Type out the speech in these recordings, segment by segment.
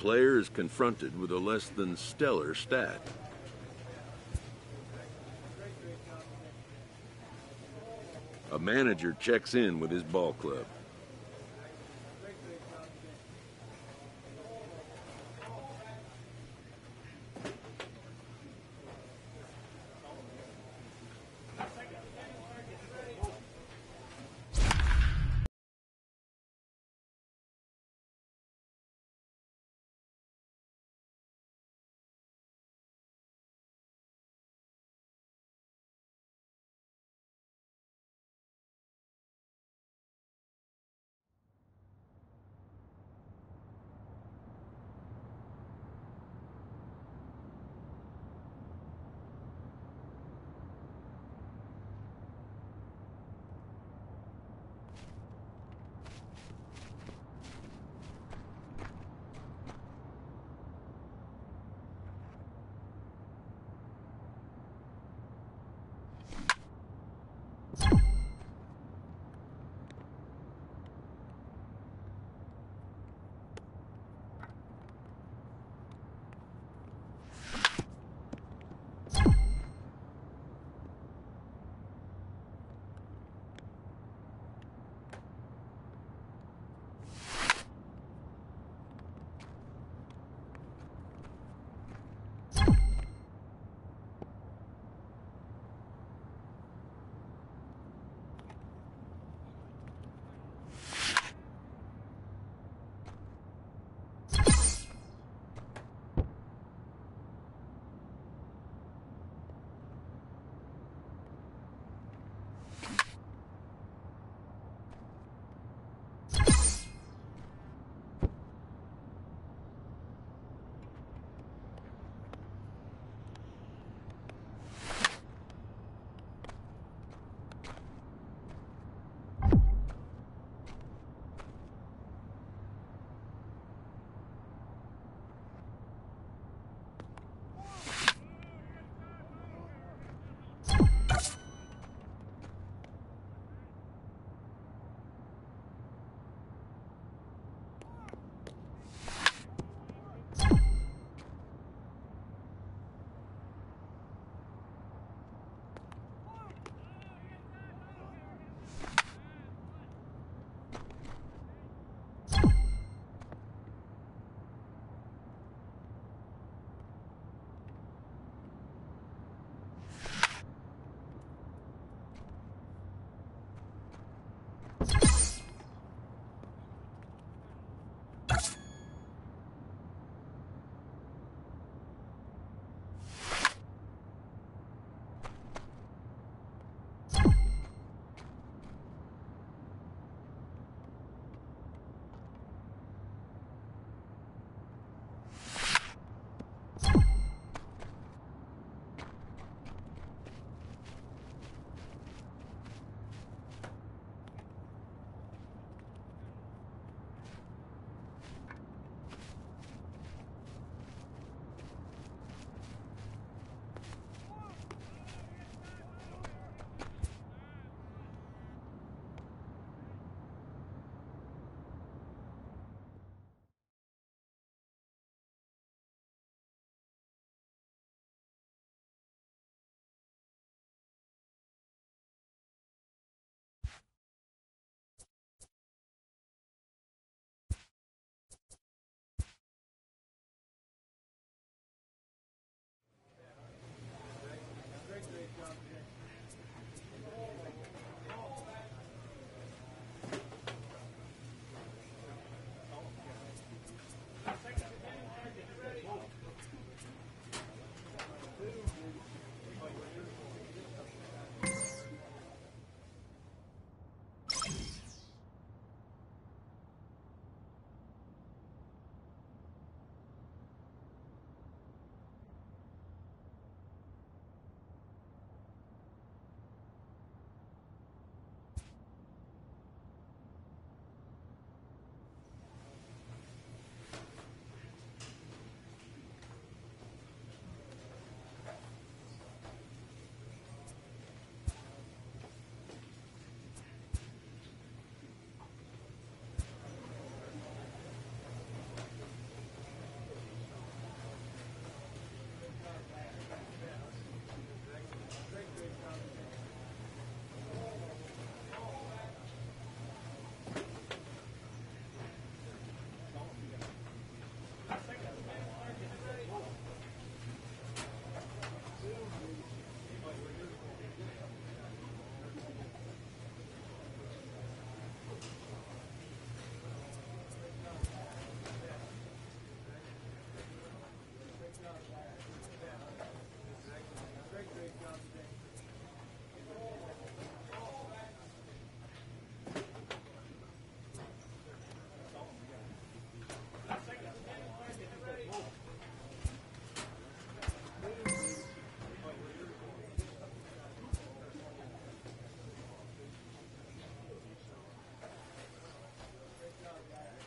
player is confronted with a less than stellar stat. A manager checks in with his ball club.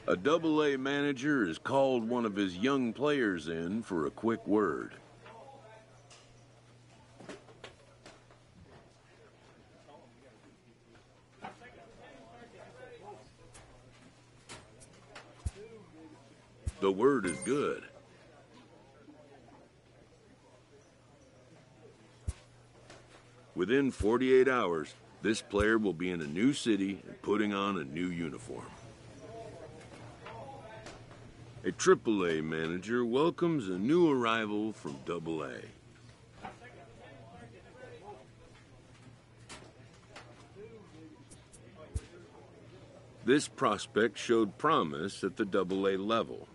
A Double-A manager has called one of his young players in for a quick word. The word is good. Within 48 hours, this player will be in a new city and putting on a new uniform. A Triple-A manager welcomes a new arrival from Double-A. This prospect showed promise at the Double-A level.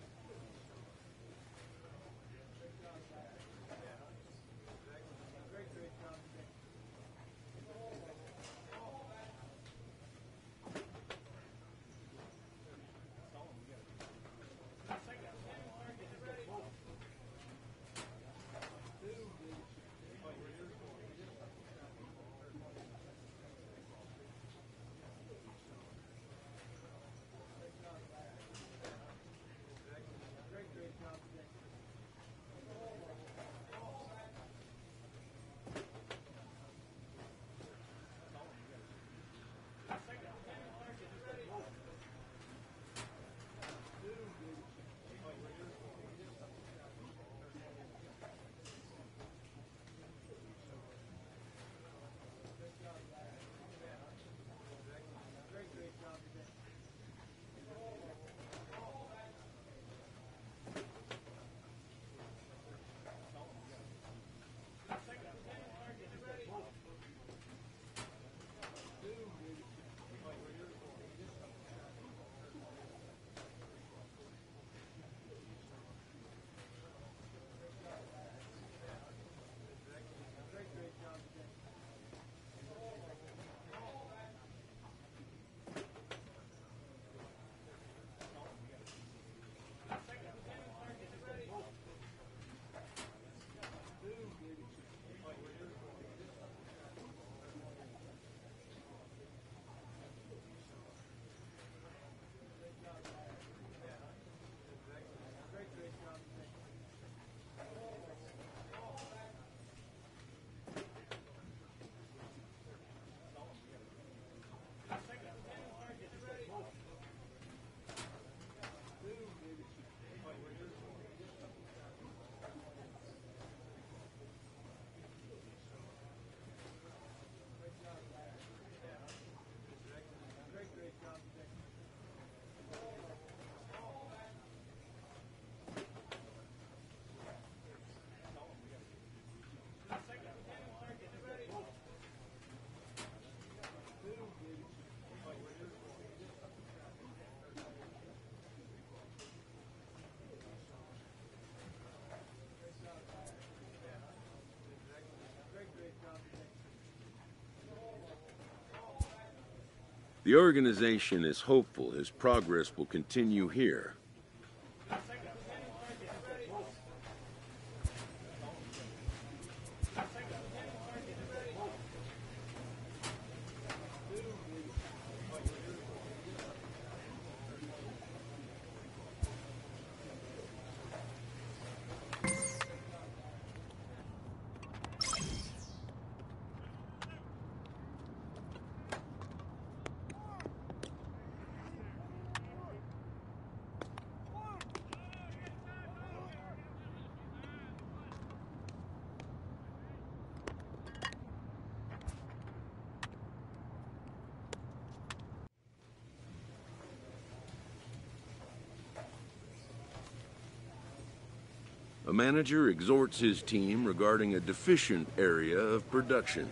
The organization is hopeful his progress will continue here. A manager exhorts his team regarding a deficient area of production.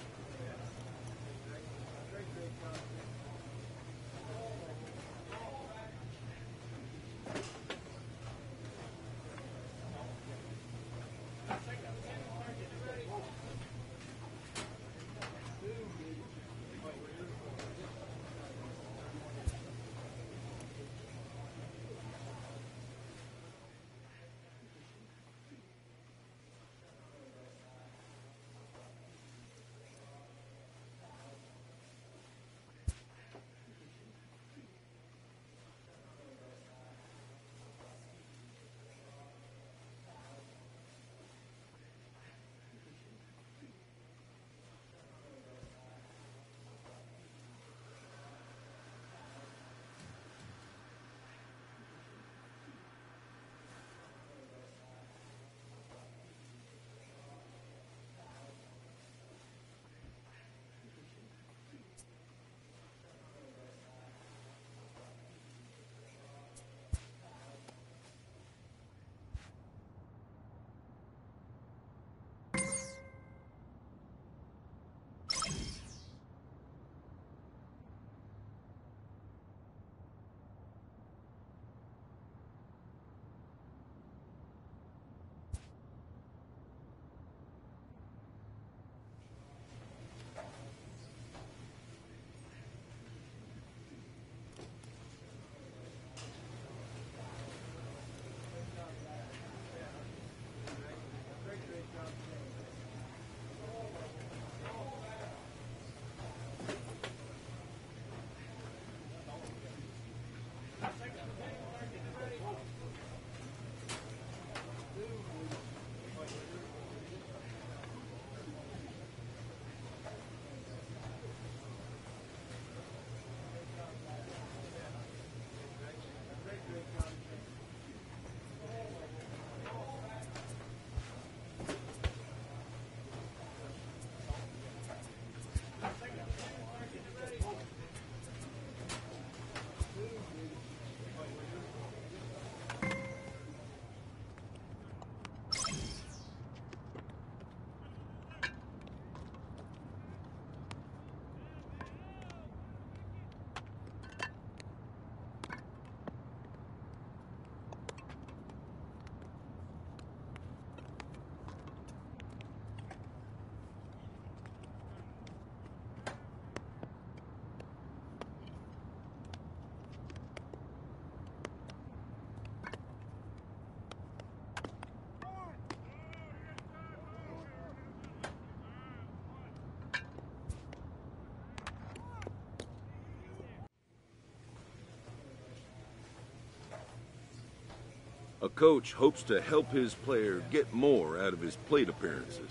A coach hopes to help his player get more out of his plate appearances.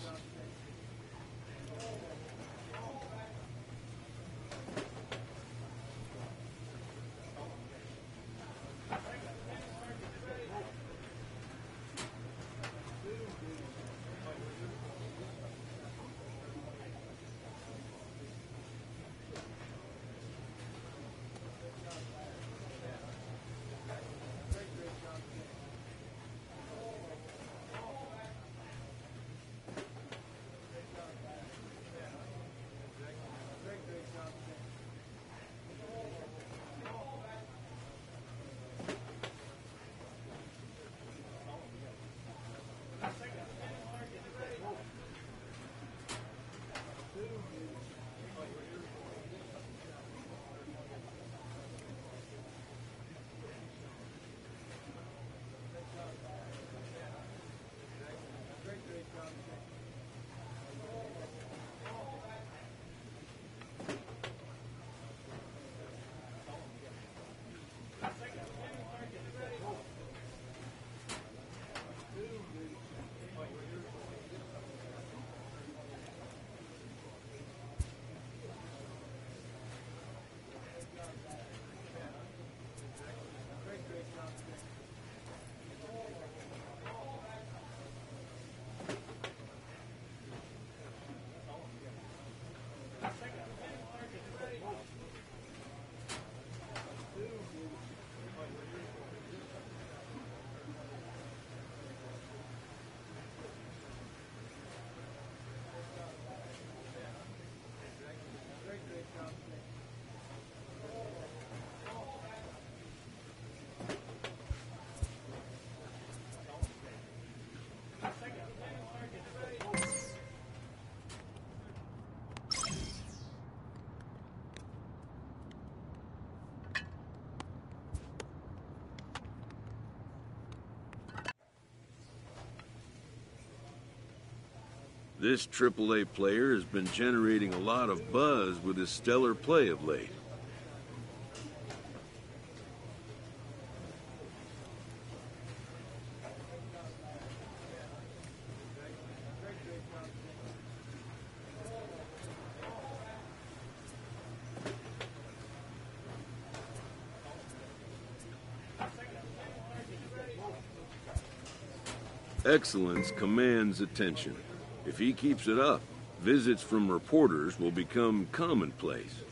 This AAA player has been generating a lot of buzz with his stellar play of late. Excellence commands attention. If he keeps it up, visits from reporters will become commonplace.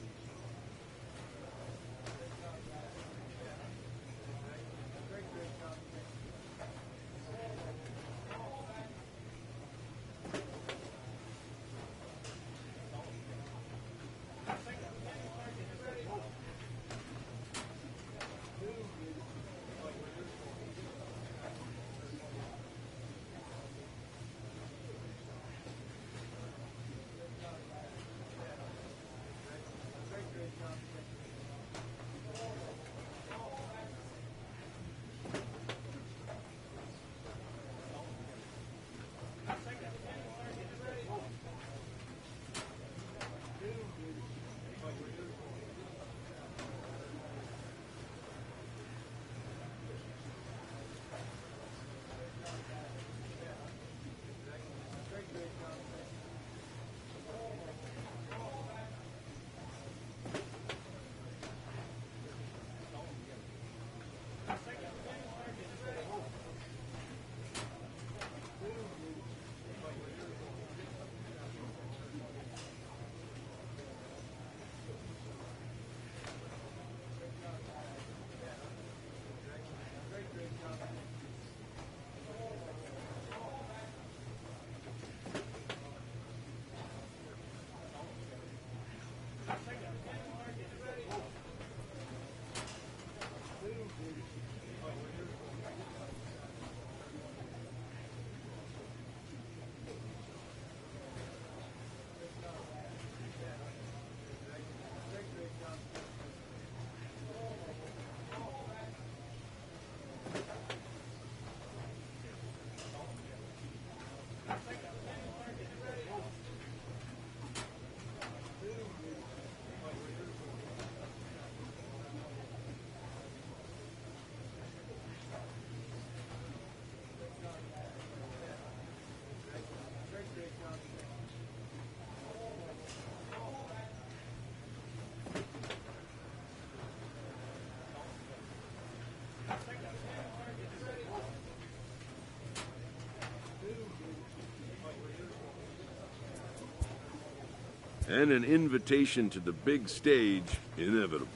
and an invitation to the big stage inevitable.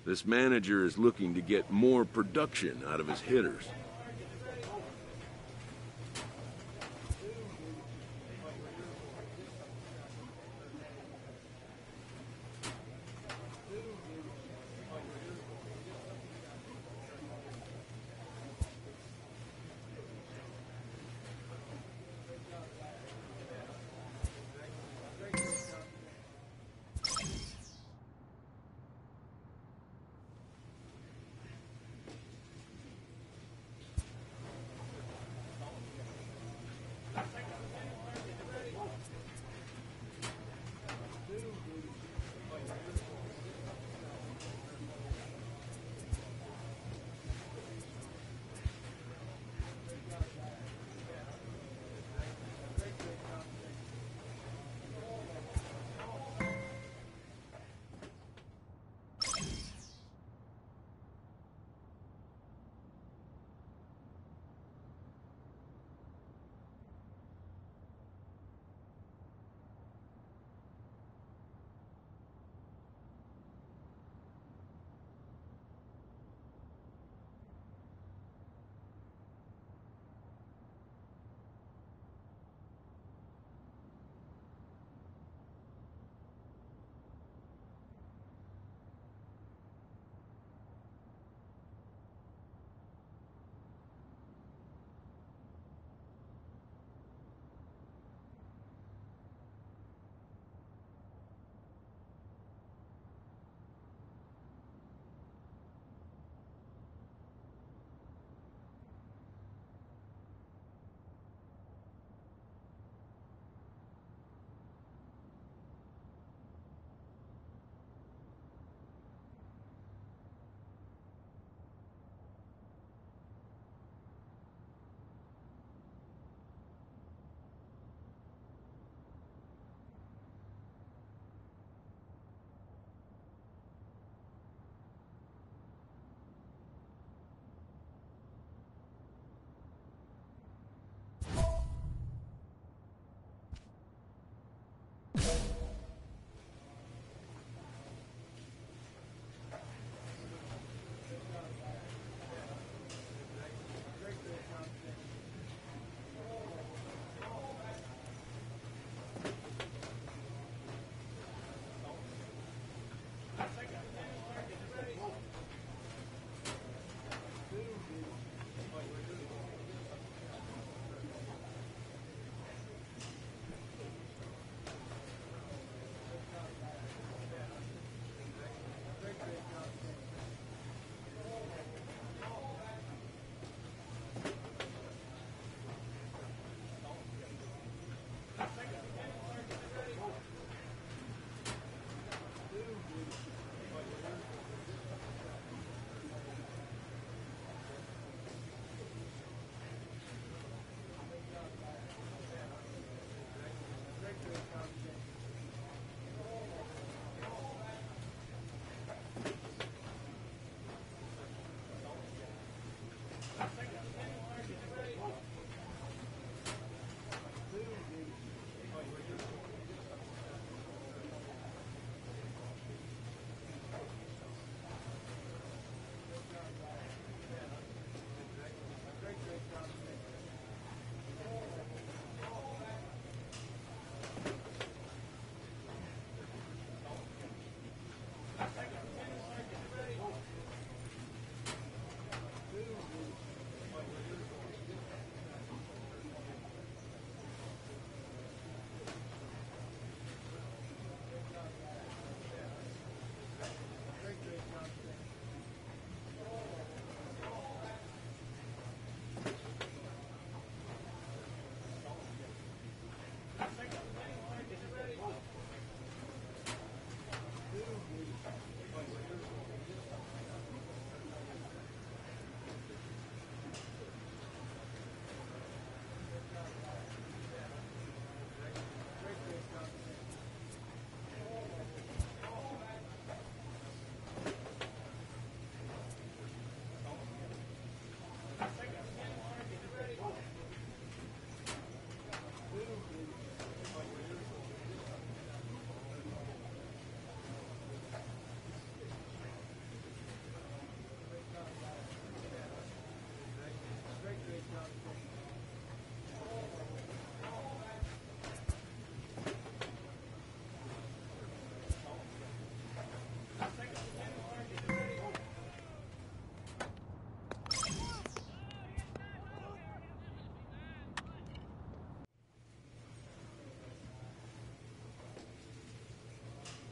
This manager is looking to get more production out of his hitters.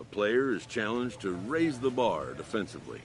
A player is challenged to raise the bar defensively.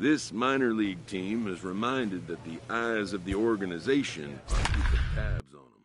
This minor league team is reminded that the eyes of the organization are keeping tabs on them.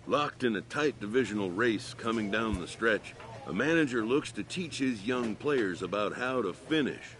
Locked in a tight divisional race coming down the stretch, a manager looks to teach his young players about how to finish.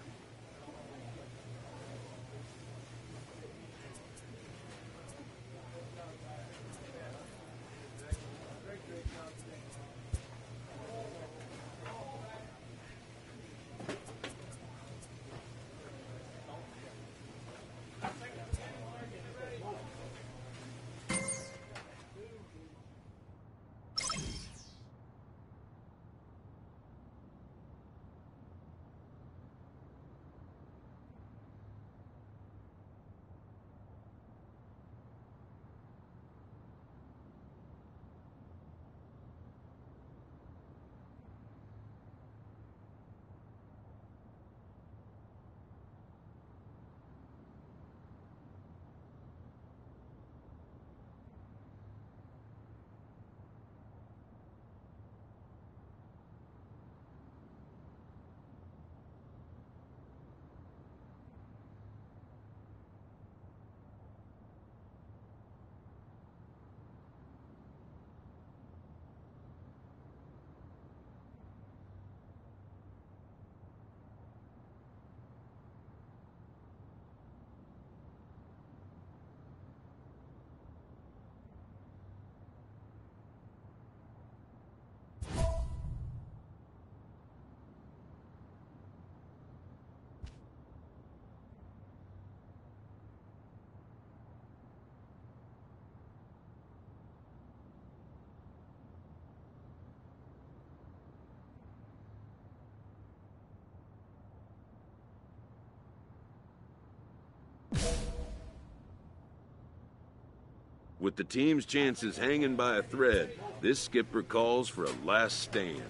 With the team's chances hanging by a thread, this skipper calls for a last stand.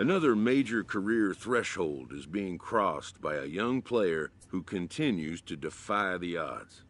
Another major career threshold is being crossed by a young player who continues to defy the odds.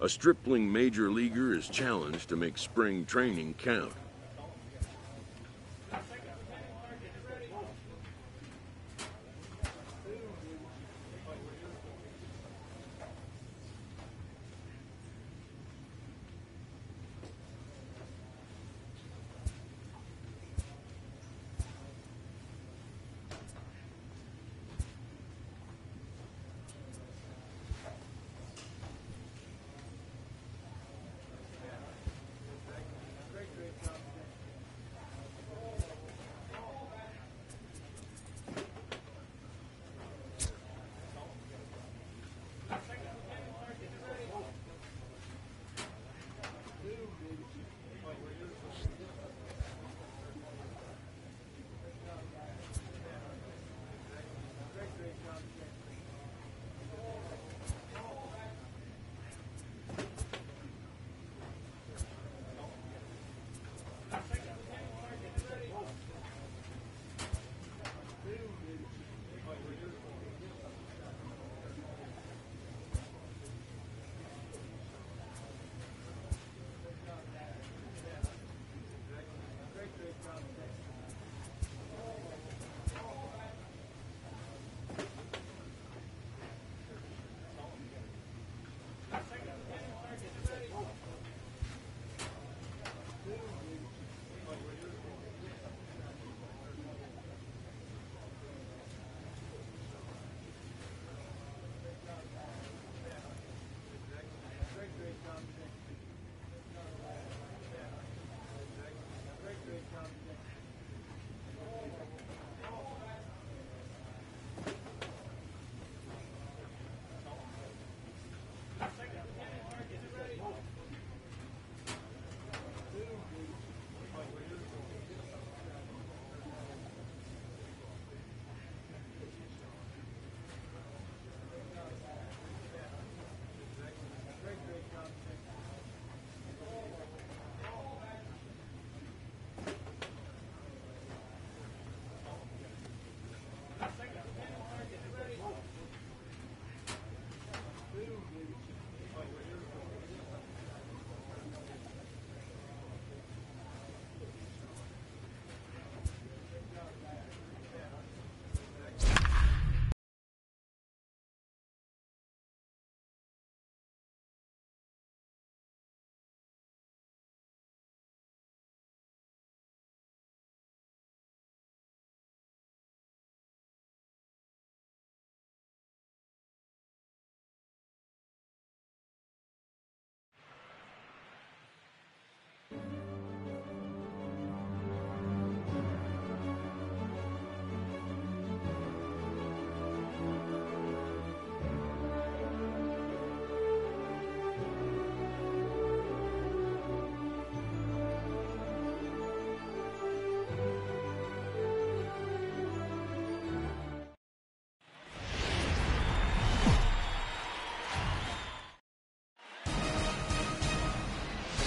A stripling major leaguer is challenged to make spring training count.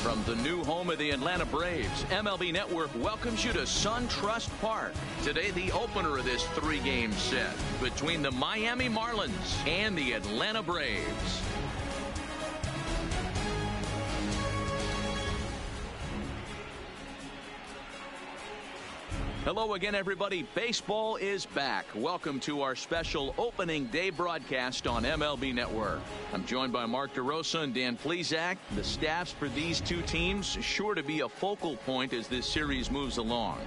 From the new home of the Atlanta Braves, MLB Network welcomes you to SunTrust Park. Today, the opener of this three-game set between the Miami Marlins and the Atlanta Braves. Hello again, everybody. Baseball is back. Welcome to our special opening day broadcast on MLB Network. I'm joined by Mark DeRosa and Dan Plesac. The staffs for these two teams sure to be a focal point as this series moves along.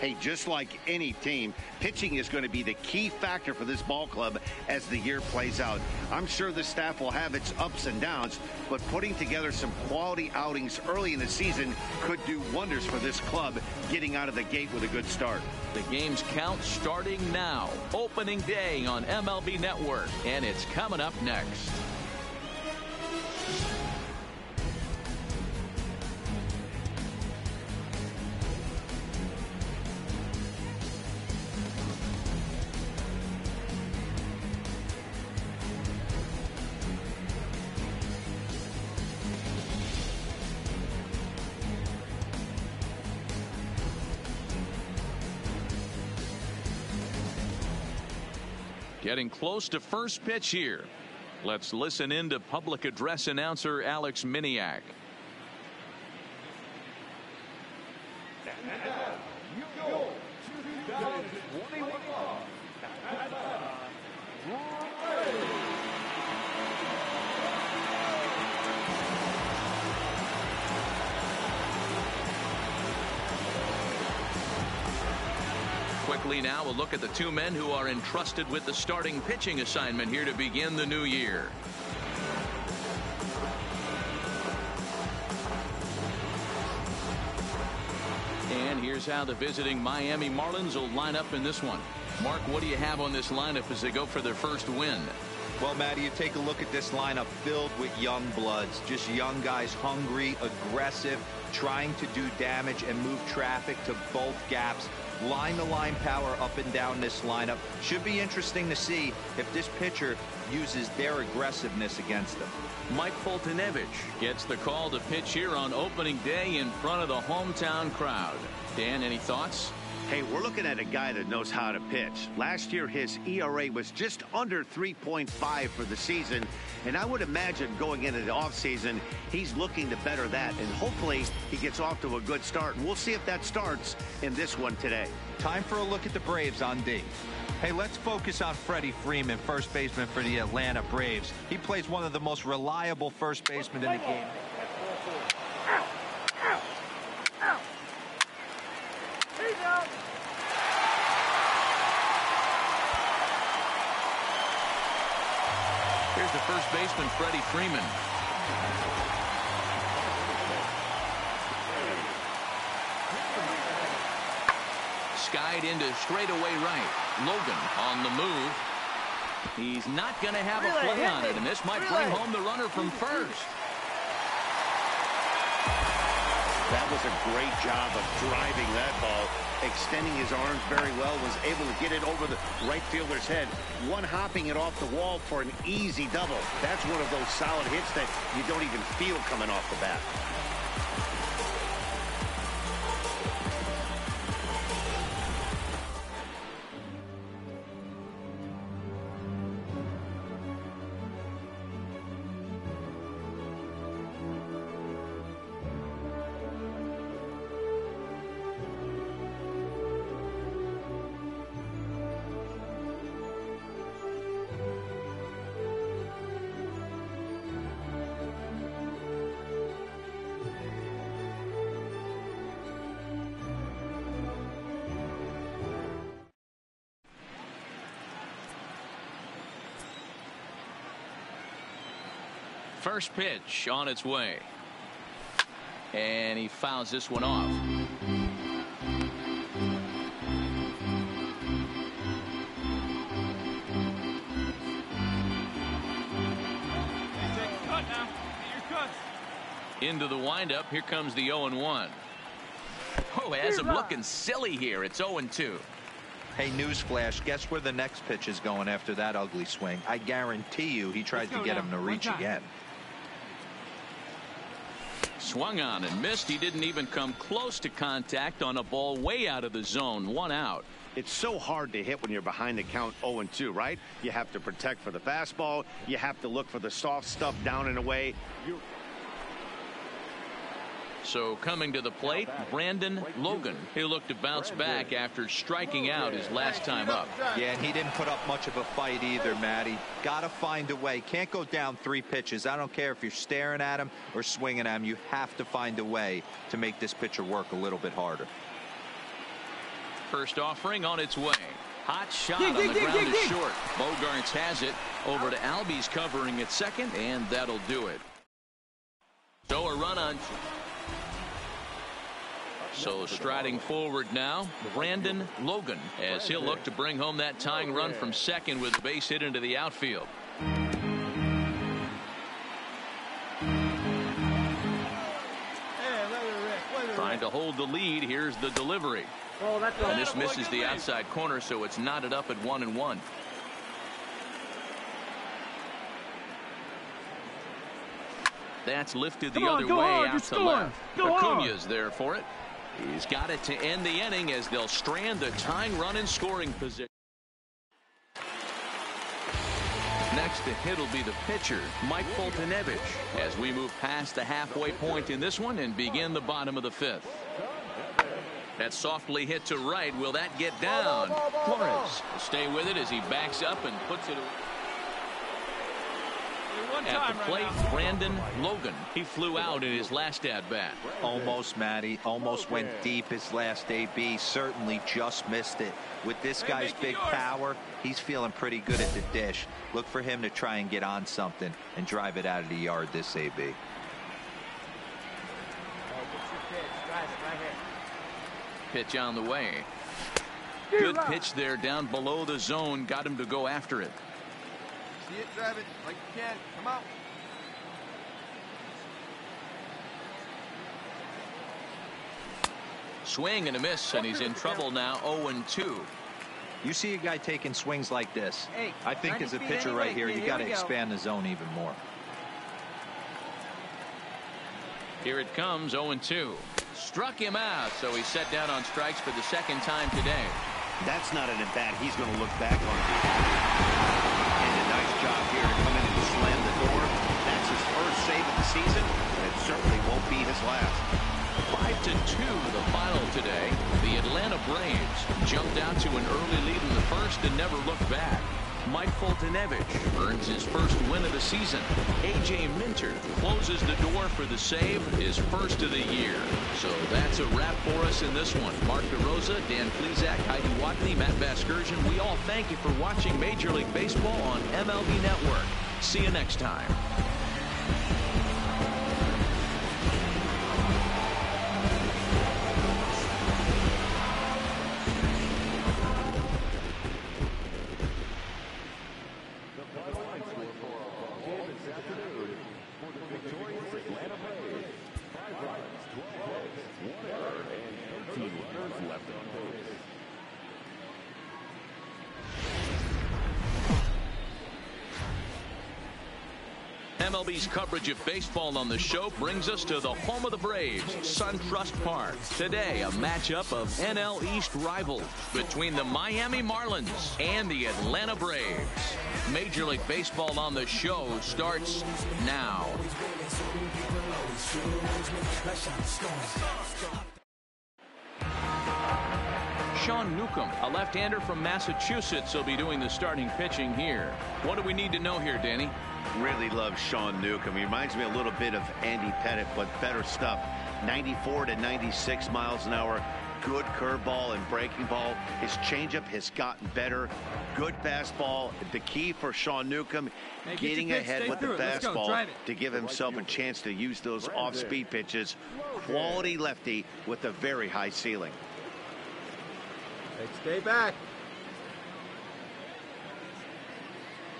Hey, just like any team, pitching is going to be the key factor for this ball club as the year plays out. I'm sure the staff will have its ups and downs, but putting together some quality outings early in the season could do wonders for this club getting out of the gate with a good start. The game's count starting now. Opening day on MLB Network, and it's coming up next. Getting close to first pitch here. Let's listen in to public address announcer Alex Miniak. Quickly now, we'll look at the two men who are entrusted with the starting pitching assignment here to begin the new year. And here's how the visiting Miami Marlins will line up in this one. Mark, what do you have on this lineup as they go for their first win? Well, Matty, you take a look at this lineup filled with young bloods, just young guys, hungry, aggressive, trying to do damage and move traffic to both gaps. Line-to-line power up and down this lineup. Should be interesting to see if this pitcher uses their aggressiveness against them. Mike Foltynewicz gets the call to pitch here on opening day in front of the hometown crowd. Dan, any thoughts? Hey, we're looking at a guy that knows how to pitch. Last year, his ERA was just under 3.5 for the season, and I would imagine going into the offseason, he's looking to better that, and hopefully he gets off to a good start, and we'll see if that starts in this one today. Time for a look at the Braves on D. Hey, let's focus on Freddie Freeman, first baseman for the Atlanta Braves. He plays one of the most reliable first basemen in the game. Here's the first baseman, Freddie Freeman. Skied into straightaway right. Logan on the move. He's not going to have a play on it, and this might bring home the runner from first. That was a great job of driving that ball, extending his arms very well, was able to get it over the right fielder's head, one-hopping it off the wall for an easy double. That's one of those solid hits that you don't even feel coming off the bat. First pitch on its way. And he fouls this one off. Into the windup. Here comes the 0-1. Oh, has him looking silly here. It's 0-2. Hey, newsflash, guess where the next pitch is going after that ugly swing? I guarantee you he tries to get him to reach again. Swung on and missed. He didn't even come close to contact on a ball way out of the zone. 1 out. It's so hard to hit when you're behind the count 0-2, right? You have to protect for the fastball. You have to look for the soft stuff down and away. So coming to the plate, Brandon Logan. He'll look to bounce back after striking out his last time up. Yeah, and he didn't put up much of a fight either, Matty. Got to find a way. Can't go down 3 pitches. I don't care if you're staring at him or swinging at him. You have to find a way to make this pitcher work a little bit harder. First offering on its way. Hot shot on the ground is short. Bogarts has it over to Albies covering at second, and that'll do it. So a run on. So striding forward now, Brandon Logan, as he'll look to bring home that tying run from second with a base hit into the outfield. Trying to hold the lead. Here's the delivery. And this misses the outside corner, so it's knotted up at 1-1. That's lifted the other way out to left. Acuña's there for it. He's got it to end the inning as they'll strand the tying run in scoring position. Next to hit will be the pitcher, Mike Foltynewicz, as we move past the halfway point in this one and begin the bottom of the fifth. That softly hit to right. Will that get down? Flores will stay with it as he backs up and puts it away. At the plate, Brandon Logan. He flew out in his last at-bat. Almost, Matty. Almost went deep his last AB. Certainly just missed it. With this guy's big power, he's feeling pretty good at the dish. Look for him to try and get on something and drive it out of the yard this AB. Pitch on the way. Good pitch there down below the zone. Got him to go after it. See it, drive it like you can. Come out. Swing and a miss, and he's in trouble now. 0-2. You see a guy taking swings like this. I think as a pitcher right here, you got to expand the zone even more. Here it comes, 0-2. Struck him out, so he's set down on strikes for the second time today. That's not an at-bat he's going to look back on. And a nice job here to come in and slam the door. That's his first save of the season, and it certainly won't be his last. 5-2 the final today. The Atlanta Braves jumped out to an early lead in the first and never looked back. Mike Foltynewicz earns his first win of the season. A.J. Minter closes the door for the save, his first of the year. So that's a wrap for us in this one. Mark DeRosa, Dan Plesac, Heidi Watney, Matt Vasgersian, we all thank you for watching Major League Baseball on MLB Network. See you next time. MLB's coverage of baseball on the show brings us to the home of the Braves, SunTrust Park. Today, a matchup of NL East rivals between the Miami Marlins and the Atlanta Braves. Major League Baseball on the show starts now. Sean Newcomb, a left-hander from Massachusetts, will be doing the starting pitching here. What do we need to know here, Danny? Really love Sean Newcomb. He reminds me a little bit of Andy Pettit, but better stuff. 94 to 96 miles an hour. Good curveball and breaking ball. His changeup has gotten better. Good fastball. The key for Sean Newcomb, getting ahead with the fastball to give himself a chance to use those off-speed pitches. Quality lefty with a very high ceiling. Stay back.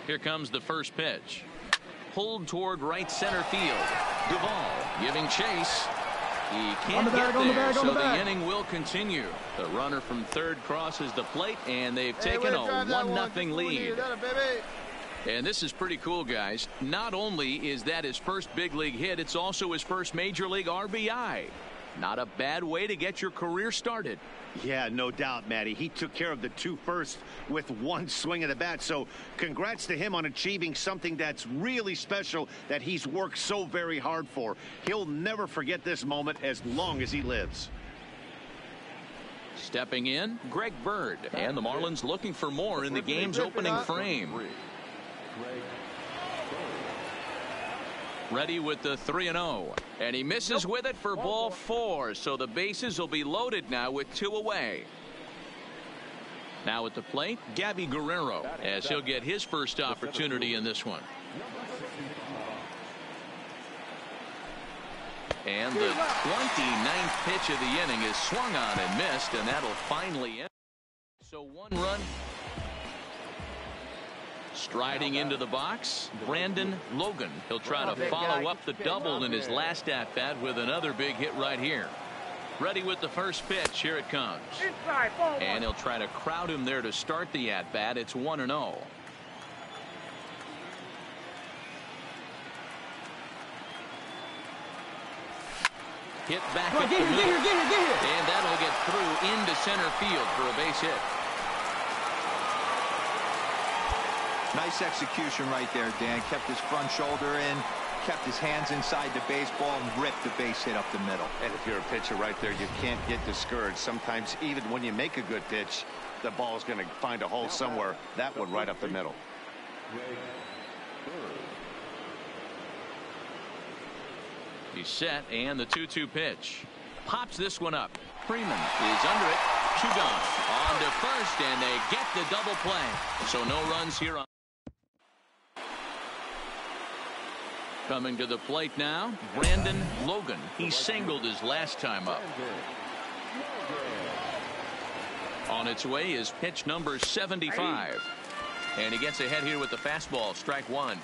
Here comes the first pitch. Pulled toward right center field. Duvall giving chase. He can't get there, so the inning will continue. The runner from third crosses the plate, and they've taken a 1-0 lead. And this is pretty cool, guys. Not only is that his first big league hit, it's also his first major league RBI. Not a bad way to get your career started. Yeah, no doubt, Matty. He took care of the two first with one swing of the bat. So congrats to him on achieving something that's really special that he's worked so very hard for. He'll never forget this moment as long as he lives. Stepping in, Greg Bird. And the Marlins looking for more in the game's opening frame. Ready with the 3-0. And he misses with it for ball 4. So the bases will be loaded now with 2 away. Now at the plate, Gabby Guerrero, as he'll get his first opportunity in this one. And the 29th pitch of the inning is swung on and missed, and that'll finally end. So 1 run. Striding into the box, Brandon Logan. He'll try to follow up the double in his last at-bat with another big hit right here. Ready with the first pitch. Here it comes. And he'll try to crowd him there to start the at-bat. It's 1-0. Hit back up the middle. And that'll get through into center field for a base hit. Nice execution right there, Dan. Kept his front shoulder in, kept his hands inside the baseball, and ripped the base hit up the middle. And if you're a pitcher right there, you can't get discouraged. Sometimes even when you make a good pitch, the ball's going to find a hole somewhere. That one right up the middle. He's set, and the 2-2 pitch. Pops this one up. Freeman is under it. Shugon on to first, and they get the double play. So no runs here. Coming to the plate now, Brandon Logan. He singled his last time up. On its way is pitch number 75. And he gets ahead here with the fastball, strike 1.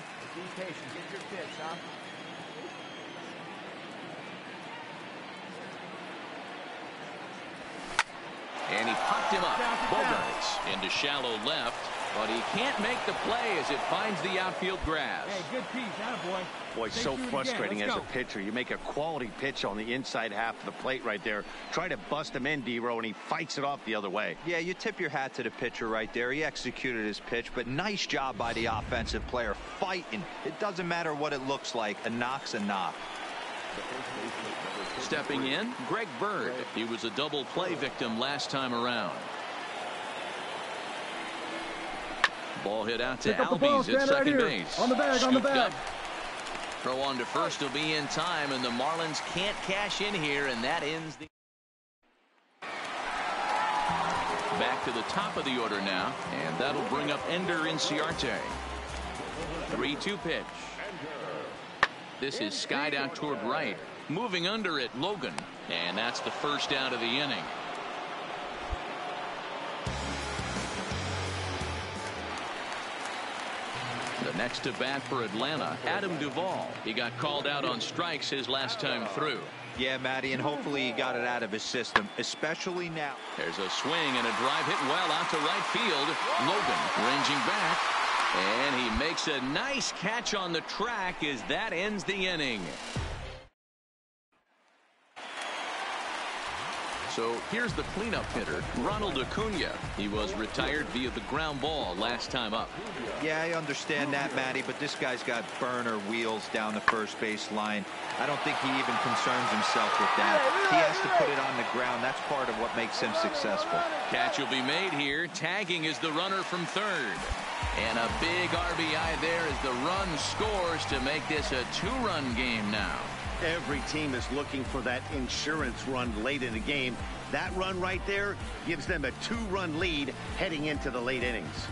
And he popped him up. Bogarts into shallow left, but he can't make the play as it finds the outfield grass. Hey, good piece, attaboy. Boy, so frustrating as a pitcher. You make a quality pitch on the inside half of the plate right there. Try to bust him in, D-Row, and he fights it off the other way. Yeah, you tip your hat to the pitcher right there. He executed his pitch, but nice job by the offensive player fighting. It doesn't matter what it looks like. A knock's a knock. Stepping in, Greg Bird. He was a double play victim last time around. Ball hit out to Albies at second base. On the bag, on the bag. Throw on to first will be in time, and the Marlins can't cash in here, and that ends the. Back to the top of the order now, and that'll bring up Ender Inciarte. 3-2 pitch. This is skied out toward right. Moving under it, Logan. And that's the first out of the inning. The next to bat for Atlanta, Adam Duvall. He got called out on strikes his last time through. Yeah, Matty, and hopefully he got it out of his system, especially now. There's a swing and a drive hit well out to right field. Logan ranging back. And he makes a nice catch on the track as that ends the inning. So here's the cleanup hitter, Ronald Acuna. He was retired via the ground ball last time up. Yeah, I understand that, Matty, but this guy's got burner wheels down the first base line. I don't think he even concerns himself with that. He has to put it on the ground. That's part of what makes him successful. Catch will be made here. Tagging is the runner from third. And a big RBI there as the run scores to make this a 2-run game now. Every team is looking for that insurance run late in the game. That run right there gives them a 2-run lead heading into the late innings.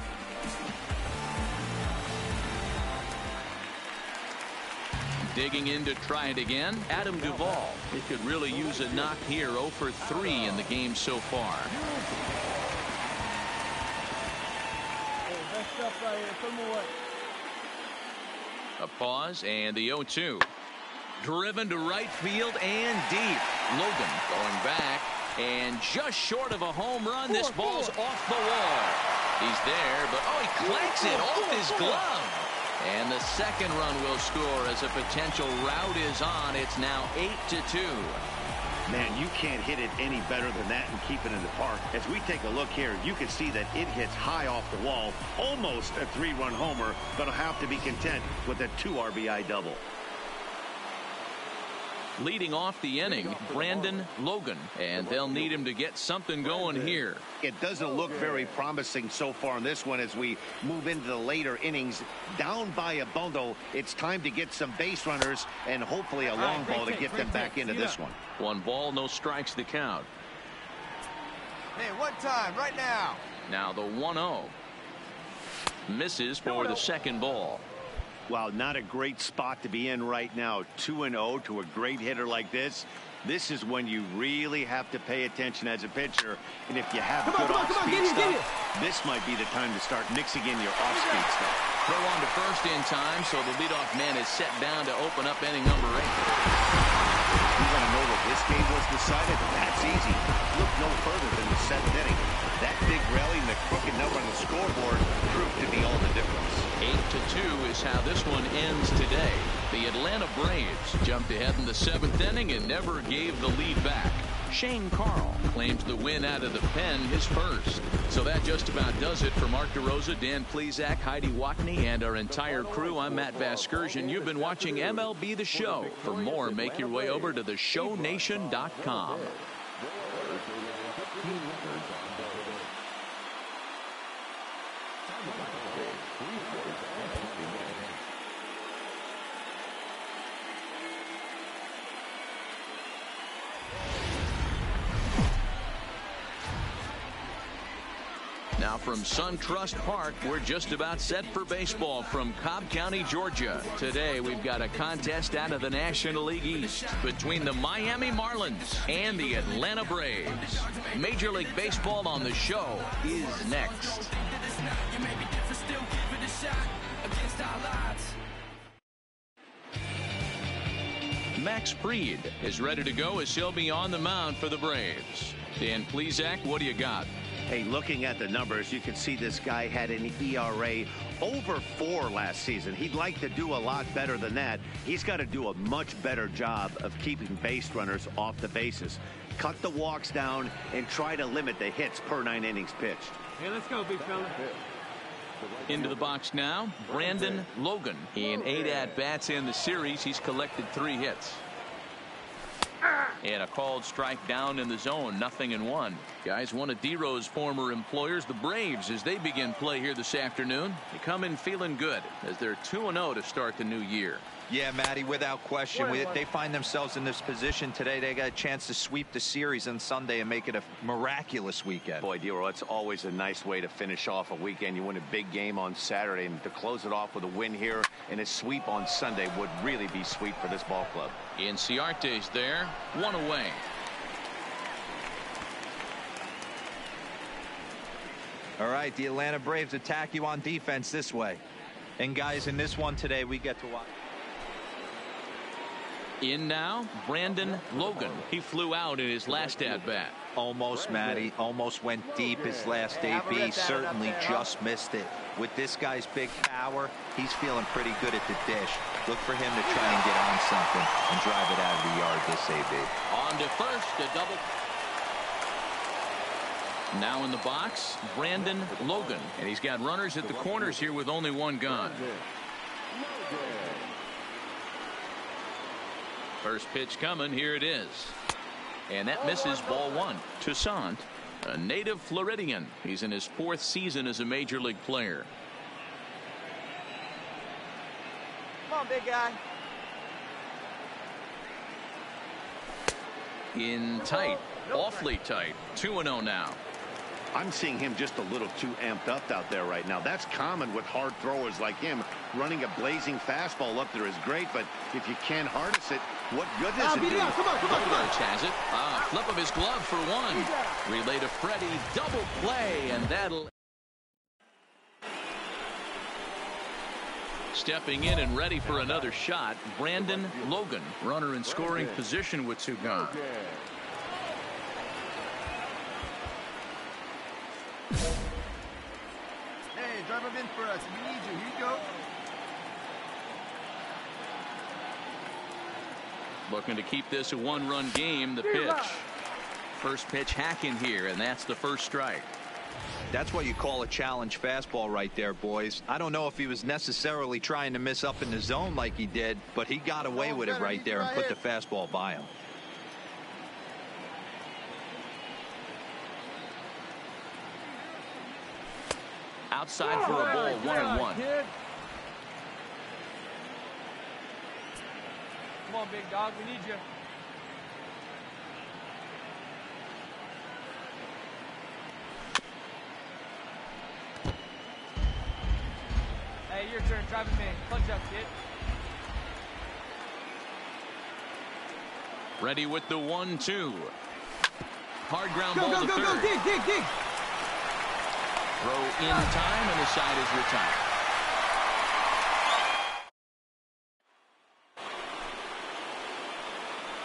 Digging in to try it again, Adam Duvall. He could really use a knock here. 0 for 3 in the game so far. A pause and the 0-2. Driven to right field and deep. Logan going back and just short of a home run. This ball's off the wall. He's there, but oh, he clanks it off his glove. And the second run will score as a potential rout is on. It's now 8-2. Man, you can't hit it any better than that and keep it in the park. As we take a look here, you can see that it hits high off the wall. Almost a 3-run homer, but will have to be content with a 2 RBI double. Leading off the inning, Brandon Logan, and they'll need him to get something going here. It doesn't look very promising so far in this one as we move into the later innings. Down by a bundle, it's time to get some base runners and hopefully a long ball to get them back into this one. 1 ball, no strikes, the count. Hey, one time, right now. Now the 1-0. Misses for the second ball. Wow, not a great spot to be in right now. 2-0 to a great hitter like this. This is when you really have to pay attention as a pitcher. And if you have good off-speed stuff, this might be the time to start mixing in your off-speed stuff. Throw on to first in time, so the leadoff man is set down to open up inning number 8. You want to know what this game was decided? That's easy. Look no further than the 7th inning. That big rally and the crooked number on the scoreboard proved to be all the difference. 8-2 is how this one ends today. The Atlanta Braves jumped ahead in the 7th inning and never gave the lead back. Shane Carl claims the win out of the pen, his first. So that just about does it for Mark DeRosa, Dan Plesac, Heidi Watney, and our entire crew. I'm Matt Vasgersian. You've been watching MLB The Show. For more, make your way over to theshownation.com. Now from SunTrust Park, we're just about set for baseball from Cobb County, Georgia. Today we've got a contest out of the National League East between the Miami Marlins and the Atlanta Braves. Major League Baseball on the show is next. Max Fried is ready to go as he'll be on the mound for the Braves. Dan Plesac, what do you got? Hey, looking at the numbers, you can see this guy had an ERA over 4 last season. He'd like to do a lot better than that. He's got to do a much better job of keeping base runners off the bases. Cut the walks down and try to limit the hits per 9 innings pitched. Hey, let's go, big fella. Into the box now, Brandon Logan. In 8 at-bats in the series, he's collected 3 hits. And a called strike down in the zone, 0-1. Guys, one of D-Rose former employers, the Braves, as they begin play here this afternoon. They come in feeling good as they're 2-0 to start the new year. Yeah, Matty, without question. They find themselves in this position today. They got a chance to sweep the series on Sunday and make it a miraculous weekend. Boy, D-Roll, it's always a nice way to finish off a weekend. You win a big game on Saturday, and to close it off with a win here and a sweep on Sunday would really be sweet for this ball club. Inciarte's there, 1 away. All right, the Atlanta Braves attack you on defense this way. And guys, in this one today, we get to watch. In now, Brandon Logan. He flew out in his last at-bat. Almost, Matty. Almost went deep his last AB. Certainly just missed it. With this guy's big power, he's feeling pretty good at the dish. Look for him to try and get on something and drive it out of the yard this AB. On to first, a double. Now in the box, Brandon Logan. And he's got runners at the corners here with only 1 gone. First pitch coming, here it is. And that misses, ball 1. Toussaint, a native Floridian. He's in his 4th season as a major league player. Come on, big guy. In tight, awfully tight. 2-0 now. I'm seeing him just a little too amped up out there right now. That's common with hard throwers like him. Running a blazing fastball up there is great, but if you can't harness it, what good does it do? Come on. Roach has it. Flip of his glove for 1. Relay to Freddie. Double play, and that'll... Stepping in and ready for another shot, Brandon Logan. Runner in scoring position with 2 gone. Hey, drive him in for us. We need you. Here you go. Looking to keep this a 1-run game. The pitch. First pitch hacking here, and that's the first strike. That's what you call a challenge fastball right there, boys. I don't know if he was necessarily trying to miss up in the zone like he did, but he got away with it right there and put the fastball by him. Outside for a ball, 1-1. Come on, big dog. We need you. your turn. Driving man. Punch up, kid. Ready with the 1-2. Hard ground Go, ball go, to go, third. go. Dig. Throw in time, and the side is retired.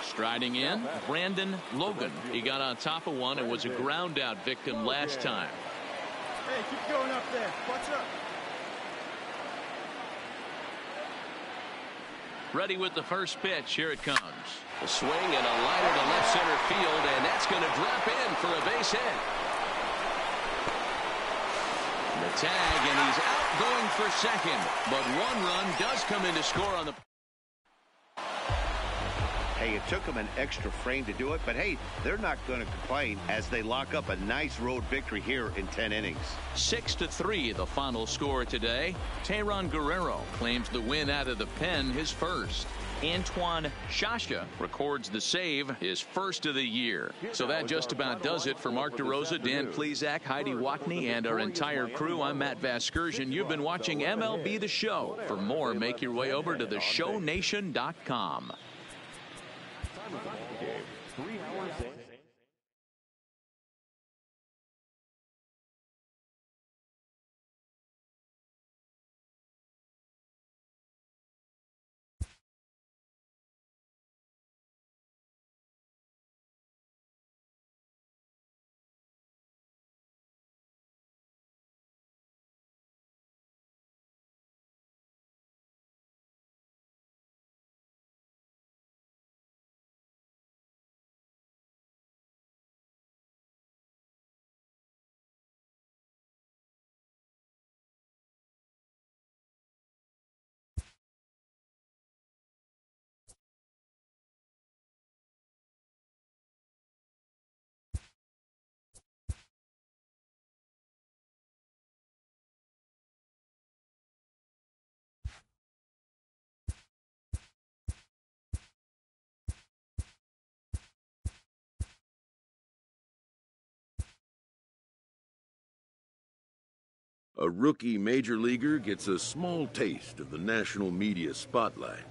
Striding in, Brandon Logan. He got on top of one and was a ground out victim last time. Hey, keep going up there. What's up? Ready with the first pitch. Here it comes. A swing and a liner to left center field, and that's going to drop in for a base hit. The tag, and he's out going for second. But one run does come in to score on the... Hey, it took them an extra frame to do it, but hey, they're not going to complain as they lock up a nice road victory here in 10 innings. 6-3, the final score today. Tehran Guerrero claims the win out of the pen, his first. Antoine Shasha records the save, his first of the year. So that just about does it for Mark DeRosa, Dan Plesac, Heidi Watney, and our entire crew. I'm Matt Vasgersian. You've been watching MLB The Show. For more, make your way over to theshownation.com. Game. 3 hours and A rookie major leaguer gets a small taste of the national media spotlight.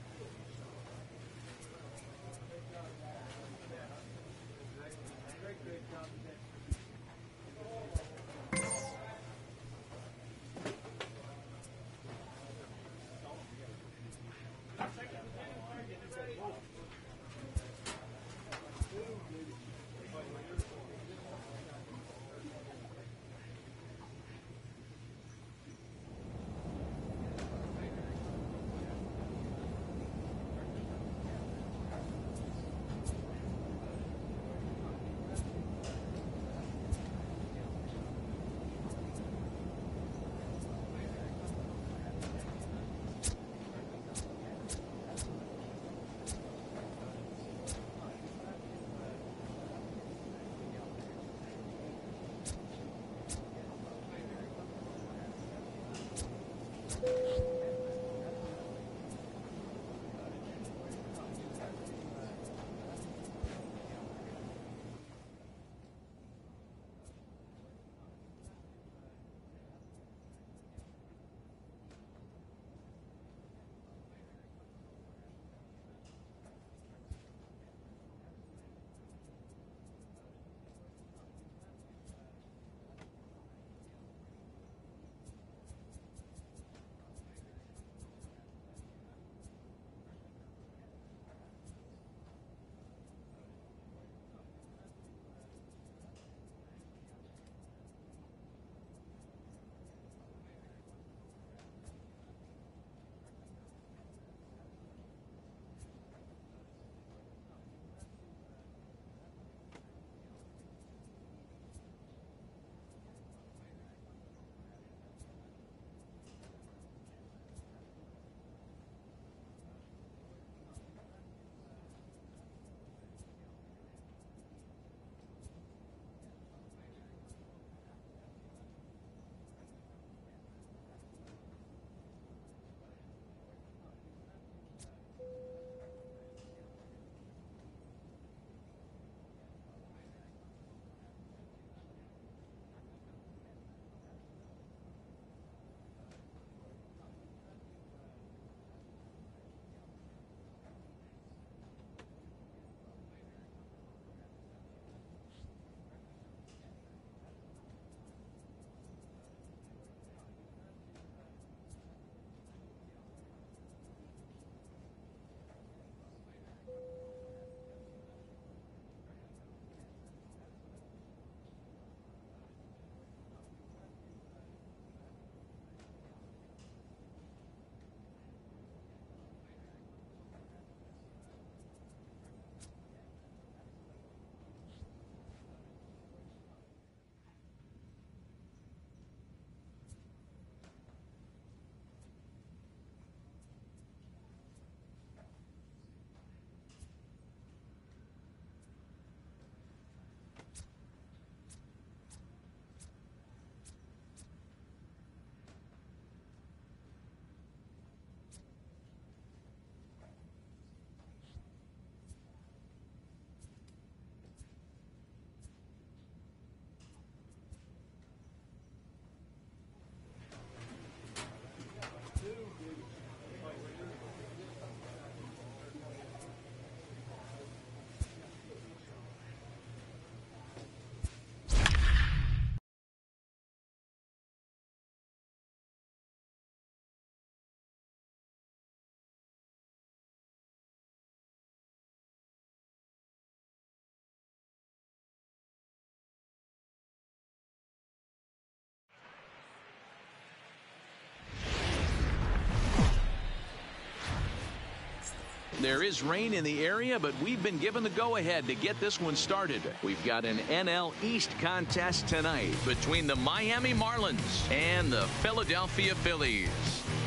There is rain in the area, but we've been given the go-ahead to get this one started. We've got an NL East contest tonight between the Miami Marlins and the Philadelphia Phillies.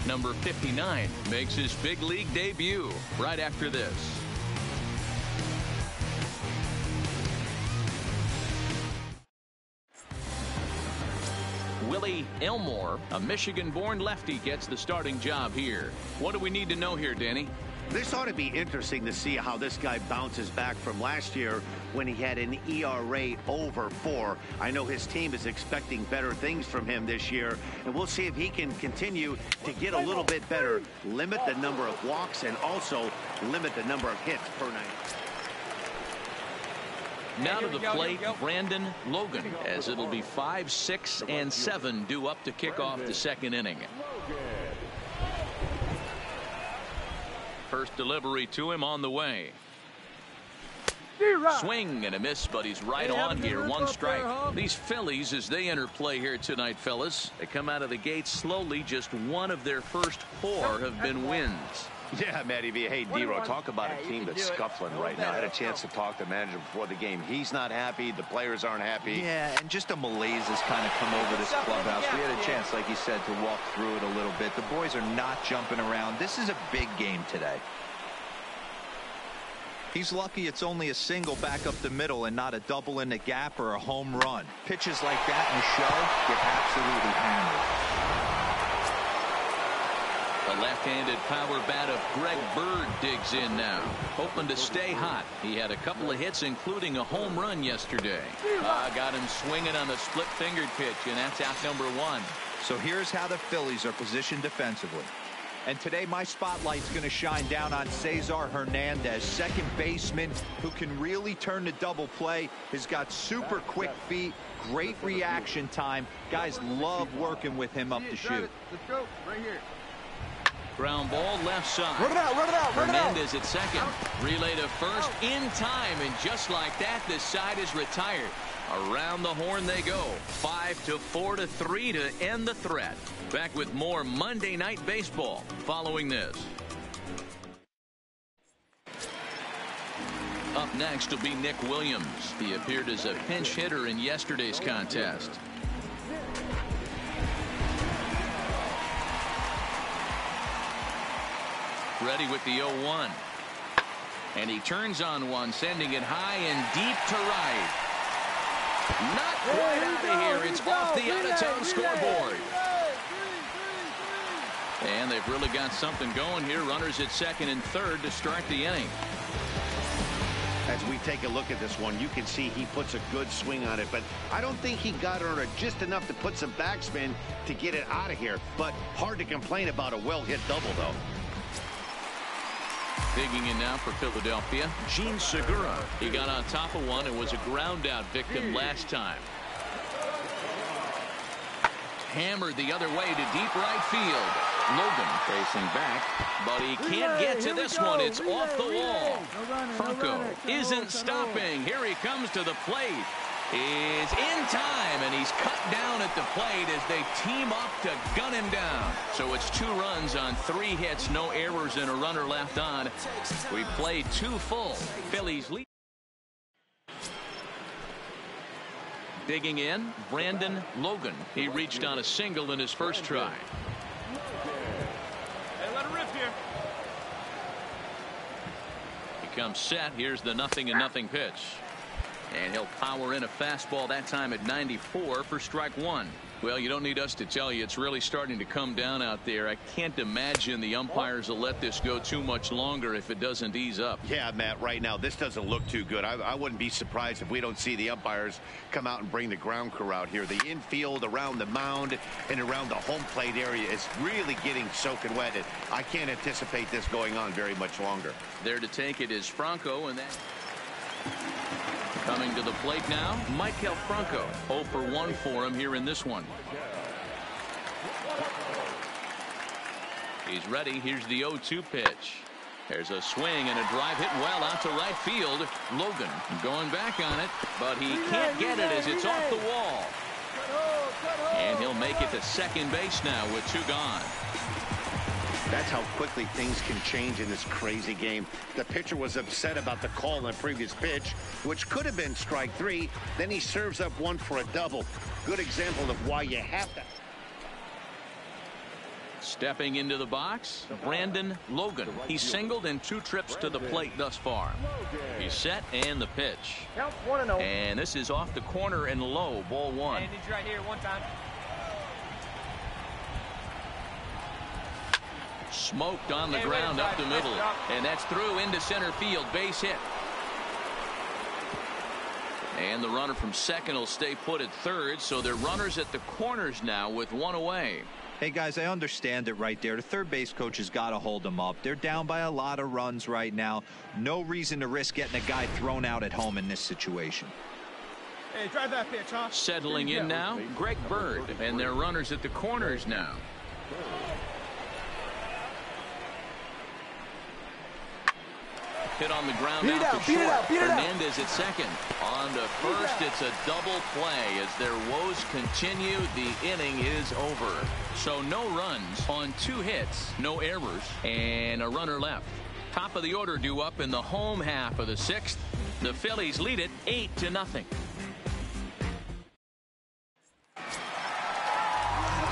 Number 59 makes his big league debut right after this. Willie Elmore, a Michigan-born lefty, gets the starting job here. What do we need to know here, Danny? This ought to be interesting to see how this guy bounces back from last year when he had an ERA over 4. I know his team is expecting better things from him this year, and we'll see if he can continue to get a little bit better, limit the number of walks, and also limit the number of hits per night. Now to the plate, Brandon Logan, as it'll be 5, 6, and 7 due up to kick off the second inning. First delivery to him on the way. Swing and a miss, but he's right on here. One strike. These Phillies, as they enter play here tonight, fellas, they come out of the gate slowly. Just one of their first 4 have been wins. Yeah, Matty V. Hey, D-Row, talk about a team that's scuffling right now. I had a chance to talk to the manager before the game. He's not happy. The players aren't happy. Yeah, and just a malaise has kind of come over this clubhouse. We had a chance, like you said, to walk through it a little bit. The boys are not jumping around. This is a big game today. He's lucky it's only a single back up the middle and not a double in the gap or a home run. Pitches like that in the show get absolutely hammered. The left-handed power bat of Greg Bird digs in now, hoping to stay hot. He had a couple of hits, including a home run yesterday. Got him swinging on the split-fingered pitch, and that's out number 1. So here's how the Phillies are positioned defensively. And today my spotlight's going to shine down on Cesar Hernandez, second baseman who can really turn the double play. Has got super quick feet, great reaction time. Guys love working with him up the chute. Let's go. Right here. Ground ball left side. Run it out, run it out, run it out. Hernandez at second. Relay to first in time, and just like that, this side is retired. Around the horn they go. 5-4-3 to end the threat. Back with more Monday Night Baseball following this. Up next will be Nick Williams. He appeared as a pinch hitter in yesterday's contest. Ready with the 0-1. And he turns on one, sending it high and deep to right. Not quite out of here. It's off the out-of-town scoreboard. And they've really got something going here. Runners at second and third to start the inning. As we take a look at this one, you can see he puts a good swing on it, but I don't think he got it on just enough to put some backspin to get it out of here. But hard to complain about a well-hit double, though. Digging in now for Philadelphia, Gene Segura. He got on top of one and was a ground-out victim last time. Hammered the other way to deep right field. Logan facing back, but he can't get to this one. It's off the wall. Franco isn't stopping. Here he comes to the plate. Is in time, and he's cut down at the plate as they team up to gun him down. So it's 2 runs on 3 hits, no errors, and a runner left on. We played 2 full. Phillies lead. Digging in, Brandon Logan. He reached on a single in his first try. Hey, let it rip here. He comes set. Here's the 0-0 pitch. And he'll power in a fastball, that time at 94 for strike 1. Well, you don't need us to tell you, it's really starting to come down out there. I can't imagine the umpires will let this go too much longer if it doesn't ease up. Yeah, Matt, right now, this doesn't look too good. I wouldn't be surprised if we don't see the umpires come out and bring the ground crew out here. The infield around the mound and around the home plate area is really getting soaking wet. And I can't anticipate this going on very much longer. There to take it is Franco, and that... Coming to the plate now, Maikel Franco. 0 for 1 for him here in this one. He's ready. Here's the 0-2 pitch. There's a swing and a drive hit well out to right field. Logan going back on it, but he can't get it as it's off the wall. And he'll make it to second base now with 2 gone. That's how quickly things can change in this crazy game. The pitcher was upset about the call on the previous pitch, which could have been strike 3. Then he serves up one for a double. Good example of why you have to. Stepping into the box, Brandon Logan. He's singled in 2 trips to the plate thus far. He's set and the pitch. Count 1-0. And this is off the corner and low, ball 1. And he's right here one time. Smoked on the ground up the middle. And that's through into center field. Base hit. And the runner from second will stay put at third. So they're runners at the corners now with 1 away. Hey, guys, I understand it right there. The third base coach has got to hold them up. They're down by a lot of runs right now. No reason to risk getting a guy thrown out at home in this situation. Hey, drive that pitch, huh? Settling in now, Greg Bird. And they're runners at the corners now. Hit on the ground out to short. Hernandez at second. On to first, it's a double play. As their woes continue, the inning is over. So no runs on 2 hits, no errors, and a runner left. Top of the order due up in the home half of the 6th. The Phillies lead it 8-0.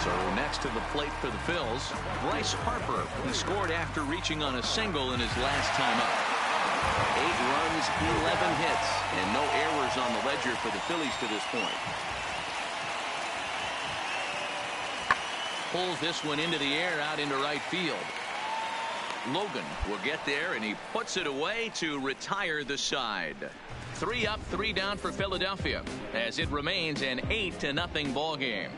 So next to the plate for the Phils, Bryce Harper. He scored after reaching on a single in his last time up. 8 runs, 11 hits, and no errors on the ledger for the Phillies to this point. Pulls this one into the air out into right field. Logan will get there, and he puts it away to retire the side. 3 up, 3 down for Philadelphia, as it remains an 8-0 ball game.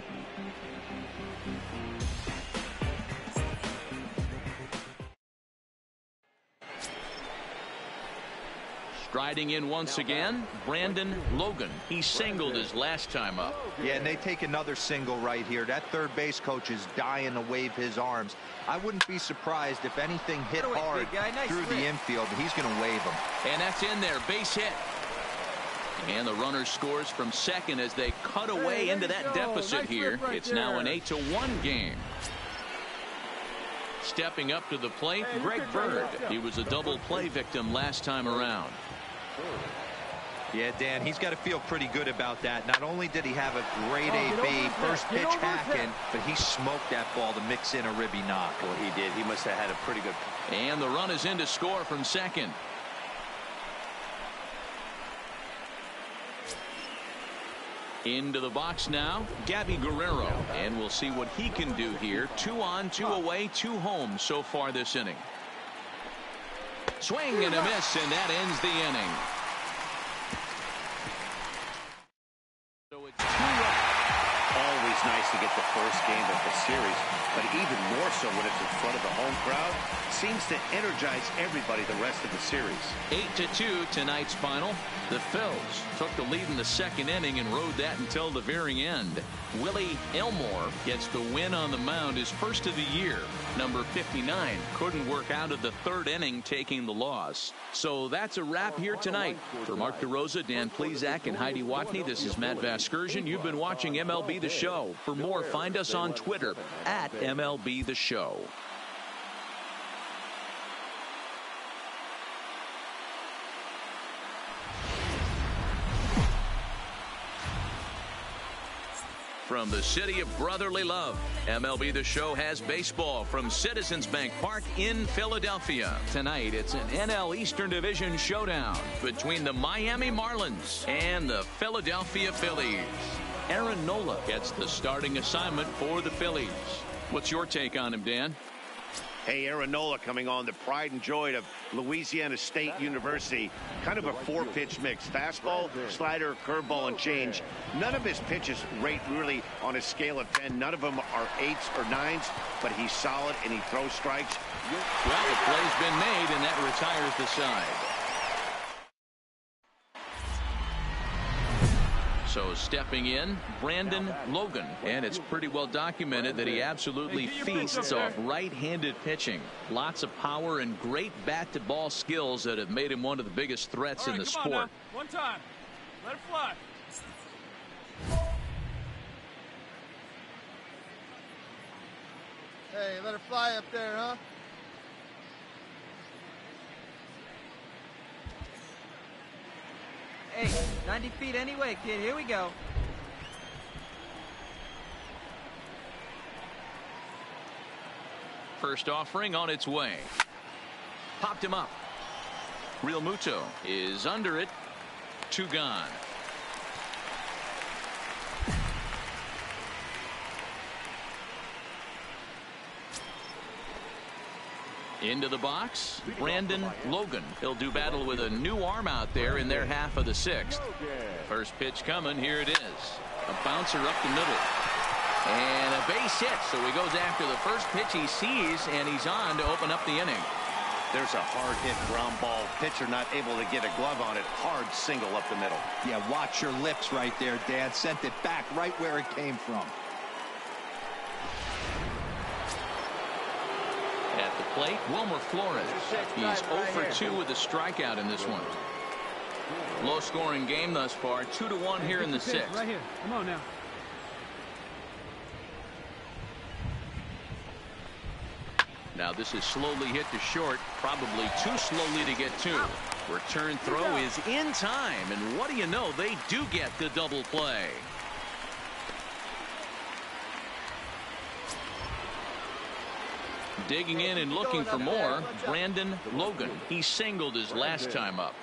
Striding in once again, Brandon Logan. He singled his last time up. Yeah, and they take another single right here. That third base coach is dying to wave his arms. I wouldn't be surprised if anything hit hard through the infield. He's going to wave them. And that's in there. Base hit. And the runner scores from second as they cut away into that deficit here. It's now an 8-1 game. Stepping up to the plate, Greg Bird. He was a double play victim last time around. Yeah, Dan, he's got to feel pretty good about that. Not only did he have a great AB, first pitch hacking, but he smoked that ball to mix in a ribby knock. Well, he did. He must have had a pretty good. And the run is in to score from second. Into the box now, Gabby Guerrero. And we'll see what he can do here. 2 on, 2 away, 2 home so far this inning. Swing and a miss, and that ends the inning. So it's 2 up. Always nice to get the first game of the series, but even more so when it's in front of the home crowd. Seems to energize everybody the rest of the series. 8-2 tonight's final. The Phils took the lead in the second inning and rode that until the very end. Willie Elmore gets the win on the mound, his first of the year. Number 59 couldn't work out of the third inning, taking the loss. So that's a wrap here tonight. For Mark DeRosa, Dan Plesac, and Heidi Watney, this is Matt Vasgersian. You've been watching MLB The Show. For more, find us on Twitter at MLB The Show. From the city of brotherly love, MLB The Show has baseball from Citizens Bank Park in Philadelphia. Tonight, it's an NL Eastern Division showdown between the Miami Marlins and the Philadelphia Phillies. Aaron Nola gets the starting assignment for the Phillies. What's your take on him, Dan? Hey, Aaron Nola coming on, the pride and joy of Louisiana State University. Kind of a 4-pitch mix. Fastball, slider, curveball, and change. None of his pitches rate really on a scale of 10. None of them are 8s or 9s, but he's solid and he throws strikes. Well, the play's been made, and that retires the side. So stepping in, Brandon Logan. And it's pretty well documented that he absolutely feasts off right-handed pitching. Lots of power and great bat-to-ball skills that have made him one of the biggest threats in the sport. One time. Let it fly. Hey, let her fly up there, huh? Hey, 90 feet anyway, kid. Here we go. First offering on its way. Popped him up. Real Muto is under it. 2 gone. Into the box, Brandon Logan. He'll do battle with a new arm out there in their half of the 6th. First pitch coming. Here it is. A bouncer up the middle. And a base hit. So he goes after the first pitch he sees, and he's on to open up the inning. There's a hard hit ground ball. Pitcher not able to get a glove on it. Hard single up the middle. Yeah, watch your lips right there, Dad. Sent it back right where it came from. At the plate, Wilmer Flores. He's 0 for 2 with a strikeout in this one. Low scoring game thus far. 2-1 here in the 6th. Right here. Come on now. Now this is slowly hit to short, probably too slowly to get to. Return throw is in time, and what do you know, they do get the double play. Digging in and looking for more, Brandon Logan. He singled his last time up.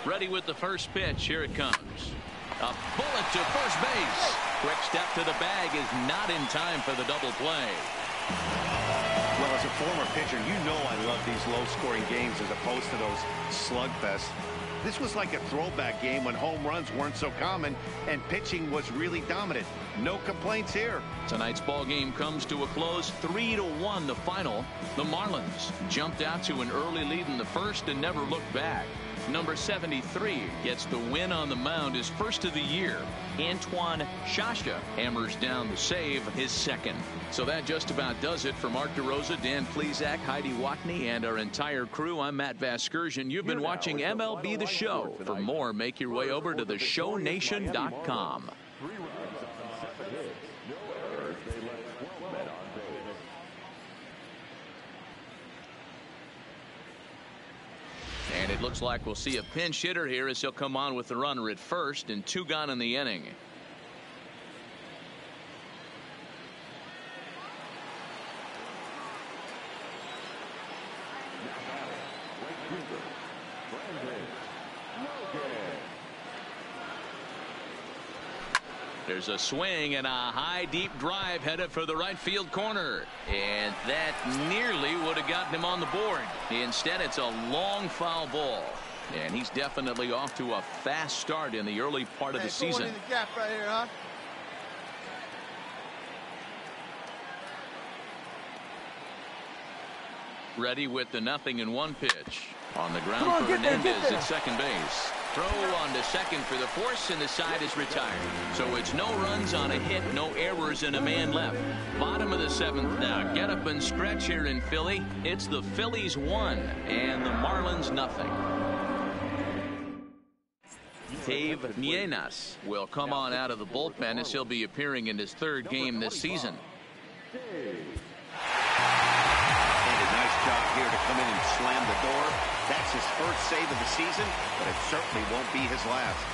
Ready with the first pitch. Here it comes. A bullet to first base. Quick step to the bag is not in time for the double play. Well, as a former pitcher, you know I love these low-scoring games as opposed to those slugfests. This was like a throwback game when home runs weren't so common and pitching was really dominant. No complaints here. Tonight's ball game comes to a close. 3-1 the final. The Marlins jumped out to an early lead in the first and never looked back. Number 73 gets the win on the mound, his first of the year. Antoine Shasha hammers down the save, his second. So that just about does it for Mark DeRosa, Dan Plesac, Heidi Watney, and our entire crew. I'm Matt Vasgersian. You've been watching MLB The Show. For more, make your way over to theshownation.com. And it looks like we'll see a pinch hitter here as he'll come on with the runner at first, and 2 gone in the inning. There's a swing and a high deep drive headed for the right field corner, and that nearly would have gotten him on the board. Instead, it's a long foul ball, and he's definitely off to a fast start in the early part of the season. In the gap right here, huh? Ready with the 0-1 pitch. On the ground for Hernandez at second base. Throw on to second for the force, and the side is retired. So it's no runs on a hit, no errors, and a man left. Bottom of the 7th now. Get up and stretch here in Philly. It's the Phillies 1 and the Marlins nothing. Dave Nienas will come on out of the bullpen as he'll be appearing in his 3rd game this season. Nice job here to come in and slam the door. That's his first save of the season, but it certainly won't be his last.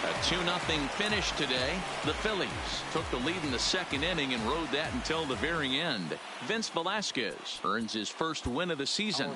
A 2-0 finish today. The Phillies took the lead in the 2nd inning and rode that until the very end. Vince Velasquez earns his first win of the season.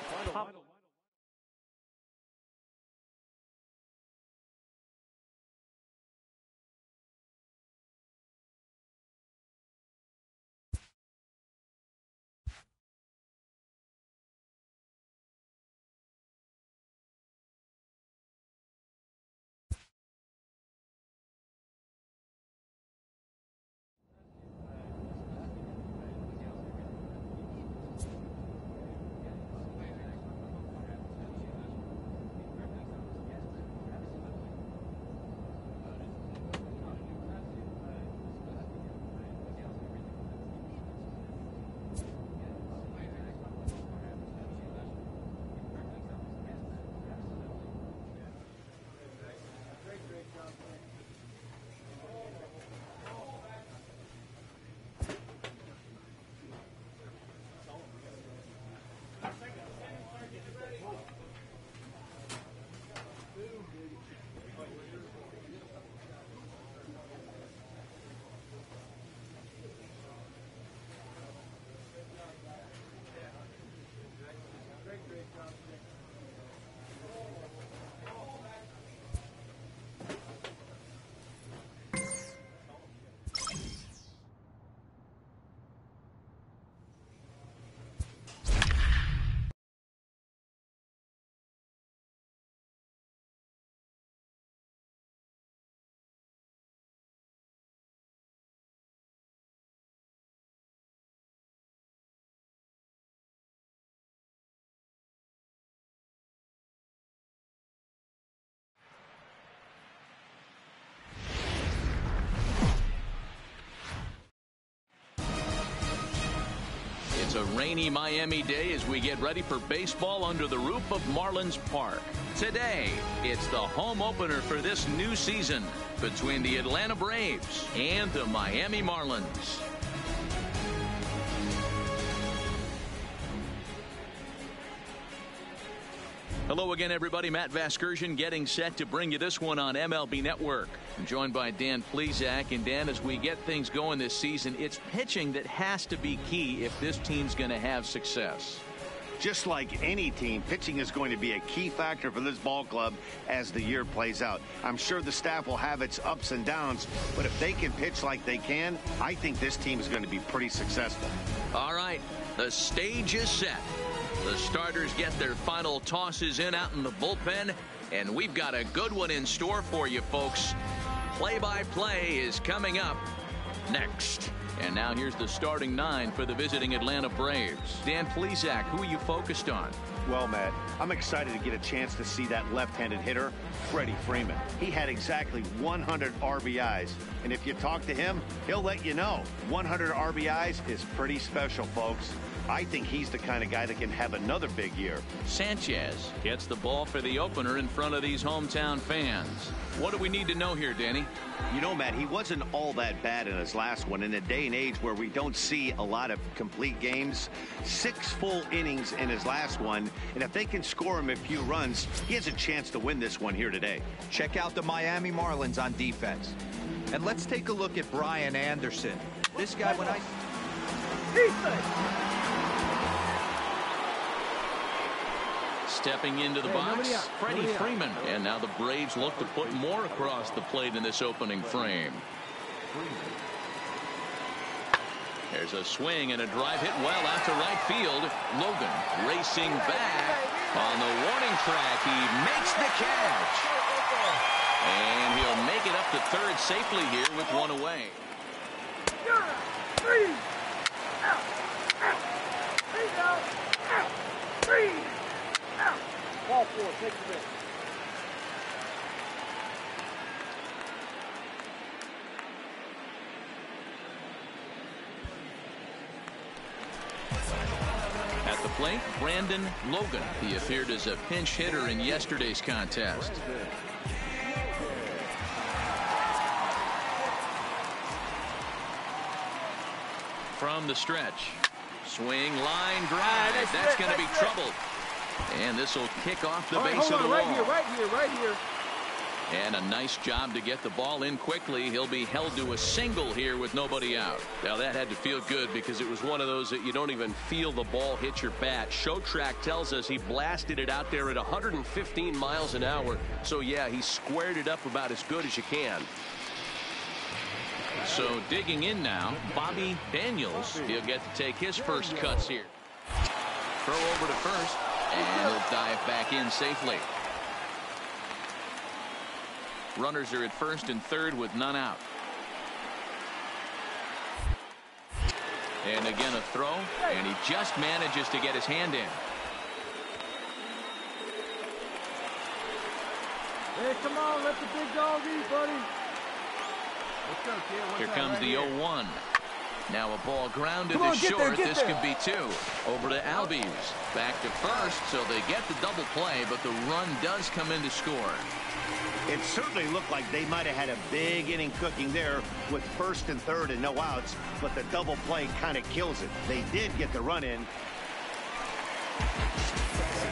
a rainy Miami day as we get ready for baseball under the roof of Marlins Park. Today, it's the home opener for this new season between the Atlanta Braves and the Miami Marlins. Hello again, everybody. Matt Vasgersian getting set to bring you this one on MLB Network. I'm joined by Dan Plesac. And Dan, as we get things going this season, it's pitching that has to be key if this team's going to have success. Just like any team, pitching is going to be a key factor for this ball club as the year plays out. I'm sure the staff will have its ups and downs, but if they can pitch like they can, I think this team is going to be pretty successful. All right, the stage is set. The starters get their final tosses in out in the bullpen, and we've got a good one in store for you, folks. Play-by-play is coming up next. And now here's the starting 9 for the visiting Atlanta Braves. Dan Plesac, who are you focused on? Well, Matt, I'm excited to get a chance to see that left-handed hitter, Freddie Freeman. He had exactly 100 RBIs, and if you talk to him, he'll let you know 100 RBIs is pretty special, folks. I think he's the kind of guy that can have another big year. Sanchez gets the ball for the opener in front of these hometown fans. What do we need to know here, Danny? You know, Matt, he wasn't all that bad in his last one. In a day and age where we don't see a lot of complete games, 6 full innings in his last one, and if they can score him a few runs, he has a chance to win this one here today. Check out the Miami Marlins on defense. And let's take a look at Brian Anderson. This guy, when I... Stepping into the box, Freddie Freeman. And now the Braves look to put more across the plate in this opening frame. There's a swing and a drive hit well out to right field. Logan racing back on the warning track. He makes the catch. And he'll make it up to third safely here with one away. Ball 4, take the pitch. At the plate, Brandon Logan. He appeared as a pinch hitter in yesterday's contest. From the stretch. Swing, line, drive. That's going to be troubled. And this will kick off the base of the wall. Right here. And a nice job to get the ball in quickly. He'll be held to a single here with nobody out. Now that had to feel good because it was one of those that you don't even feel the ball hit your bat. Show track tells us he blasted it out there at 115 miles an hour. So yeah, he squared it up about as good as you can. So digging in now, Bobby Daniels. He'll get to take his first cuts here. Throw over to first. And he'll dive back in safely. Runners are at first and third with none out. And again a throw, and he just manages to get his hand in. Hey, come on, let the big dog eat, buddy. Let's go, kid. Here comes the 0-1. Now a ball grounded to short. This could be 2. Over to Albies. Back to first, so they get the double play, but the run does come in to score. It certainly looked like they might have had a big inning cooking there with first and third and no outs, but the double play kind of kills it. They did get the run in.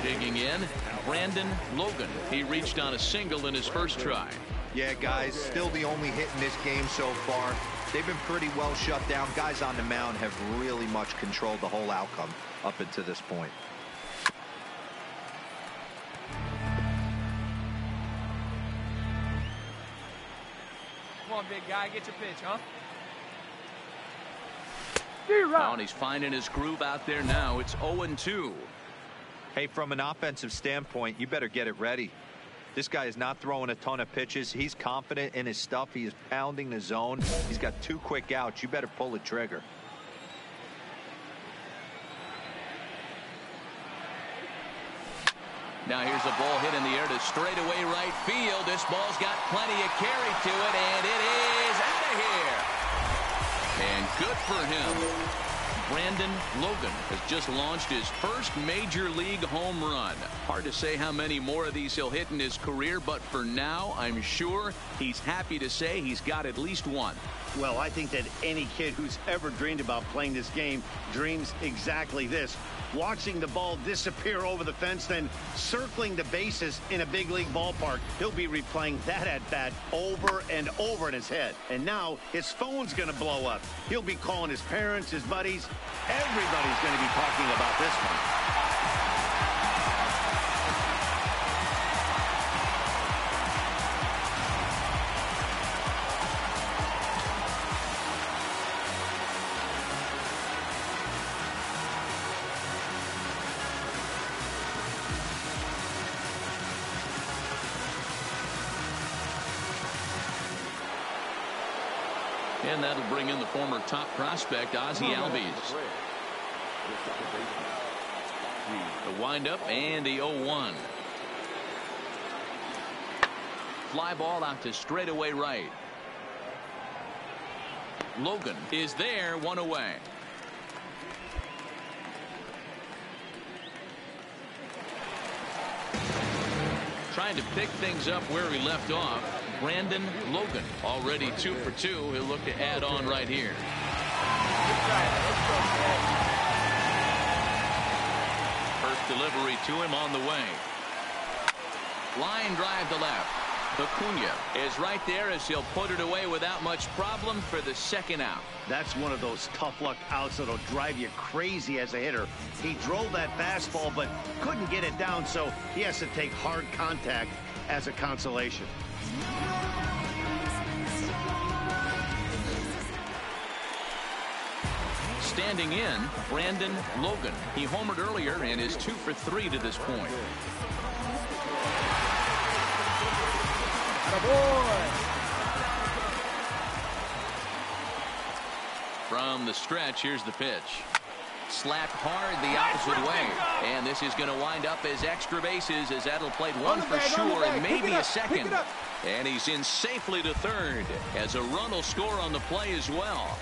Digging in, Brandon Logan. He reached on a single in his first try. Yeah, guys, still the only hit in this game so far. They've been pretty well shut down. Guys on the mound have really much controlled the whole outcome up until this point. Come on, big guy, get your pitch, huh? Oh, and he's finding his groove out there now. It's 0-2. Hey, from an offensive standpoint, you better get it ready. This guy is not throwing a ton of pitches. He's confident in his stuff. He is pounding the zone. He's got 2 quick outs. You better pull the trigger. Now here's a ball hit in the air to straightaway right field. This ball's got plenty of carry to it, and it is out of here. And good for him. Brandon Logan has just launched his first major league home run. Hard to say how many more of these he'll hit in his career, but for now, I'm sure he's happy to say he's got at least one. Well, I think that any kid who's ever dreamed about playing this game dreams exactly this. Watching the ball disappear over the fence, then circling the bases in a big league ballpark. He'll be replaying that at-bat over and over in his head. And now his phone's going to blow up. He'll be calling his parents, his buddies. Everybody's going to be talking about this one. And that'll bring in the former top prospect, Ozzie Albies. The windup and the 0-1. Fly ball out to straightaway right. Logan is there, one away. Trying to pick things up where he left off. Brandon Logan already 2 for 2. He'll look to add on right here. First delivery to him on the way. Line drive to left. Acuna is right there as he'll put it away without much problem for the second out. That's one of those tough luck outs that'll drive you crazy as a hitter. He drove that fastball but couldn't get it down, so he has to take hard contact as a consolation. Standing in, Brandon Logan. He homered earlier and is 2 for 3 to this point. From the stretch, here's the pitch. Slapped hard the opposite way. And this is going to wind up as extra bases, as that'll play one for sure and maybe a second. And he's in safely to third as a run will score on the play as well.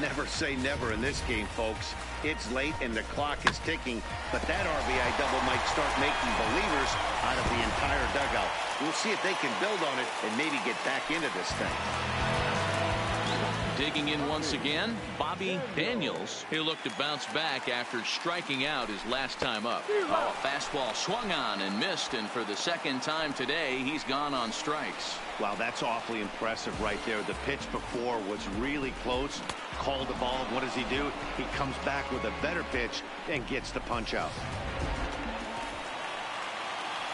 Never say never in this game, folks. It's late and the clock is ticking, but that RBI double might start making believers out of the entire dugout. We'll see if they can build on it and maybe get back into this thing. Digging in once again, Bobby Daniels. He'll look to bounce back after striking out his last time up. Oh, fastball swung on and missed, and for the second time today, he's gone on strikes. Wow, that's awfully impressive right there. The pitch before was really close. Called the ball. What does he do? He comes back with a better pitch and gets the punch out.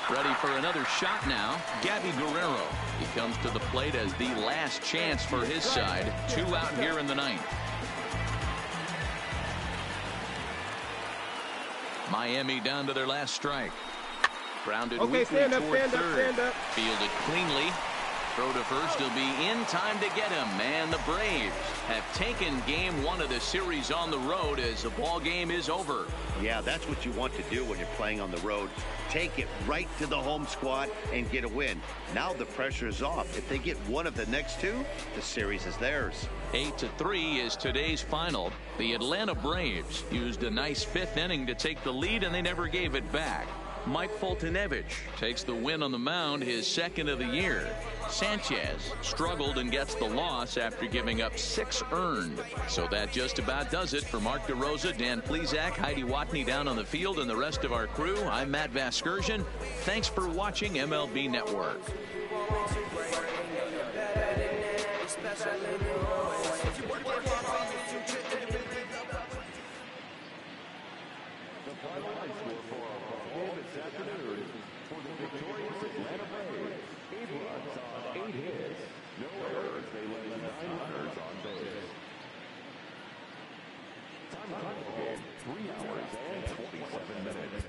Ready for another shot now. Gabby Guerrero. He comes to the plate as the last chance for his side. 2 out here in the 9th. Miami down to their last strike. Grounded weakly toward third. Fielded cleanly. Throw to first. He'll be in time to get him. And the Braves have taken game 1 of the series on the road as the ball game is over. Yeah, that's what you want to do when you're playing on the road. Take it right to the home squad and get a win. Now the pressure is off. If they get one of the next 2, the series is theirs. 8-3 is today's final. The Atlanta Braves used a nice 5th inning to take the lead, and they never gave it back. Mike Foltynewicz takes the win on the mound, his 2nd of the year. Sanchez struggled and gets the loss after giving up 6 earned. So that just about does it for Mark DeRosa, Dan Plesac, Heidi Watney down on the field, and the rest of our crew. I'm Matt Vasgersian. Thanks for watching MLB Network. For the victorious Atlanta Braves, 8 runs on 8 hits, no errors. They led 9 runners on base. Time of the game, 3 hours and 27 minutes.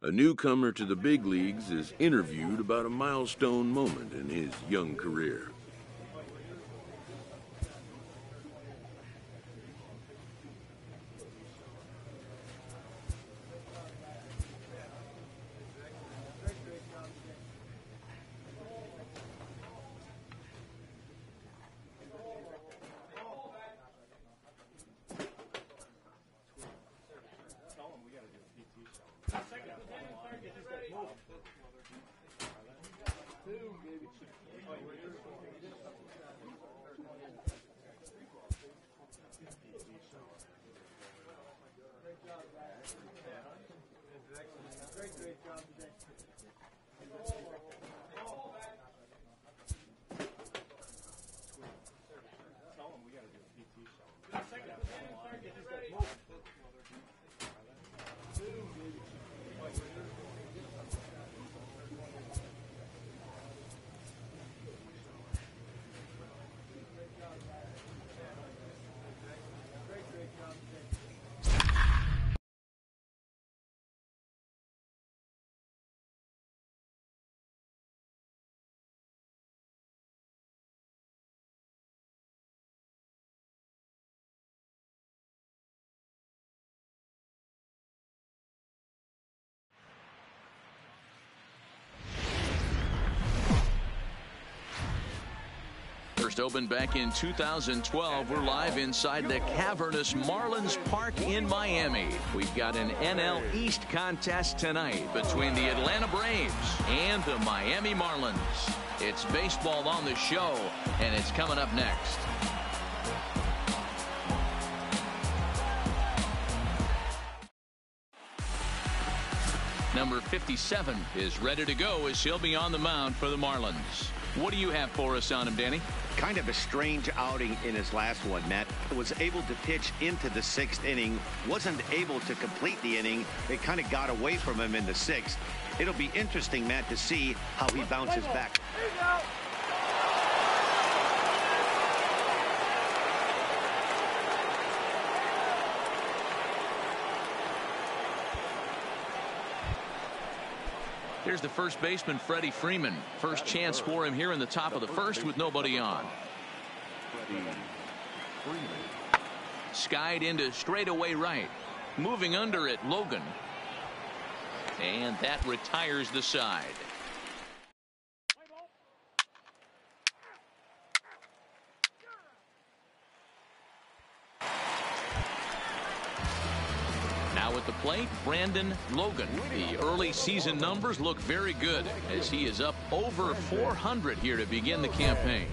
A newcomer to the big leagues is interviewed about a milestone moment in his young career. First opened back in 2012. We're live inside the cavernous Marlins Park in Miami. We've got an NL East contest tonight between the Atlanta Braves and the Miami Marlins. It's baseball on the show, and it's coming up next. Number 57 is ready to go as he'll be on the mound for the Marlins. What do you have for us on him, Danny? Kind of a strange outing in his last one, Matt. Was able to pitch into the 6th inning, wasn't able to complete the inning. It kind of got away from him in the 6th. It'll be interesting, Matt, to see how he bounces back. There you go. Here's the first baseman, Freddie Freeman. First chance for him here in the top of the first with nobody on. Skied into straightaway right. Moving under it, Logan. And that retires the side. Now at the plate, Brandon Logan. The early season numbers look very good as he is up over 400 here to begin the campaign.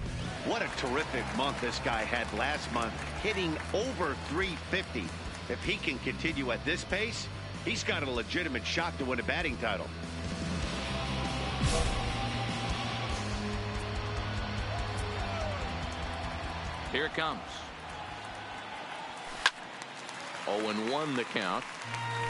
What a terrific month this guy had last month, hitting over 350. If he can continue at this pace, he's got a legitimate shot to win a batting title. Here it comes. 0-1 the count.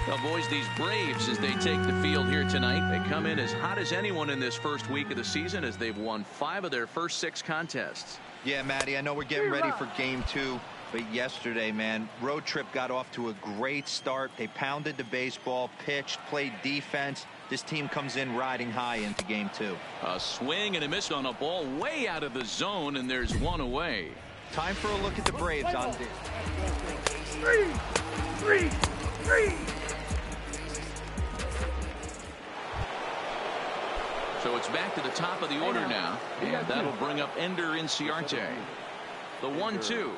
Now, boys, these Braves, as they take the field here tonight, they come in as hot as anyone in this first week of the season as they've won 5 of their first 6 contests. Yeah, Matty, I know we're getting ready for game 2, but yesterday, man, road trip got off to a great start. They pounded the baseball, pitched, played defense. This team comes in riding high into game 2. A swing and a miss on a ball way out of the zone, and there's one away. Time for a look at the Braves on this. 3. So it's back to the top of the order now, and that'll bring up Ender Inciarte. The 1-2.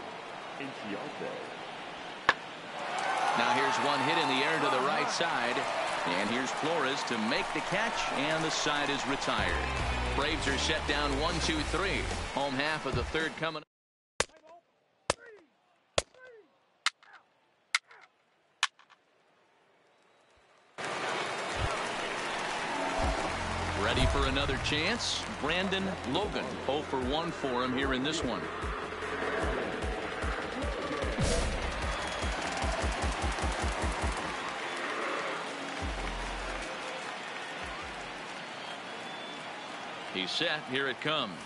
Now here's one hit in the air to the right side, and here's Flores to make the catch, and the side is retired. Braves are set down 1-2-3. Home half of the third coming up. Ready for another chance. Brandon Logan, 0 for 1 for him here in this one. He's set. Here it comes.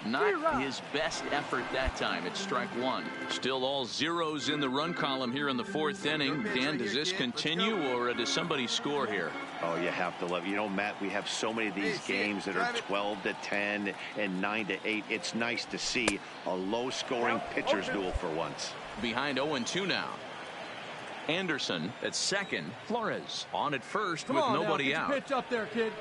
Not his best effort that time. It's strike one. Still all zeros in the run column here in the fourth inning. Dan, does this continue or does somebody score here? Oh, you have to love it. You know, Matt, we have so many of these games that are 12-10 and 9-8. It's nice to see a low-scoring pitcher's duel for once. Behind 0-2 now. Anderson at second. Flores on at first with nobody out. Pitch up there, kid.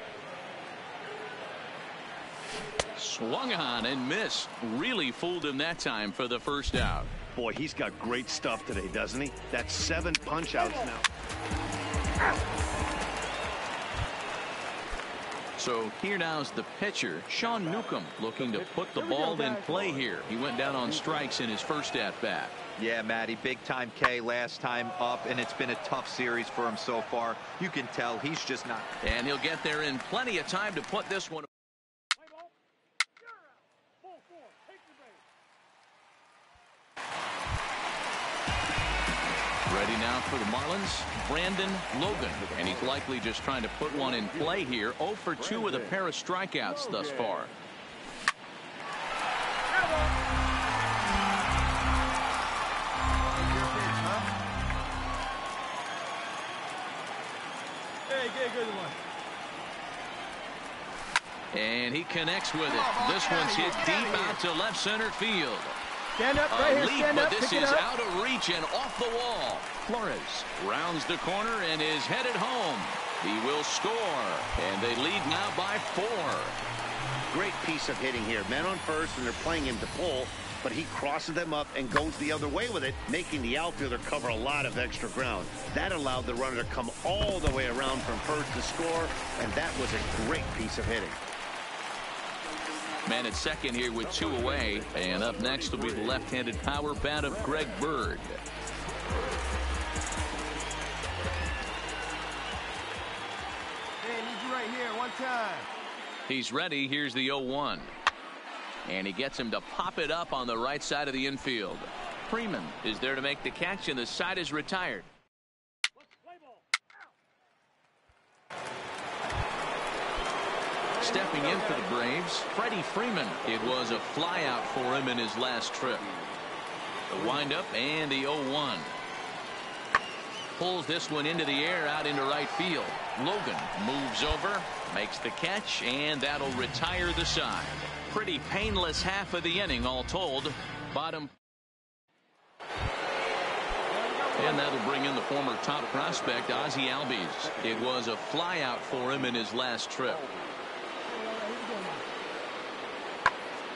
Swung on and missed. Really fooled him that time for the first out. Boy, he's got great stuff today, doesn't he? That's 7 punch-outs now. So here now's the pitcher, Sean Newcomb, looking to put the ball in play here. He went down on strikes in his first at-bat. Yeah, Matty, big-time K last time up, and it's been a tough series for him so far. You can tell he's just not. And he'll get there in plenty of time to put this one. Ready now for the Marlins, Brandon Logan. And he's likely just trying to put one in play here. 0 for 2 with a pair of strikeouts thus far. And he connects with it. This one's hit deep out to left center field. Stand up right here, stand up, but this is out of reach and off the wall. Flores rounds the corner and is headed home. He will score, and they lead now by 4. Great piece of hitting here. Men on first, and they're playing him to pull, but he crosses them up and goes the other way with it, making the outfielder cover a lot of extra ground. That allowed the runner to come all the way around from first to score, and that was a great piece of hitting. Man at second here with 2 away. And up next will be the left-handed power bat of Greg Bird. Hey, need you right here, one time. He's ready. Here's the 0-1. And he gets him to pop it up on the right side of the infield. Freeman is there to make the catch, and the side is retired. Stepping in for the Braves, Freddie Freeman. It was a flyout for him in his last trip. The windup and the 0-1. Pulls this one into the air out into right field. Logan moves over, makes the catch, and that'll retire the side. Pretty painless half of the inning all told. Bottom. And that'll bring in the former top prospect, Ozzie Albies. It was a flyout for him in his last trip.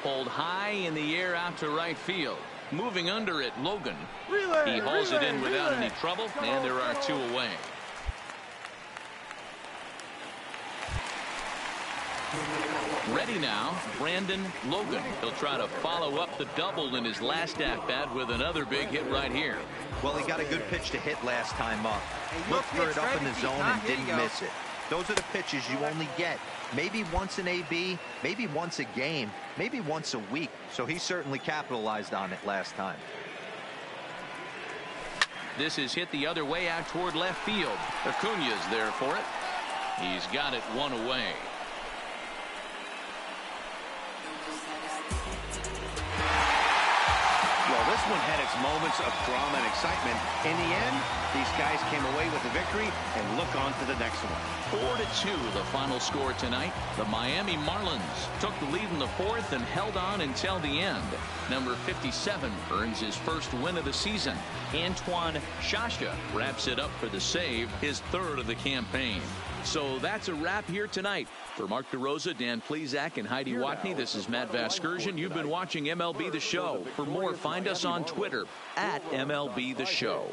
Pulled high in the air out to right field. Moving under it, Logan. He hauls it in without any trouble, and there are 2 away. Ready now, Brandon Logan. He'll try to follow up the double in his last at-bat with another big hit right here. Well, he got a good pitch to hit last time up. Looked for it up in the zone and didn't miss it. Those are the pitches you only get maybe once an AB, maybe once a game, maybe once a week. So he certainly capitalized on it last time. This is hit the other way out toward left field. Acuna's there for it. He's got it 1 away. Well, this one had its moments of drama and excitement. In the end, these guys came away with the victory and look on to the next one. 4-2 the final score tonight. The Miami Marlins took the lead in the 4th and held on until the end. Number 57 earns his first win of the season. Antoine Shasha wraps it up for the save, his 3rd of the campaign. So that's a wrap here tonight. For Mark DeRosa, Dan Plesac, and Heidi Watney, this is Matt Vasgersian. You've been watching MLB The Show. For more, find us on Twitter at MLB The Show.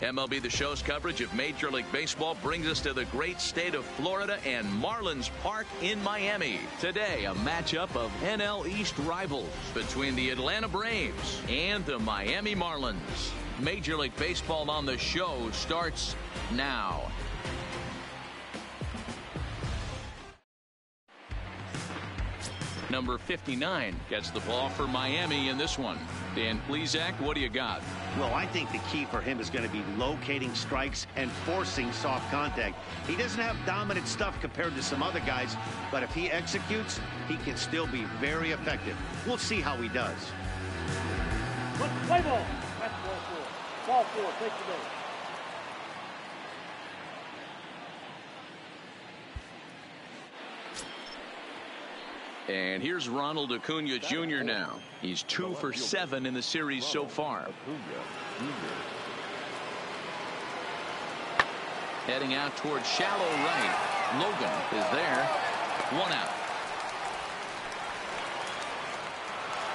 MLB The Show's coverage of Major League Baseball brings us to the great state of Florida and Marlins Park in Miami. Today, a matchup of NL East rivals between the Atlanta Braves and the Miami Marlins. Major League Baseball on the Show starts now. Number 59 gets the ball for Miami in this one. Dan Plesac, what do you got? Well, I think the key for him is going to be locating strikes and forcing soft contact. He doesn't have dominant stuff compared to some other guys, but if he executes, he can still be very effective. We'll see how he does. Play ball. That's ball four. Ball four. Take the base. And here's Ronald Acuna Jr. now. He's 2 for 7 in the series so far. Heading out towards shallow right. Logan is there. 1 out.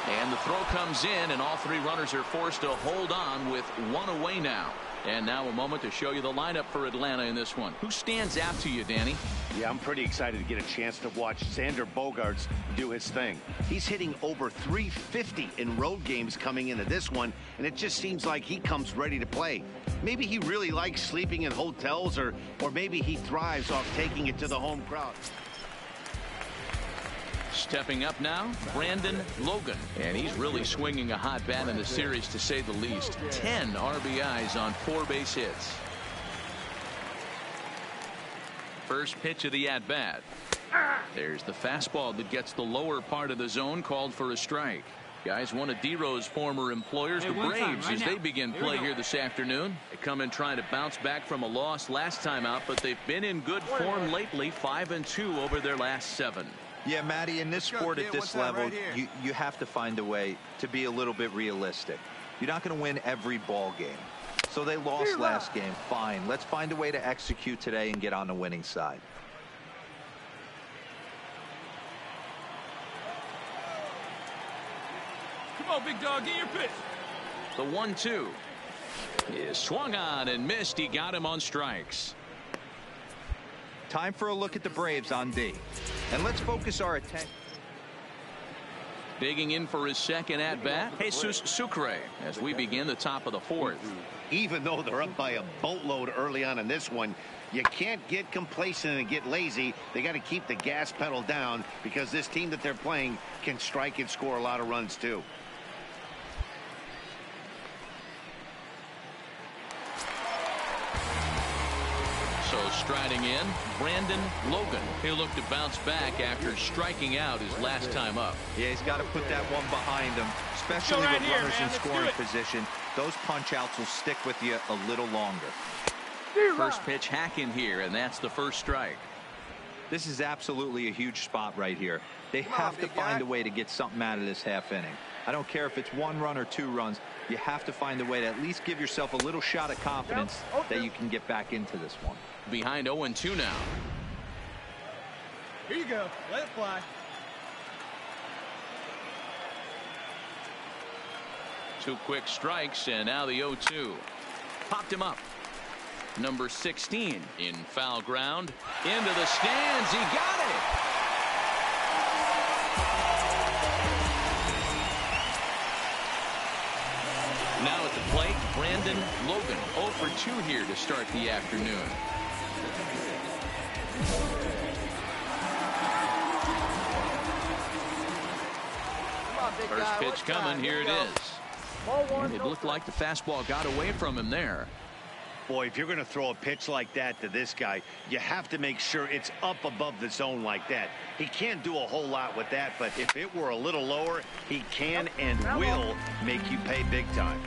And the throw comes in, and all 3 runners are forced to hold on with 1 away now. And now a moment to show you the lineup for Atlanta in this one. Who stands out to you, Danny? Yeah, I'm pretty excited to get a chance to watch Xander Bogaerts do his thing. He's hitting over 350 in road games coming into this one, and it just seems like he comes ready to play. Maybe he really likes sleeping in hotels, or maybe he thrives off taking it to the home crowd. Stepping up now, Brandon Logan. And he's really swinging a hot bat in the series, to say the least. 10 RBIs on 4 base hits. First pitch of the at-bat. There's the fastball that gets the lower part of the zone, called for a strike. Guys, one of D-Row's former employers, the Braves, as they begin play here this afternoon. They come in trying to bounce back from a loss last time out, but they've been in good form lately, 5-2 over their last 7. Yeah, Matty, in this sport at this level, you have to find a way to be a little bit realistic. You're not going to win every ball game. So they lost last game. Fine. Let's find a way to execute today and get on the winning side. Come on, big dog, get your pitch. The 1-2 is swung on and missed. He got him on strikes. Time for a look at the Braves on D. And let's focus our attention. Digging in for his second at-bat, Jesus Sucre, as we begin the top of the 4th. Even though they're up by a boatload early on in this one, you can't get complacent and get lazy. They got to keep the gas pedal down, because this team that they're playing can strike and score a lot of runs too. So striding in, Brandon Logan. He'll look to bounce back after striking out his last time up. Yeah, he's got to put that one behind him, especially with runners in scoring position. Those punch-outs will stick with you a little longer. First pitch hack in here, and that's the first strike. This is absolutely a huge spot right here. They have to find a way to get something out of this half inning. I don't care if it's 1 run or 2 runs. You have to find a way to at least give yourself a little shot at confidence that you can get back into this one. Behind 0-2 now. Here you go. Let it fly. Two quick strikes, and now the 0-2. Popped him up. Number 16 in foul ground. Into the stands. He got it. Now at the plate, Brandon Logan. 0 for 2 here to start the afternoon. First pitch coming. Here it is. It looked like the fastball got away from him there. Boy, if you're going to throw a pitch like that to this guy, you have to make sure it's up above the zone like that. He can't do a whole lot with that, but if it were a little lower, he can and will make you pay big time.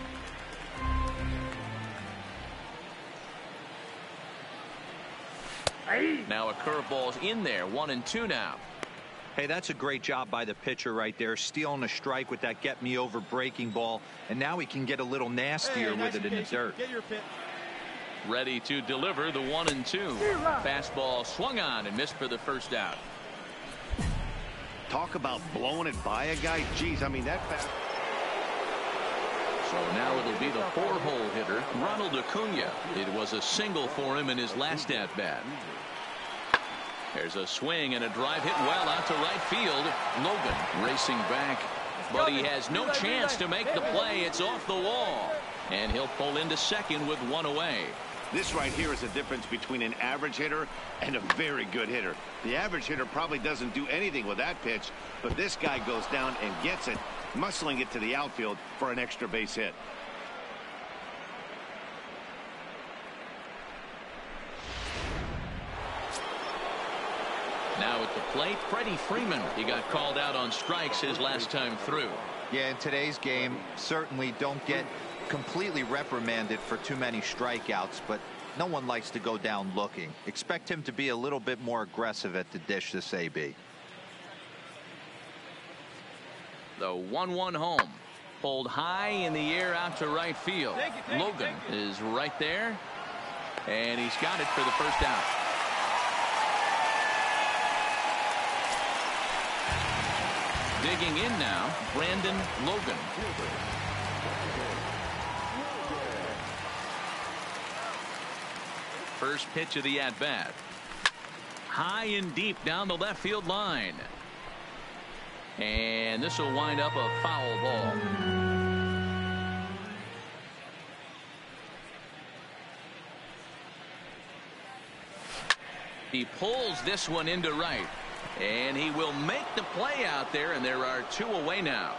Now a curveball's in there. 1-2 now. Hey, that's a great job by the pitcher right there, stealing a strike with that get me over breaking ball, and now he can get a little nastier with it in the dirt. Get your pitch. Ready to deliver the 1-2. Fastball swung on and missed for the first out. Talk about blowing it by a guy. Geez, I mean, that fast. So now it'll be the 4-hole hitter, Ronald Acuna. It was a single for him in his last at-bat. There's a swing and a drive hit well out to right field. Logan racing back, but he has no chance to make the play. It's off the wall, and he'll pull into second with one away. This right here is the difference between an average hitter and a very good hitter. The average hitter probably doesn't do anything with that pitch, but this guy goes down and gets it, muscling it to the outfield for an extra base hit. Now at the plate, Freddie Freeman. He got called out on strikes his last time through. Yeah, in today's game, certainly don't get completely reprimanded for too many strikeouts, but no one likes to go down looking. Expect him to be a little bit more aggressive at the dish this AB. The 1-1 home. Pulled high in the air out to right field. Logan is right there, and he's got it for the first out. Digging in now, Brandon Logan. First pitch of the at-bat. High and deep down the left field line. And this will wind up a foul ball. He pulls this one into right. And he will make the play out there, and there are two away now.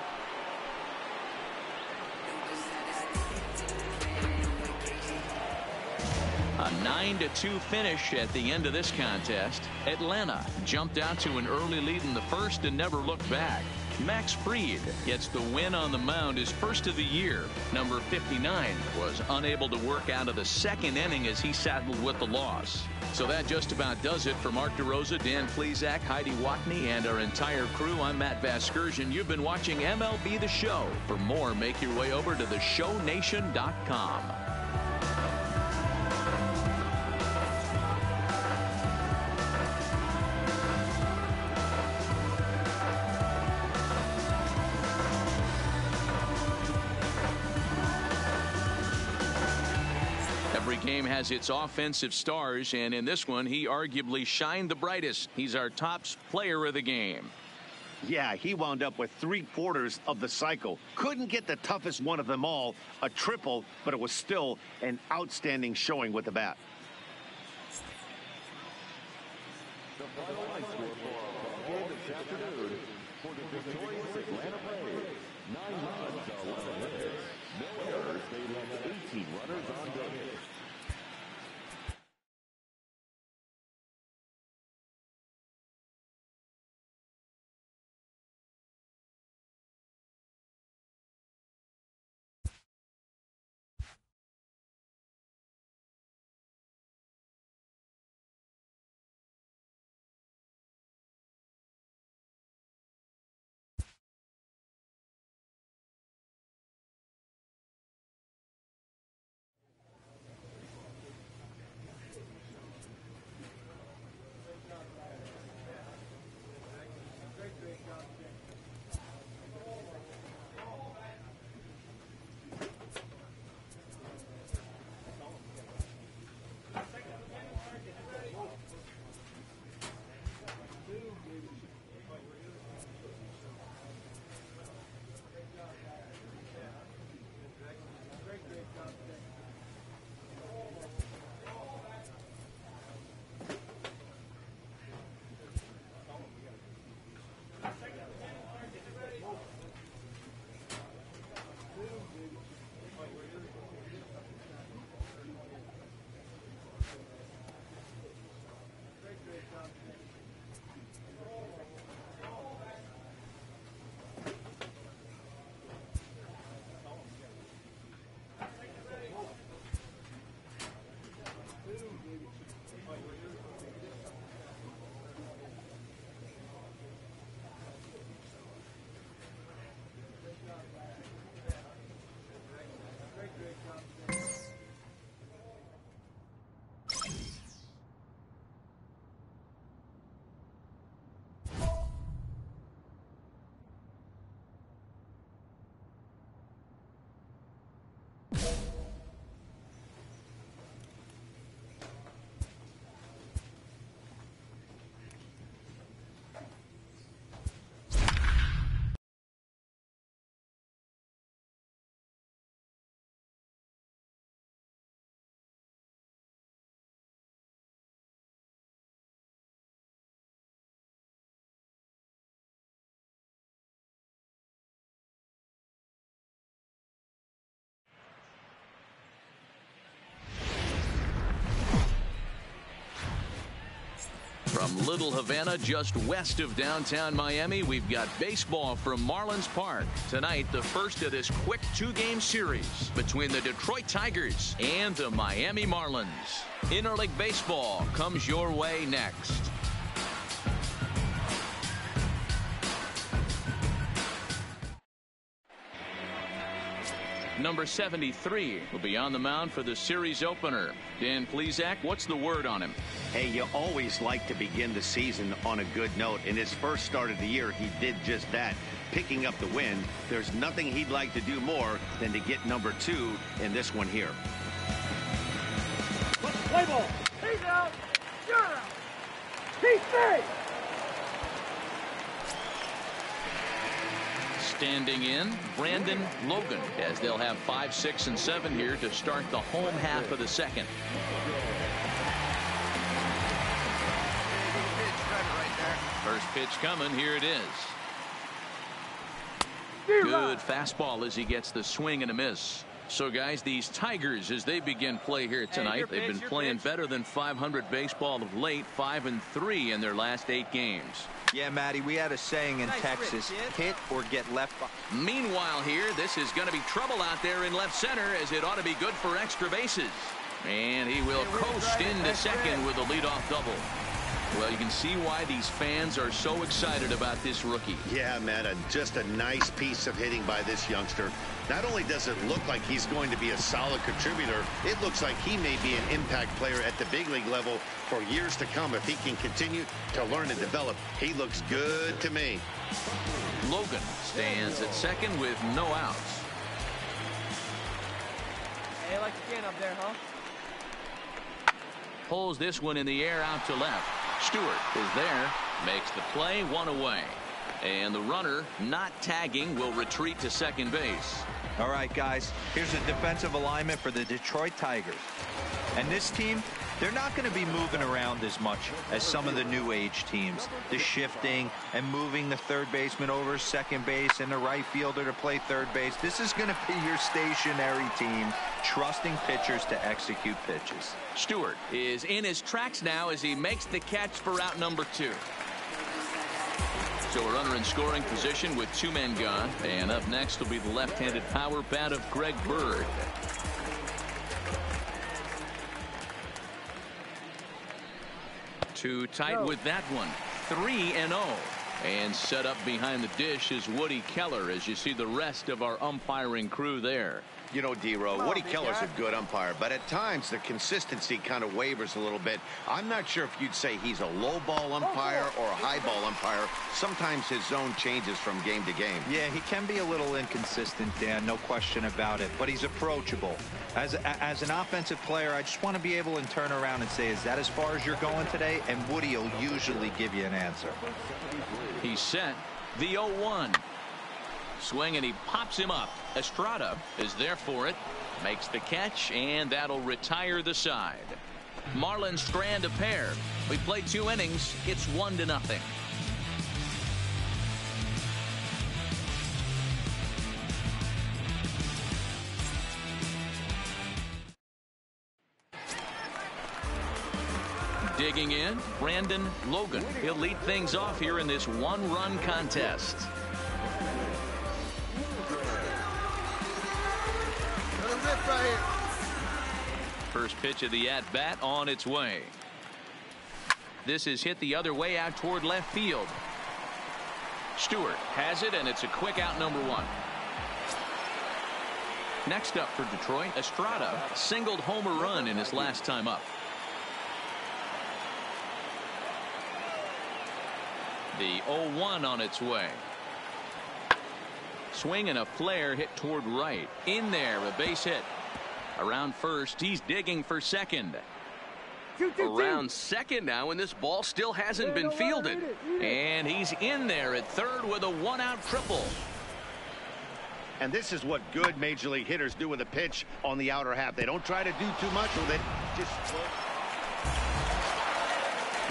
A 9-2 finish at the end of this contest. Atlanta jumped out to an early lead in the first and never looked back. Max Fried gets the win on the mound, his first of the year. Number 59 was unable to work out of the second inning as he settled with the loss. So that just about does it for Mark DeRosa, Dan Plesac, Heidi Watney, and our entire crew. I'm Matt Vasgersian. You've been watching MLB The Show. For more, make your way over to theshownation.com. Every game has its offensive stars, and in this one, he arguably shined the brightest. He's our top player of the game. Yeah, he wound up with 3/4 of the cycle. Couldn't get the toughest one of them all, a triple, but it was still an outstanding showing with the bat. The final score for our game this afternoon for the victorious Atlanta Braves. 9 runs, 11 hits, no errors. They left 18 runners on base. From Little Havana, just west of downtown Miami, we've got baseball from Marlins Park. Tonight, the first of this quick two-game series between the Detroit Tigers and the Miami Marlins. Interleague Baseball comes your way next. Number 73 will be on the mound for the series opener. Dan Plesac, what's the word on him? Hey, you always like to begin the season on a good note. In his first start of the year, he did just that, picking up the win. There's nothing he'd like to do more than to get number 2 in this one here. Play ball. He's out. You're out. He's safe. Standing in, Brandon Logan, as they'll have 5, 6, and 7 here to start the home half of the second. First pitch coming, here it is. Good fastball as he gets the swing and a miss. So, guys, these Tigers, as they begin play here tonight, they've been playing better than 500 baseball of late, 5-3 in their last 8 games. Yeah, Matty, we had a saying in Texas, hit or get left. Meanwhile here, this is going to be trouble out there in left center, as it ought to be good for extra bases. And he will coast into second with a leadoff double. Well, you can see why these fans are so excited about this rookie. Yeah, man, just a nice piece of hitting by this youngster. Not only does it look like he's going to be a solid contributor, it looks like he may be an impact player at the big league level for years to come if he can continue to learn and develop. He looks good to me. Logan stands at second with no outs. Hey, like skin up there, huh? Pulls this one in the air out to left. Stewart is there, makes the play, 1 away. And the runner, not tagging, will retreat to second base. All right, guys, here's a defensive alignment for the Detroit Tigers. And this team, they're not going to be moving around as much as some of the new age teams. The shifting and moving the third baseman over second base and the right fielder to play third base. This is going to be your stationary team, trusting pitchers to execute pitches. Stewart is in his tracks now as he makes the catch for out number 2. So a runner in scoring position with 2 men gone. And up next will be the left-handed power bat of Greg Bird. Too tight with that one. 3-0. And set up behind the dish is Woody Keller, as you see the rest of our umpiring crew there. You know, D-Row, Woody Keller's a good umpire, but at times the consistency kind of wavers a little bit. I'm not sure if you'd say he's a low ball umpire or a high ball umpire. Sometimes his zone changes from game to game. Yeah, he can be a little inconsistent, Dan, no question about it, but he's approachable. As an offensive player, I just want to be able to turn around and say, is that as far as you're going today? And Woody will usually give you an answer. He's set. The 0-1. Swing, and he pops him up. Estrada is there for it, makes the catch, and that'll retire the side. Marlins strand a pair. We played 2 innings. It's 1-0. Digging in, Brandon Logan. He'll lead things off here in this 1-run contest. First pitch of the at-bat on its way. This is hit the other way out toward left field. Stewart has it, and it's a quick out, number 1. Next up for Detroit, Estrada singled homer run in his last time up. The 0-1 on its way. Swing and a flare hit toward right. In there, a base hit. Around first, he's digging for second. Around second now, and this ball still hasn't been fielded. And he's in there at third with a 1-out triple. And this is what good major league hitters do with a pitch on the outer half. They don't try to do too much with it. Just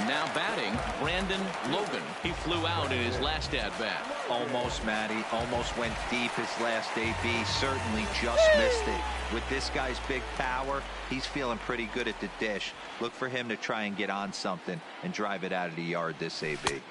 Now batting, Brandon Logan. He flew out in his last at-bat. Almost, Matty. Almost went deep his last AB. Certainly just missed it. With this guy's big power, he's feeling pretty good at the dish. Look for him to try and get on something and drive it out of the yard this AB.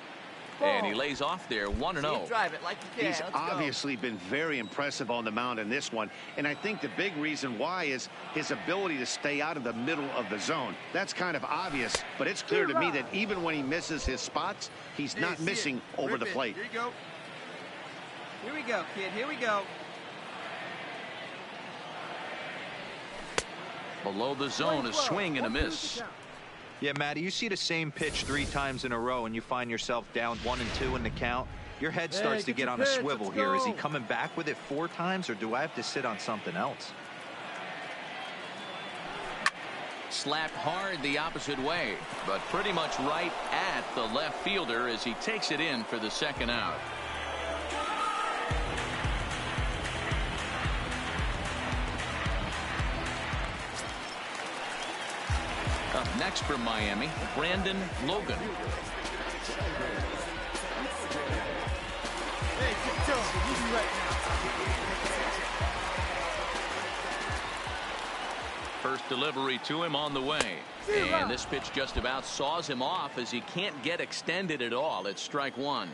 And he lays off there 1-0. Drive it like you can. He's obviously been very impressive on the mound in this one, and I think the big reason why is his ability to stay out of the middle of the zone. That's kind of obvious, but it's clear to me that even when he misses his spots, he's not missing over the plate. Here you go. Here we go, kid. Here we go. Below the zone, a swing and a miss. Yeah, Matty, you see the same pitch 3 times in a row and you find yourself down 1 and 2 in the count. Your head starts to get on a swivel here. Is he coming back with it 4 times, or do I have to sit on something else? Slapped hard the opposite way, but pretty much right at the left fielder as he takes it in for the second out. Up next from Miami, Brandon Logan. First delivery to him on the way. And this pitch just about saws him off as he can't get extended at all. It's strike 1.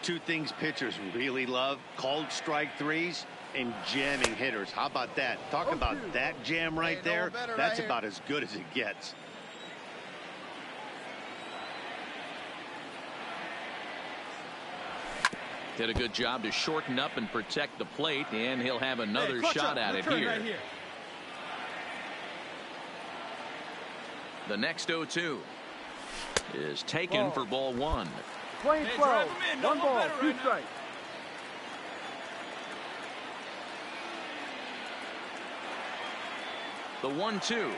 2 things pitchers really love: called strike 3s and jamming hitters. How about that? Talk about that jam right there. That's about as good as it gets. Did a good job to shorten up and protect the plate, and he'll have another shot at it here. Right here. The next 0-2 is taken for ball 1. Plain 12. 1 ball, 2 strikes. The 1-2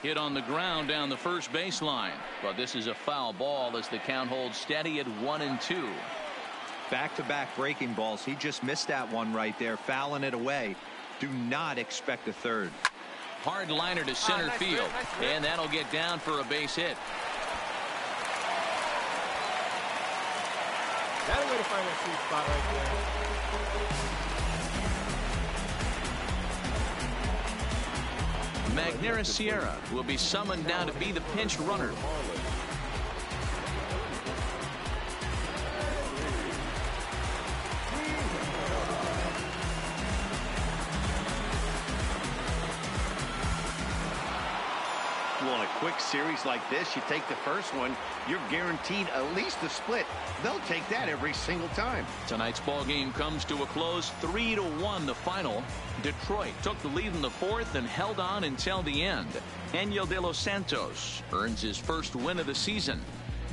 hit on the ground down the first baseline, but this is a foul ball as the count holds steady at 1-2. Back-to-back breaking balls. He just missed that one right there, fouling it away. Do not expect a third. Hard liner to center field, and that'll get down for a base hit. That's a way to find that sweet spot right there. Magnera Sierra will be summoned now to be the pinch runner. Well, in a quick series like this, you take the first one, you're guaranteed at least a split. They'll take that every single time. Tonight's ball game comes to a close, 3-1 the final. Detroit took the lead in the 4th and held on until the end. Angel de los Santos earns his first win of the season.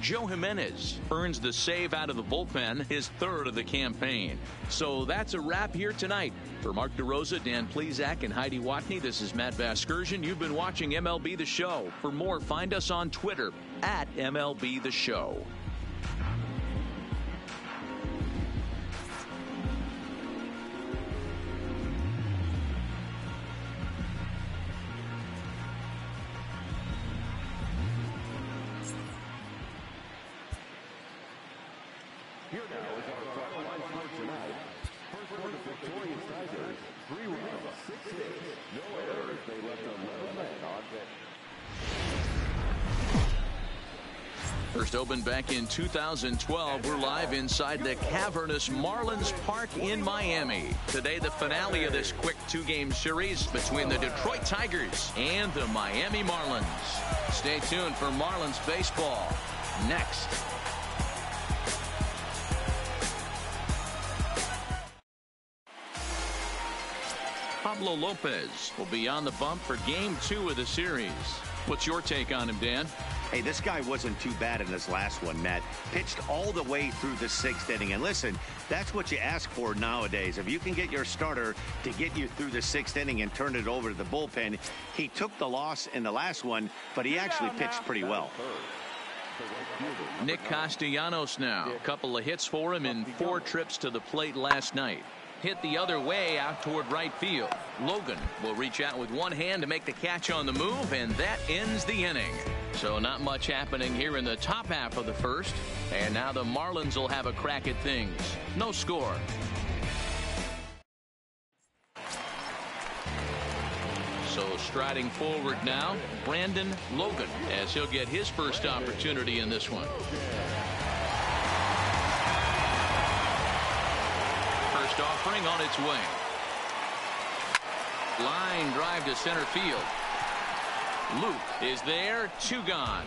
Joe Jimenez earns the save out of the bullpen, his 3rd of the campaign. So that's a wrap here tonight. For Mark DeRosa, Dan Plesac, and Heidi Watney, this is Matt Vasgersian. You've been watching MLB The Show. For more, find us on Twitter at MLB The Show. Here now is our final line score tonight. First for the victorious Tigers, 3 runs, 6 hits, no errors. They left 11 men on deck. First opened back in 2012. We're live inside the cavernous Marlins Park in Miami. Today, the finale of this quick 2-game series between the Detroit Tigers and the Miami Marlins. Stay tuned for Marlins baseball next. Pablo Lopez will be on the bump for game 2 of the series. What's your take on him, Dan? Hey, this guy wasn't too bad in this last one, Matt. Pitched all the way through the 6th inning. And listen, that's what you ask for nowadays. If you can get your starter to get you through the 6th inning and turn it over to the bullpen. He took the loss in the last one, but he actually pitched pretty well. Nick Castellanos now. A couple of hits for him in 4 trips to the plate last night. Hit the other way out toward right field. Logan will reach out with one hand to make the catch on the move, and that ends the inning. So not much happening here in the top half of the first. And now the Marlins will have a crack at things. No score. So striding forward now, Brandon Logan, as he'll get his first opportunity in this one. First offering on its way. Line drive to center field. Luke is there, 2 gone.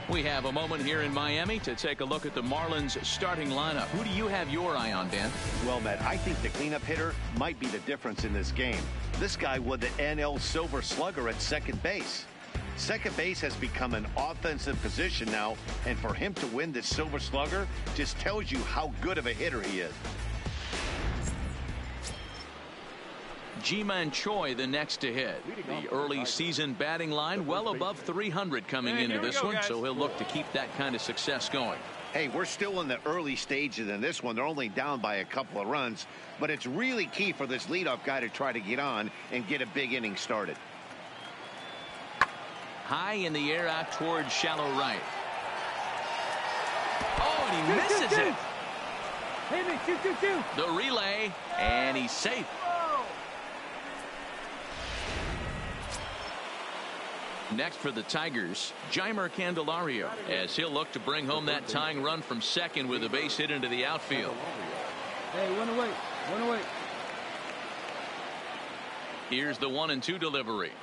We have a moment here in Miami to take a look at the Marlins starting lineup. Who do you have your eye on, Dan? Well, Matt, I think the cleanup hitter might be the difference in this game. This guy won the NL Silver Slugger at second base. Second base has become an offensive position now, and for him to win this Silver Slugger just tells you how good of a hitter he is. Ji-Man Choi the next to hit. The early season batting line well above 300 coming into this one, so he'll look to keep that kind of success going. Hey, we're still in the early stages in this one. They're only down by a couple of runs, but it's really key for this leadoff guy to try to get on and get a big inning started. High in the air out towards shallow right. Oh, and he misses it. Hit me, shoot. The relay, and he's safe. Next for the Tigers, Jeimer Candelario, as he'll look to bring home that tying run from second with a base hit into the outfield. Hey, one away. Here's the 1-2 delivery.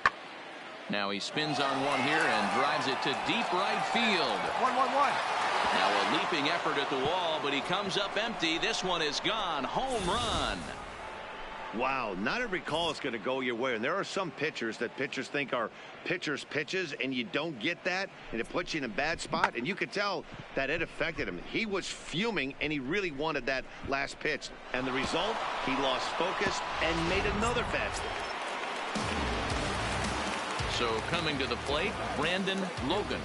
Now he spins on one here and drives it to deep right field. 1-1-1. Now a leaping effort at the wall, but he comes up empty. This one is gone. Home run. Wow, not every call is going to go your way. And there are some pitchers that pitchers think are pitchers' pitches, and you don't get that, and it puts you in a bad spot. And you could tell that it affected him. He was fuming, and he really wanted that last pitch. And the result, he lost focus and made another fastball. So coming to the plate, Brandon Logan.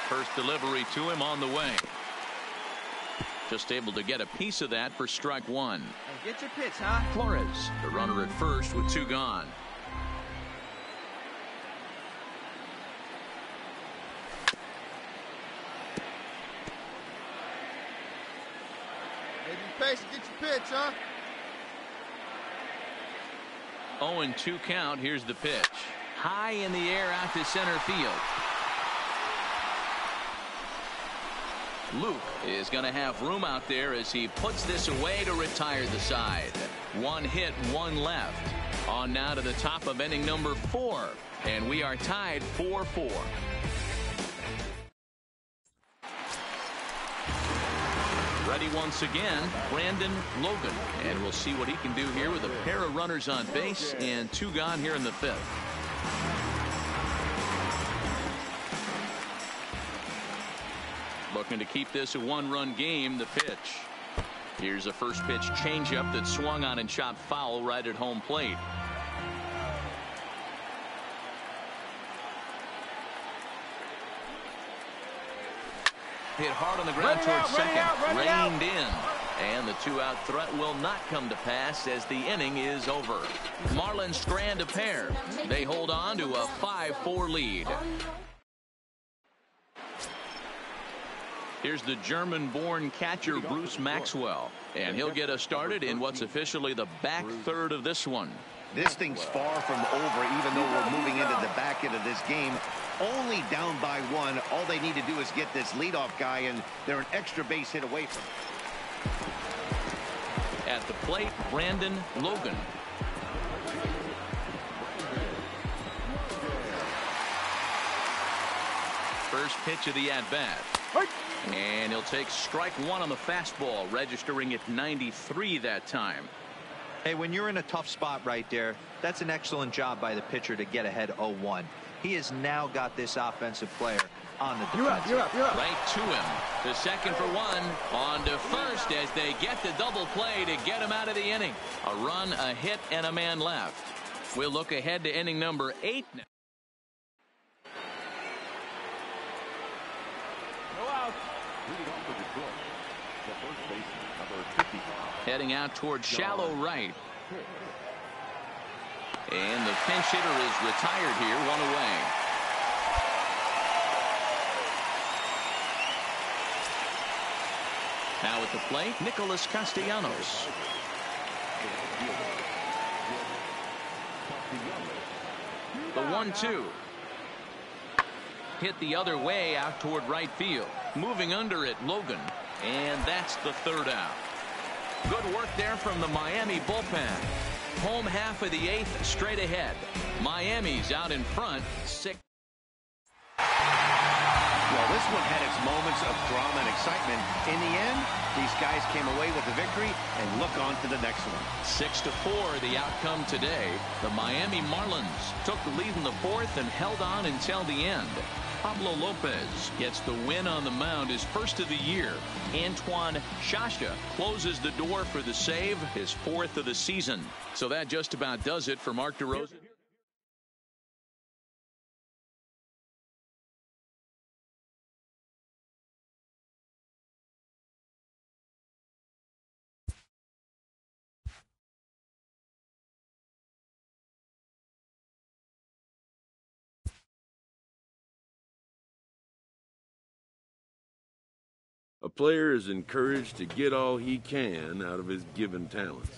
First delivery to him on the way. Just able to get a piece of that for strike one. Hey, get your pitch, huh? Flores, the runner at first with 2 gone. Hey, be patient, get your pitch, huh? 0-2 count. Here's the pitch. High in the air out to center field. Luke is going to have room out there as he puts this away to retire the side. 1 hit, 1 left. On now to the top of inning number 4. And we are tied 4-4. Ready once again, Brandon Logan. And we'll see what he can do here with a pair of runners on base and 2 gone here in the 5th. Looking to keep this a 1-run game. The pitch. Here's a first pitch changeup that swung on and shot foul right at home plate. Hit hard on the ground towards second. Reined in. And the 2-out threat will not come to pass as the inning is over. Marlins strand a pair. They hold on to a 5-4 lead. Here's the German-born catcher Bruce Maxwell, and he'll get us started in what's officially the back third of this one. This thing's far from over, even though we're moving into the back end of this game. Only down by 1. All they need to do is get this leadoff guy, and they're an extra base hit away from him. At the plate, Brandon Logan. First pitch of the at-bat. And he'll take strike 1 on the fastball, registering at 93 that time. Hey, when you're in a tough spot right there, that's an excellent job by the pitcher to get ahead 0-1. He has now got this offensive player on the defense. You're up. Right to him. The second for 1. On to first as they get the double play to get him out of the inning. A run, a hit, and a man left. We'll look ahead to inning number 8 now. The first baseman, number 55. Heading out towards shallow right. And the pinch hitter is retired here, one away. Now at the plate, Nicholas Castellanos. The 1-2. Hit the other way out toward right field. Moving under it, Logan. And that's the third out. Good work there from the Miami bullpen. Home half of the eighth straight ahead. Miami's out in front, 6. Well, this one had its moments of drama and excitement. In the end, these guys came away with the victory and look on to the next one. 6-4 the outcome today. The Miami Marlins took the lead in the fourth and held on until the end. Pablo Lopez gets the win on the mound, his first of the year. Antoine Shasha closes the door for the save, his fourth of the season. So that just about does it for Mark DeRozan. A player is encouraged to get all he can out of his given talents.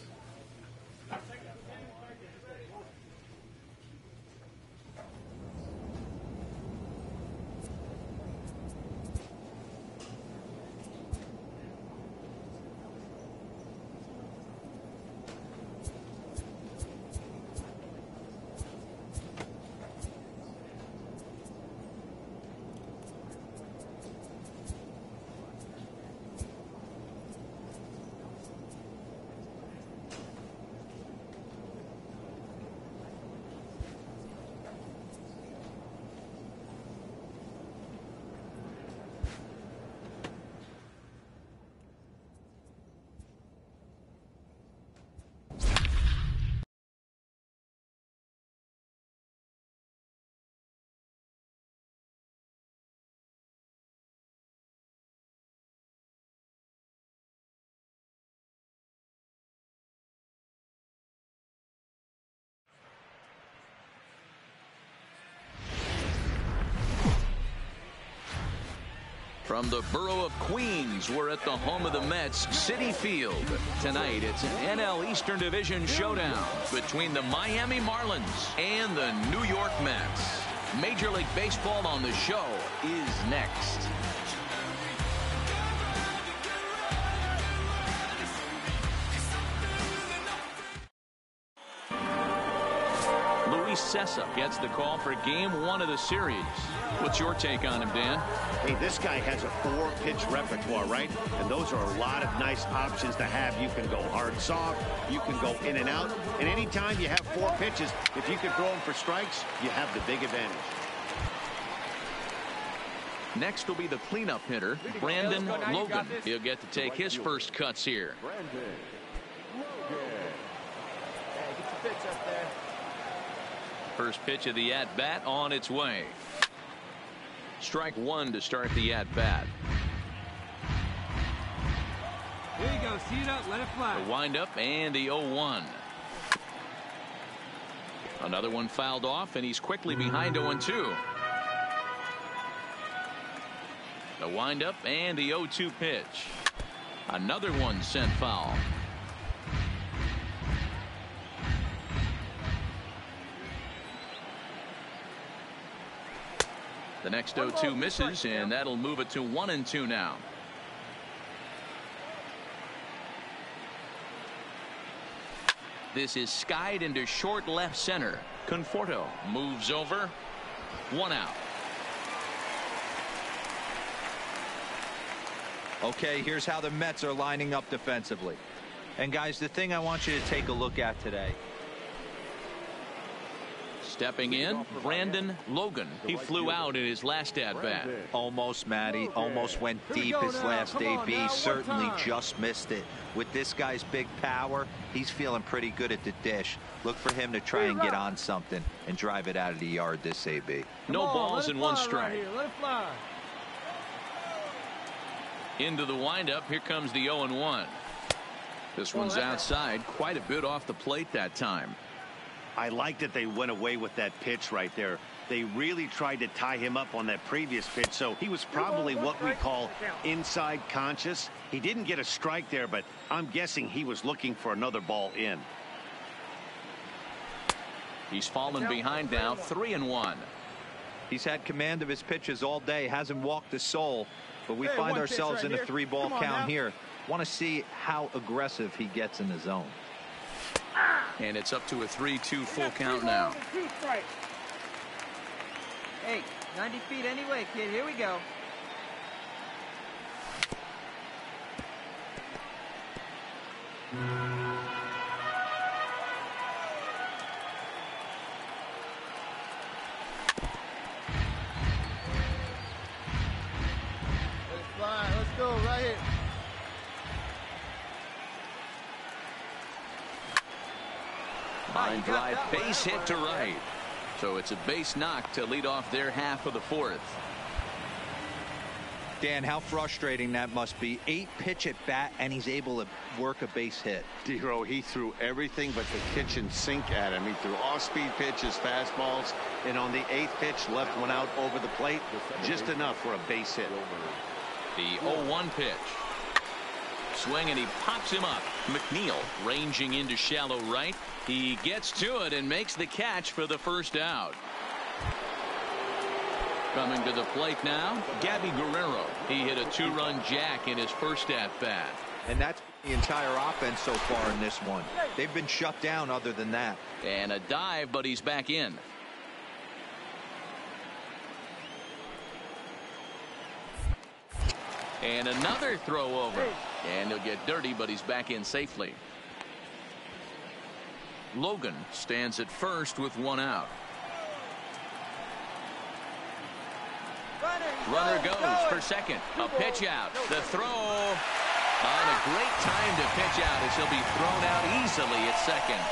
From the borough of Queens, we're at the home of the Mets, Citi Field. Tonight, it's an NL Eastern Division showdown between the Miami Marlins and the New York Mets. Major League Baseball on the show is next. Sessa gets the call for game one of the series. What's your take on him, Dan? Hey, this guy has a 4-pitch repertoire, right? And those are a lot of nice options to have. You can go hard, soft. You can go in and out. And anytime you have 4 pitches, if you can throw them for strikes, you have the big advantage. Next will be the cleanup hitter, Brandon Logan. He'll get to take his first cuts here. Brandon Logan. Hey, get your pitch up there. First pitch of the at-bat on its way. Strike one to start the at-bat. Here you go. See it up. Let it fly. The windup and the 0-1. Another one fouled off, and he's quickly behind 0-2. The windup and the 0-2 pitch. Another one sent foul. The next 0-2 misses, and that'll move it to 1-2 now. This is skied into short left center. Conforto moves over. 1 out. Okay, here's how the Mets are lining up defensively. And guys, the thing I want you to take a look at today. Stepping in, Brandon Logan. He flew out in his last at-bat. Almost, Matty. Almost went deep his last AB. Certainly just missed it. With this guy's big power, he's feeling pretty good at the dish. Look for him to try and get on something and drive it out of the yard this AB. No balls and 1 strike. Let it fly. Into the windup. Here comes the 0-1. This one's outside. Quite a bit off the plate that time. I like that they went away with that pitch right there. They really tried to tie him up on that previous pitch, so he was probably what we call inside conscious. He didn't get a strike there, but I'm guessing he was looking for another ball in. He's fallen behind now, 3-1. He's had command of his pitches all day, hasn't walked a soul, but we find ourselves in a 3-ball count here. Want to see how aggressive he gets in the zone. And it's up to a 3-2 full count now. Hey, 90 feet anyway, kid. Here we go. Let's go right here. Line drive, base hit to right. So it's a base knock to lead off their half of the fourth. Dan, how frustrating that must be. 8 pitch at bat, and he's able to work a base hit. Dero, he threw everything but the kitchen sink at him. He threw off-speed pitches, fastballs, and on the 8th pitch, left one out over the plate. Just enough for a base hit. The 0-1 pitch. Swing, and he pops him up. McNeil ranging into shallow right. He gets to it and makes the catch for the first out. Coming to the plate now, Gabby Guerrero. He hit a 2-run jack in his first at-bat. And that's the entire offense so far in this one. They've been shut down other than that. And a dive, but he's back in. And another throw over. And he'll get dirty, but he's back in safely. Logan stands at first with 1 out. Runner goes for second. A pitch out. The throw on a great time to pitch out as he'll be thrown out easily at second.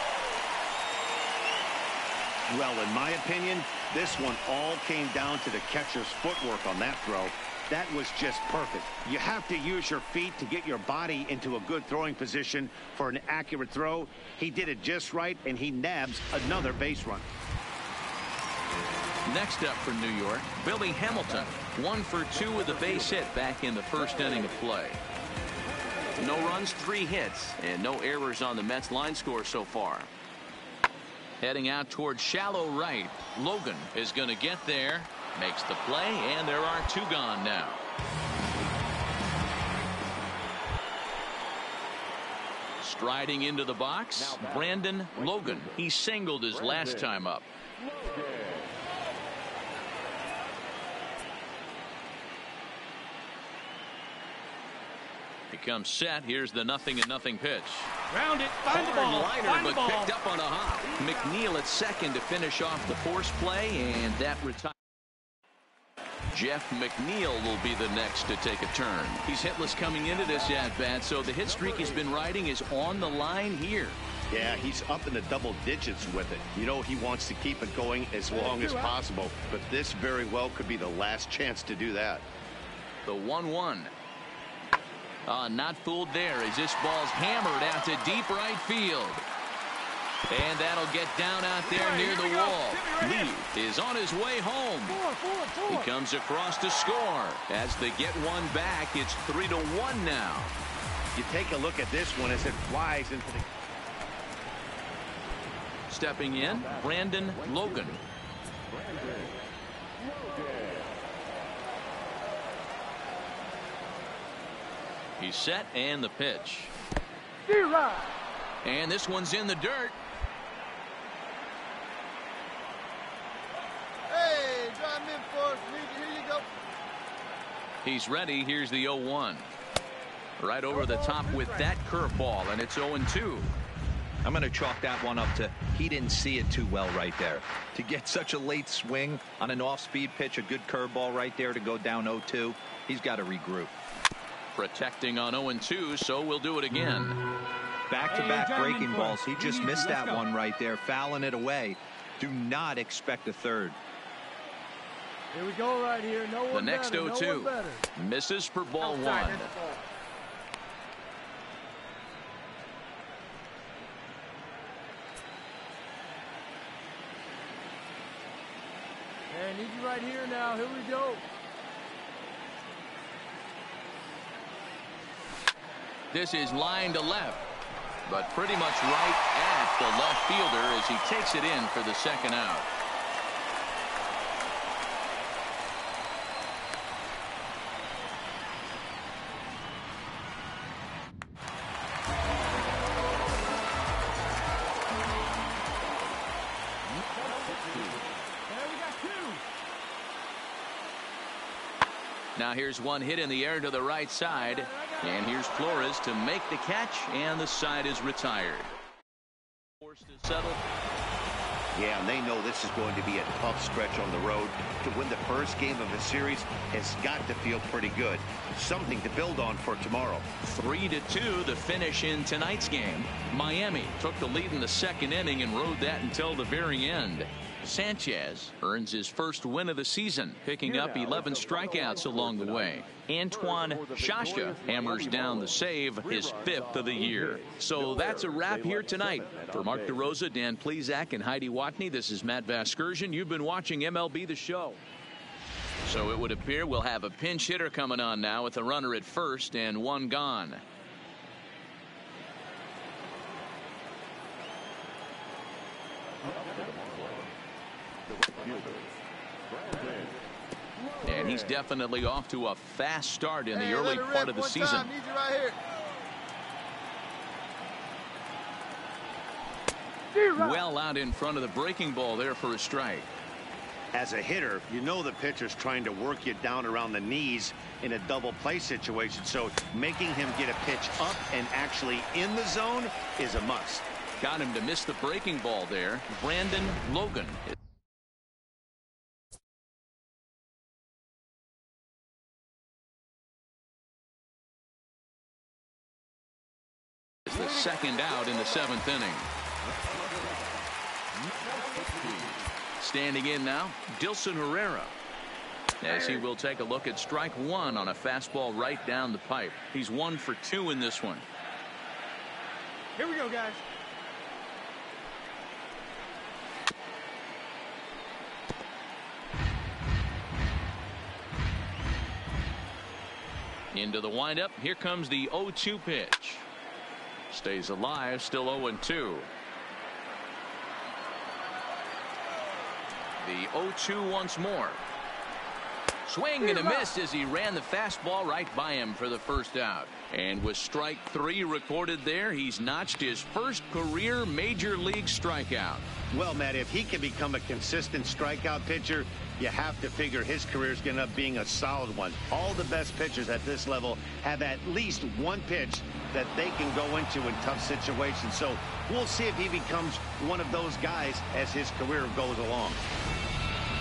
Well, in my opinion, this one all came down to the catcher's footwork on that throw. That was just perfect. You have to use your feet to get your body into a good throwing position for an accurate throw. He did it just right, and he nabs another base run. Next up for New York, Billy Hamilton. 1 for 2 with a base hit back in the first inning of play. No runs, 3 hits, and no errors on the Mets line score so far. Heading out towards shallow right. Logan is going to get there. Makes the play, and there are 2 gone now. Striding into the box, Brandon Logan. He singled his last time up. He comes set. Here's the 0-0 pitch. Round it. Find the ball. Liner, Find the but ball. picked up on a hop. McNeil at second to finish off the force play, and that retires. Jeff McNeil will be the next to take a turn. He's hitless coming into this at-bat, so the hit streak he's been riding is on the line here. Yeah, he's up in the double digits with it. You know, he wants to keep it going as long as possible, but this very well could be the last chance to do that. The 1-1. Not fooled there as this ball's hammered out to deep right field. And that'll get down out there near the wall. Lee is on his way home. He comes across to score. As they get one back, it's 3-1 now. You take a look at this one as it flies into the... Stepping in, Brandon Logan. He's set, and the pitch. And this one's in the dirt. Hey, drive him in for us. Here you go. He's ready. Here's the 0-1. Right over the top with that curveball, and it's 0-2. I'm going to chalk that one up to he didn't see it too well right there. To get such a late swing on an off-speed pitch, a good curveball right there to go down 0-2, he's got to regroup. Protecting on 0-2, so we'll do it again. Back-to-back breaking balls. He just missed that one right there, fouling it away. Do not expect a third. Here we go right here. No one the next better, 0-2 no one better. misses for ball 1. I need you right here now. Here we go. This is line to left, but pretty much right at the left fielder as he takes it in for the second out. Now here's one hit in the air to the right side, and here's Flores to make the catch, and the side is retired. Forced to settle. Yeah, and they know this is going to be a tough stretch on the road. To win the first game of the series has got to feel pretty good. Something to build on for tomorrow. 3-2 the finish in tonight's game. Miami took the lead in the second inning and rode that until the very end. Sanchez earns his first win of the season, picking up 11 strikeouts along the way. Antoine Shasha hammers down the save, his 5th of the year. So that's a wrap here tonight. For Mark DeRosa, Dan Plesac, and Heidi Watney, this is Matt Vasgersian. You've been watching MLB The Show. So it would appear we'll have a pinch hitter coming on now with a runner at first and one gone. And he's definitely off to a fast start in the early part of the season. Well out in front of the breaking ball there for a strike. As a hitter, you know the pitcher's trying to work you down around the knees in a double play situation, so making him get a pitch up and actually in the zone is a must. Got him to miss the breaking ball there. Brandon Logan. It's the second out in the 7th inning. Standing in now, Dilson Herrera, as he will take a look at strike one on a fastball right down the pipe. He's 1 for 2 in this one. Here we go, guys. Into the windup. Here comes the 0-2 pitch. Stays alive, still 0-2. The 0-2 once more. Swing and a miss as he ran the fastball right by him for the first out. And with strike 3 recorded there, he's notched his first career major league strikeout. Well, Matt, if he can become a consistent strikeout pitcher, you have to figure his career is going to end up being a solid one. All the best pitchers at this level have at least one pitch that they can go into in tough situations. So we'll see if he becomes one of those guys as his career goes along.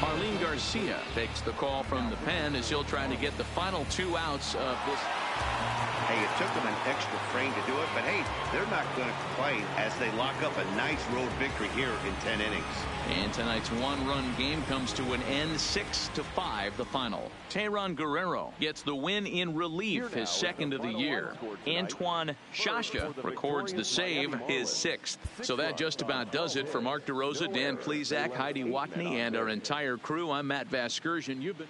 Marlene Garcia takes the call from the pen as he'll try to get the final 2 outs of this. Hey, it took them an extra frame to do it, but hey, they're not going to complain as they lock up a nice road victory here in 10 innings. And tonight's 1-run game comes to an end, 6-5 the final. Teheran Guerrero gets the win in relief, his 2nd of the year. Antoine Shasha records the save, his 6th. So that just about does it for Mark DeRosa, Dan Plesac, Heidi Watney, and our entire crew. I'm Matt Vasgersian. You've been...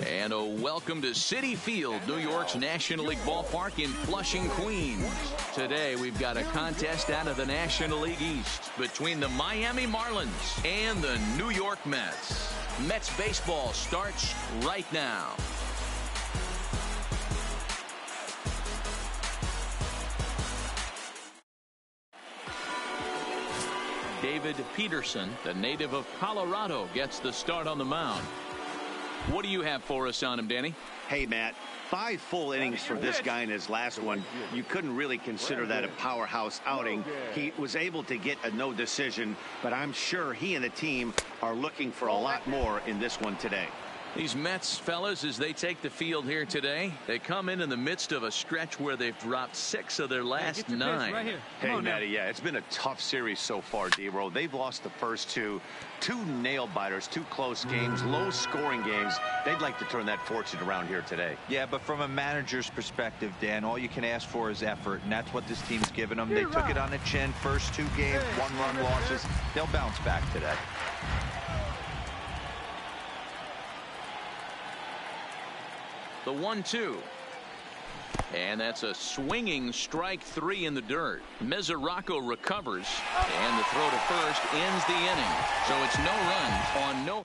And a welcome to Citi Field, New York's National League ballpark in Flushing, Queens. Today we've got a contest out of the National League East between the Miami Marlins and the New York Mets. Mets baseball starts right now. David Peterson, the native of Colorado, gets the start on the mound. What do you have for us on him, Danny? Hey, Matt, 5 full innings for this guy in his last one. You couldn't really consider that a powerhouse outing. He was able to get a no decision, but I'm sure he and the team are looking for a lot more in this one today. These Mets fellas, as they take the field here today, they come in the midst of a stretch where they've dropped 6 of their last 9. Right here. Hey, Matty, yeah, it's been a tough series so far, D-Row. They've lost the first 2 nail-biters, 2 close games, low-scoring games. They'd like to turn that fortune around here today. Yeah, but from a manager's perspective, Dan, all you can ask for is effort, and that's what this team's given them. They took it on the chin. First 2 games, 1-run losses. They'll bounce back today. The 1-2. And that's a swinging strike 3 in the dirt. Mesoraco recovers, and the throw to first ends the inning. So it's no runs on no.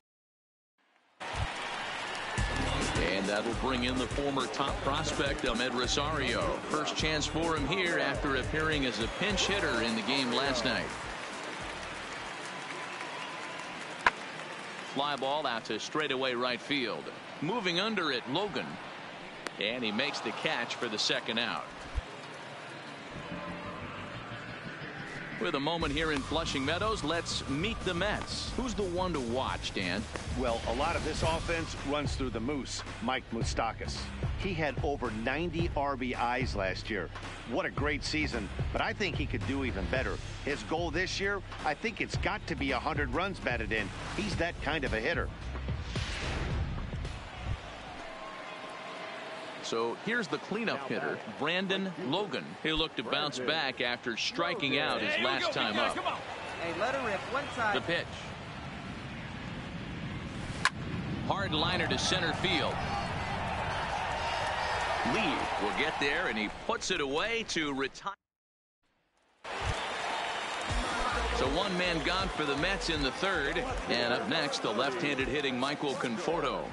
And that'll bring in the former top prospect, Ahmed Rosario. First chance for him here after appearing as a pinch hitter in the game last night. Fly ball out to straightaway right field. Moving under it, Logan. And he makes the catch for the second out. With a moment here in Flushing Meadows, let's meet the Mets. Who's the one to watch, Dan? Well, a lot of this offense runs through the Moose, Mike Moustakas. He had over 90 RBIs last year. What a great season, but I think he could do even better. His goal this year, I think it's got to be 100 runs batted in. He's that kind of a hitter. So here's the cleanup hitter, Brandon Logan. He'll look to bounce back after striking out his last time up. Hey, let her rip. One side. The pitch. Hard liner to center field. Lee will get there, and he puts it away to retire. So one man gone for the Mets in the third. And up next, the left-handed hitting Michael Conforto.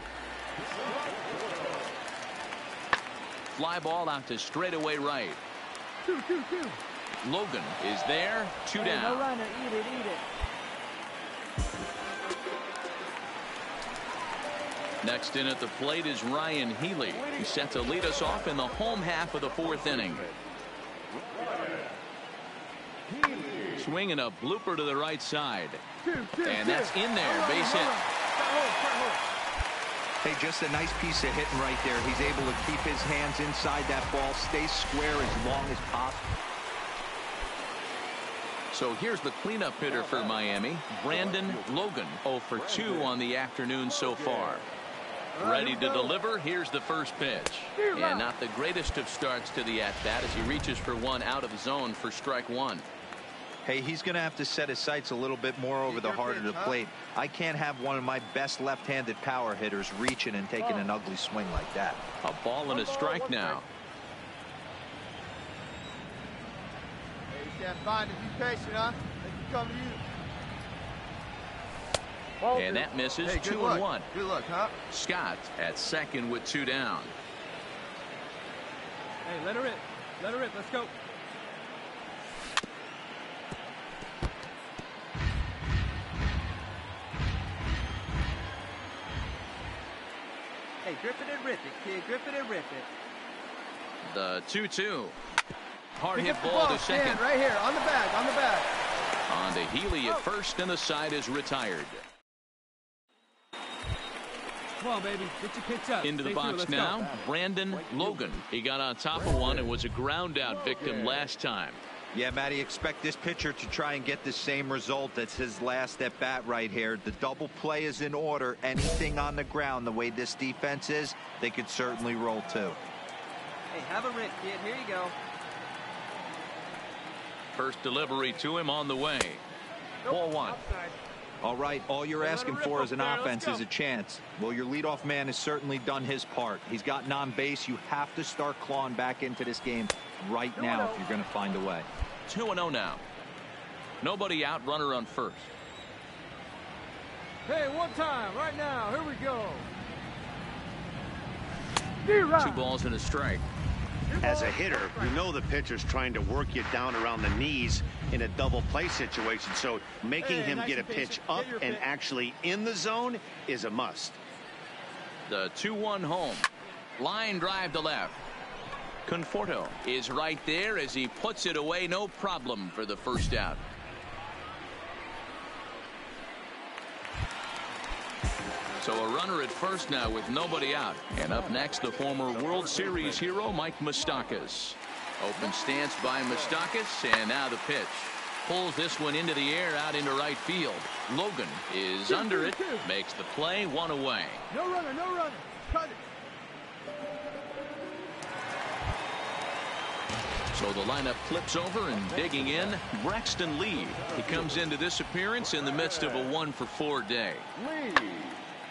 Fly ball out to straightaway right. 2. Logan is there. 2 down. No runner. Eat it. Next in at the plate is Ryan Healy. He's set to lead us off in the home half of the 4th inning. Swinging a blooper to the right side. And that's in there. Base hit. Hey, just a nice piece of hitting right there. He's able to keep his hands inside that ball, stay square as long as possible. So here's the cleanup hitter for Miami, Brandon Logan. 0 for 2 on the afternoon so far. Ready to deliver. Here's the first pitch. And not the greatest of starts to the at-bat as he reaches for one out of the zone for strike 1. Hey, he's going to have to set his sights a little bit more over the heart of the plate. I can't have one of my best left-handed power hitters reaching and taking an ugly swing like that. A ball and a strike now. Hey, you can't find it. Be patient, huh? They can come to you. And that misses. Hey, 2-1. Good luck, huh? Scott at second with 2 down. Hey, let her rip. Let her rip. Let's go. Hey, grip it and rip it, kid. Grip it and rip it. The 2-2. Hard hit Pick up the ball to ball, second. Stand right here on the bag. On to Healy at first, and the side is retired. Come on, baby. Get your pitch up. Into the Stay through. box Let's now, go. Brandon Logan. He got on top of one and was a ground out victim last time. Yeah, Matty, expect this pitcher to try and get the same result. That's his last at bat right here. The double play is in order. Anything on the ground, the way this defense is, they could certainly roll too. Hey, have a rip, kid. Here you go. First delivery to him on the way. Ball 1. All right, all you're asking for as an offense is a chance. Well, your leadoff man has certainly done his part. He's gotten on base. You have to start clawing back into this game right now if you're going to find a way. 2-0 now. Nobody out, runner on first. Hey, one time, right now. Here we go. 2 balls and a strike. As a hitter, you know the pitcher's trying to work you down around the knees in a double play situation. So making him get a pitch up and actually in the zone is a must. The 2-1 home. Line drive to left. Conforto is right there as he puts it away. No problem for the first out. So a runner at first now with nobody out. And up next, the former World Series hero, Mike Moustakas. Open stance by Moustakas, and now the pitch. Pulls this one into the air out into right field. Logan is under it, makes the play, one away. No runner, no runner. Cut it. So the lineup flips over, and digging in, Braxton Lee. He comes into this appearance in the midst of a 1-for-4 day.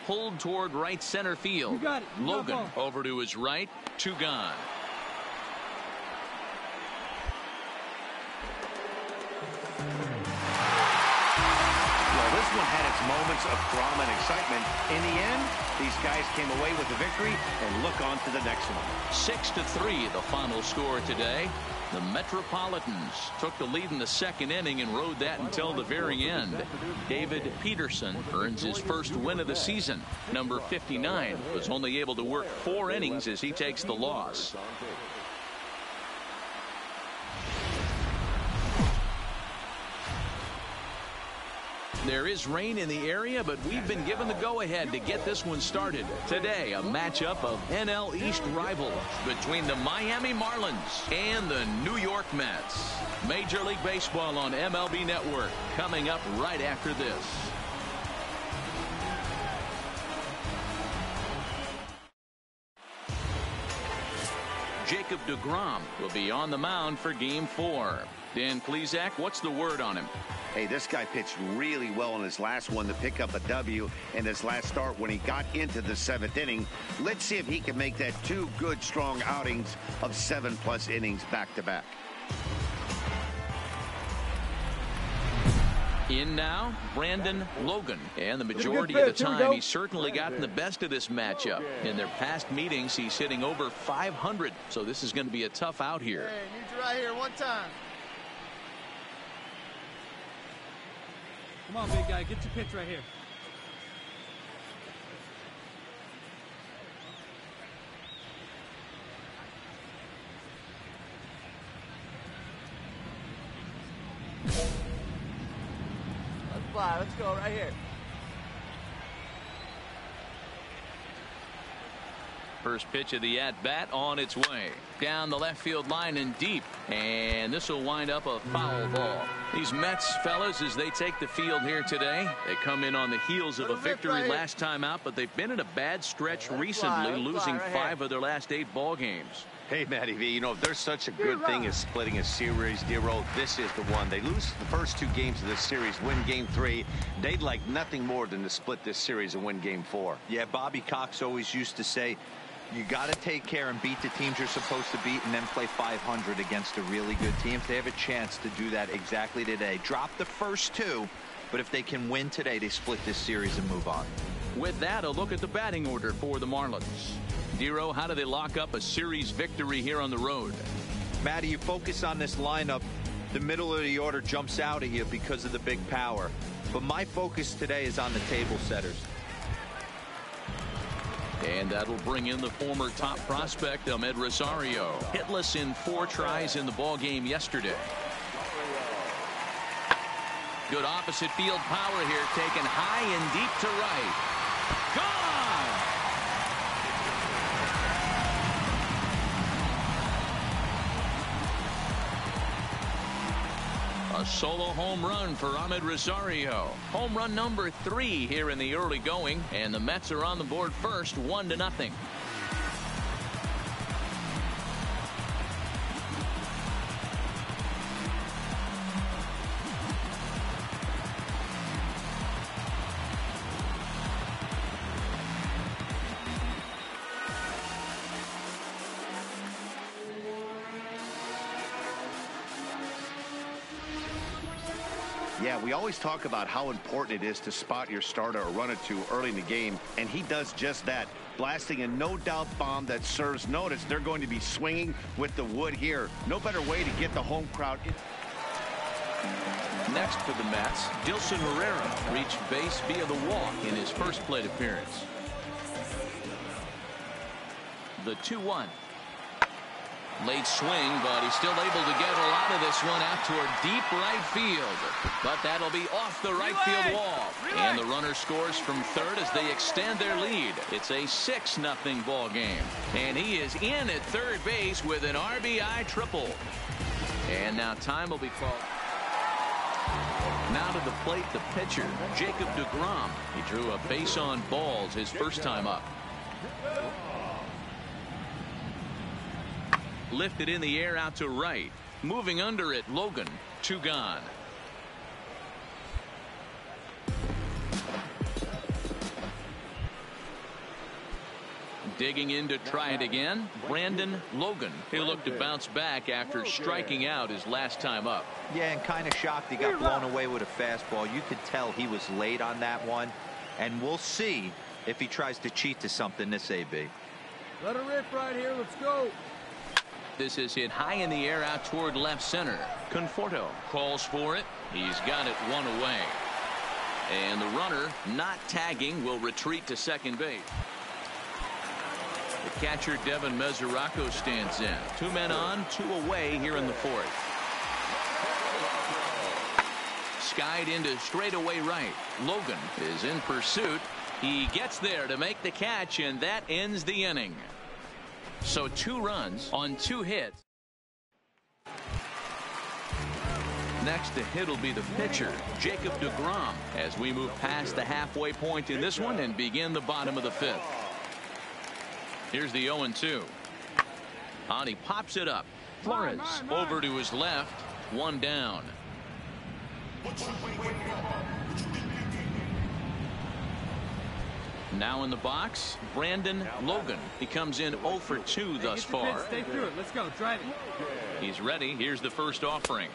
Pulled toward right center field. You got it. Logan over to his right, 2 gone. Well, this one had its moments of drama and excitement. In the end, these guys came away with the victory and look on to the next one. 6-3 the final score today. The Metropolitans took the lead in the second inning and rode that until the very end. David Peterson earns his first win of the season. Number 59 was only able to work 4 innings as he takes the loss. There is rain in the area, but we've been given the go-ahead to get this one started. Today, a matchup of NL East rivals between the Miami Marlins and the New York Mets. Major League Baseball on MLB Network coming up right after this. Jacob deGrom will be on the mound for Game 4. Dan Plesac, what's the word on him? Hey, this guy pitched really well in his last one to pick up a W in his last start when he got into the 7th inning. Let's see if he can make that 2 good, strong outings of 7+ innings back-to-back. In now, Brandon Logan. And the majority of the time, he's certainly gotten the best of this matchup. In their past meetings, he's hitting over 500. So this is going to be a tough out here. Hey, need you right here one time. Come on, big guy. Get your pitch right here. Let's fly. Let's go right here. First pitch of the at-bat on its way. Down the left field line and deep. And this will wind up a foul ball. These Mets fellas, as they take the field here today, they come in on the heels of a victory last time out, but they've been in a bad stretch recently, losing 5 of their last 8 ball games. Hey, Matty V, you know, if there's such a good thing as splitting a series, Dero, this is the one. They lose the first 2 games of this series, win Game 3. They'd like nothing more than to split this series and win Game 4. Yeah, Bobby Cox always used to say, you got to take care and beat the teams you're supposed to beat and then play 500 against a really good team. If they have a chance to do that exactly today, drop the first 2, but if they can win today, they split this series and move on. With that, a look at the batting order for the Marlins. Dero, how do they lock up a series victory here on the road? Matty, you focus on this lineup, the middle of the order jumps out at you because of the big power. But my focus today is on the table setters. And that'll bring in the former top prospect, Ahmed Rosario. Hitless in 4 tries in the ball game yesterday. Good opposite field power here, taken high and deep to right. Gone! A solo home run for Ahmed Rosario. Home run number 3 here in the early going, and the Mets are on the board first, 1-0. Yeah, we always talk about how important it is to spot your starter or run it to early in the game, and he does just that, blasting a no-doubt bomb that serves notice. They're going to be swinging with the wood here. No better way to get the home crowd in. Next for the Mets, Dilson Herrera reached base via the walk in his first plate appearance. The 2-1. Late swing, but he's still able to get a lot of this one out toward deep right field. But that'll be off the right field wall. And the runner scores from third as they extend their lead. It's a 6-0 ball game. And he is in at third base with an RBI triple. And now time will be called. Now to the plate, the pitcher, Jacob deGrom. He drew a base on balls his first time up. Lifted in the air out to right. Moving under it, Logan. 2 gone. Digging in to try it again, Brandon Logan. He'll look to bounce back after striking out his last time up. Yeah, and kind of shocked he got blown away with a fastball. You could tell he was late on that one. And we'll see if he tries to cheat to something this AB. Let her rip right here. Let's go. This is hit high in the air out toward left center. Conforto calls for it. He's got it 1 away. And the runner, not tagging, will retreat to second base. The catcher, Devin Mesoraco, stands in. 2 men on, 2 away here in the 4th. Skied into straightaway right. Logan is in pursuit. He gets there to make the catch, and that ends the inning. So 2 runs on 2 hits. Next to hit will be the pitcher, Jacob deGrom, as we move past the halfway point in this one and begin the bottom of the 5th. Here's the 0-2. On, he pops it up. Flores over to his left. 1 down. Now in the box, Brandon Logan. He comes in 0 for 2 thus far. Stay through it. Let's go. Drive it. He's ready. Here's the first offering.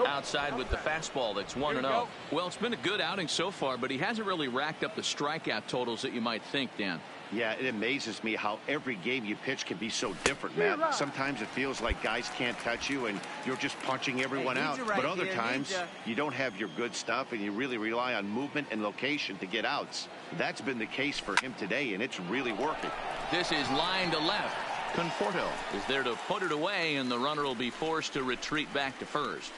Outside with the fastball. That's 1-0. Well, it's been a good outing so far, but he hasn't really racked up the strikeout totals that you might think, Dan. Yeah, it amazes me how every game you pitch can be so different, Matt. Sometimes it feels like guys can't touch you and you're just punching everyone out. But other times you don't have your good stuff and you really rely on movement and location to get outs. That's been the case for him today, and it's really working. This is line to left. Conforto is there to put it away, and the runner will be forced to retreat back to first.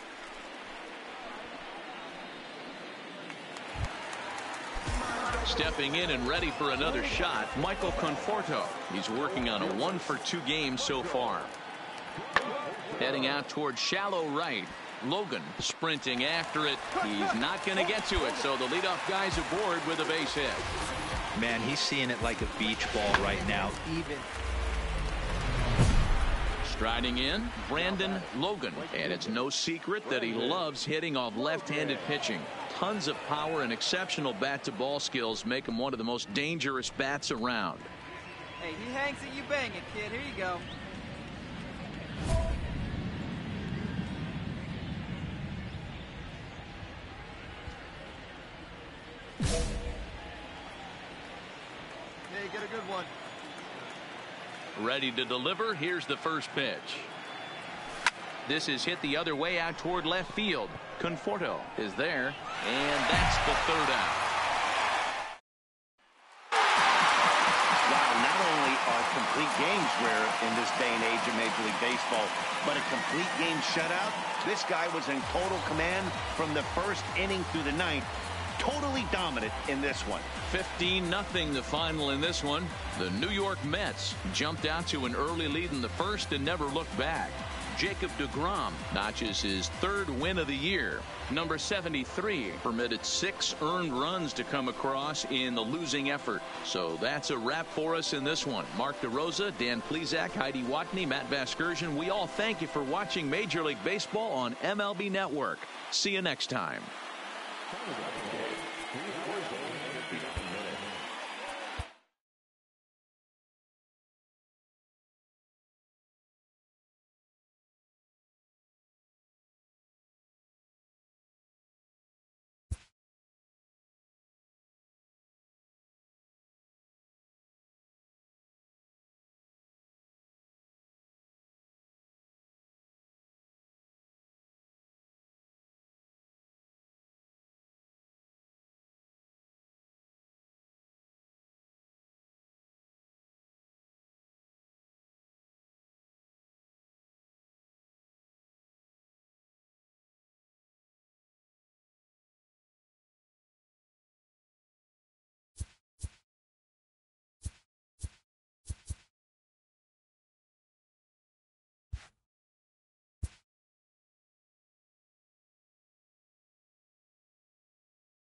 Stepping in and ready for another shot, Michael Conforto. He's working on a 1 for 2 game so far. Heading out toward shallow right. Logan sprinting after it. He's not going to get to it, so the leadoff guy's aboard with a base hit. Man, he's seeing it like a beach ball right now. Striding in, Brandon Logan. And it's no secret that he loves hitting off left-handed pitching. Tons of power and exceptional bat-to-ball skills make him one of the most dangerous bats around. Hey, he hangs it, you bang it, kid. Here you go. Hey, get a good one. Ready to deliver. Here's the first pitch. This is hit the other way out toward left field. Conforto is there, and that's the 3rd out. Wow, not only are complete games rare in this day and age of Major League Baseball, but a complete game shutout. This guy was in total command from the 1st inning through the 9th. Totally dominant in this one. 15-0 the final in this one. The New York Mets jumped out to an early lead in the 1st and never looked back. Jacob deGrom notches his 3rd win of the year. Number 73 permitted 6 earned runs to come across in the losing effort. So that's a wrap for us in this one. Mark DeRosa, Dan Plesac, Heidi Watney, Matt Vasgersian. We all thank you for watching Major League Baseball on MLB Network. See you next time.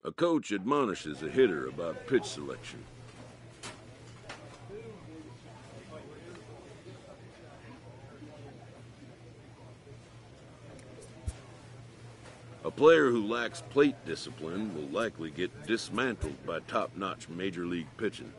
A coach admonishes a hitter about pitch selection. A player who lacks plate discipline will likely get dismantled by top-notch major league pitching.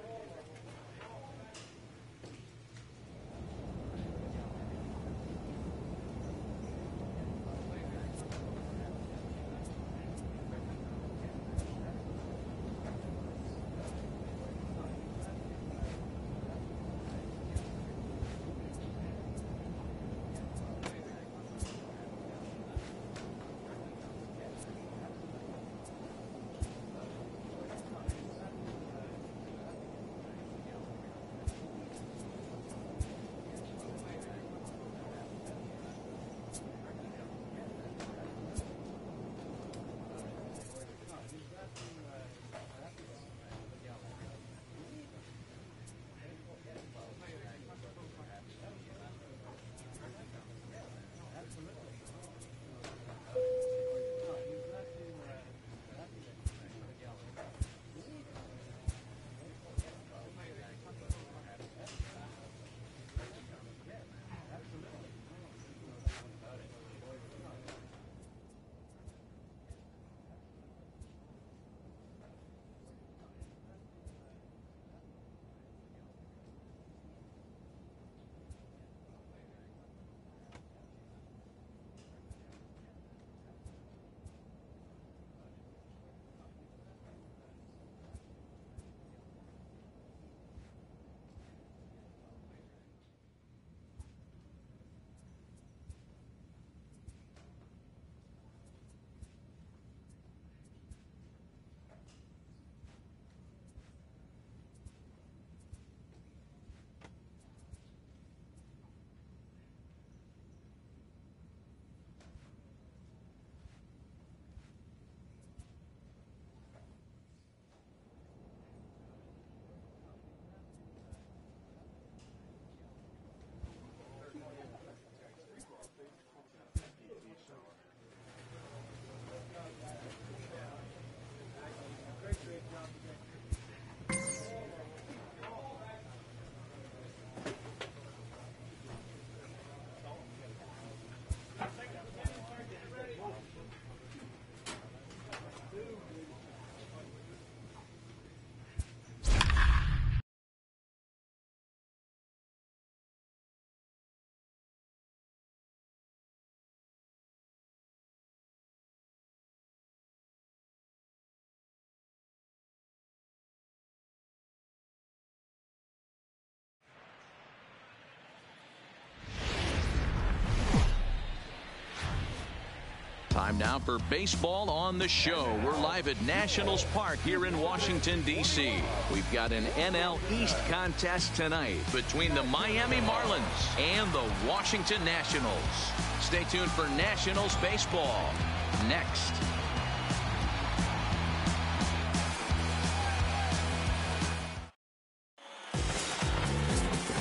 Time now for baseball on the show. We're live at Nationals Park here in Washington, D.C. We've got an NL East contest tonight between the Miami Marlins and the Washington Nationals. Stay tuned for Nationals baseball next.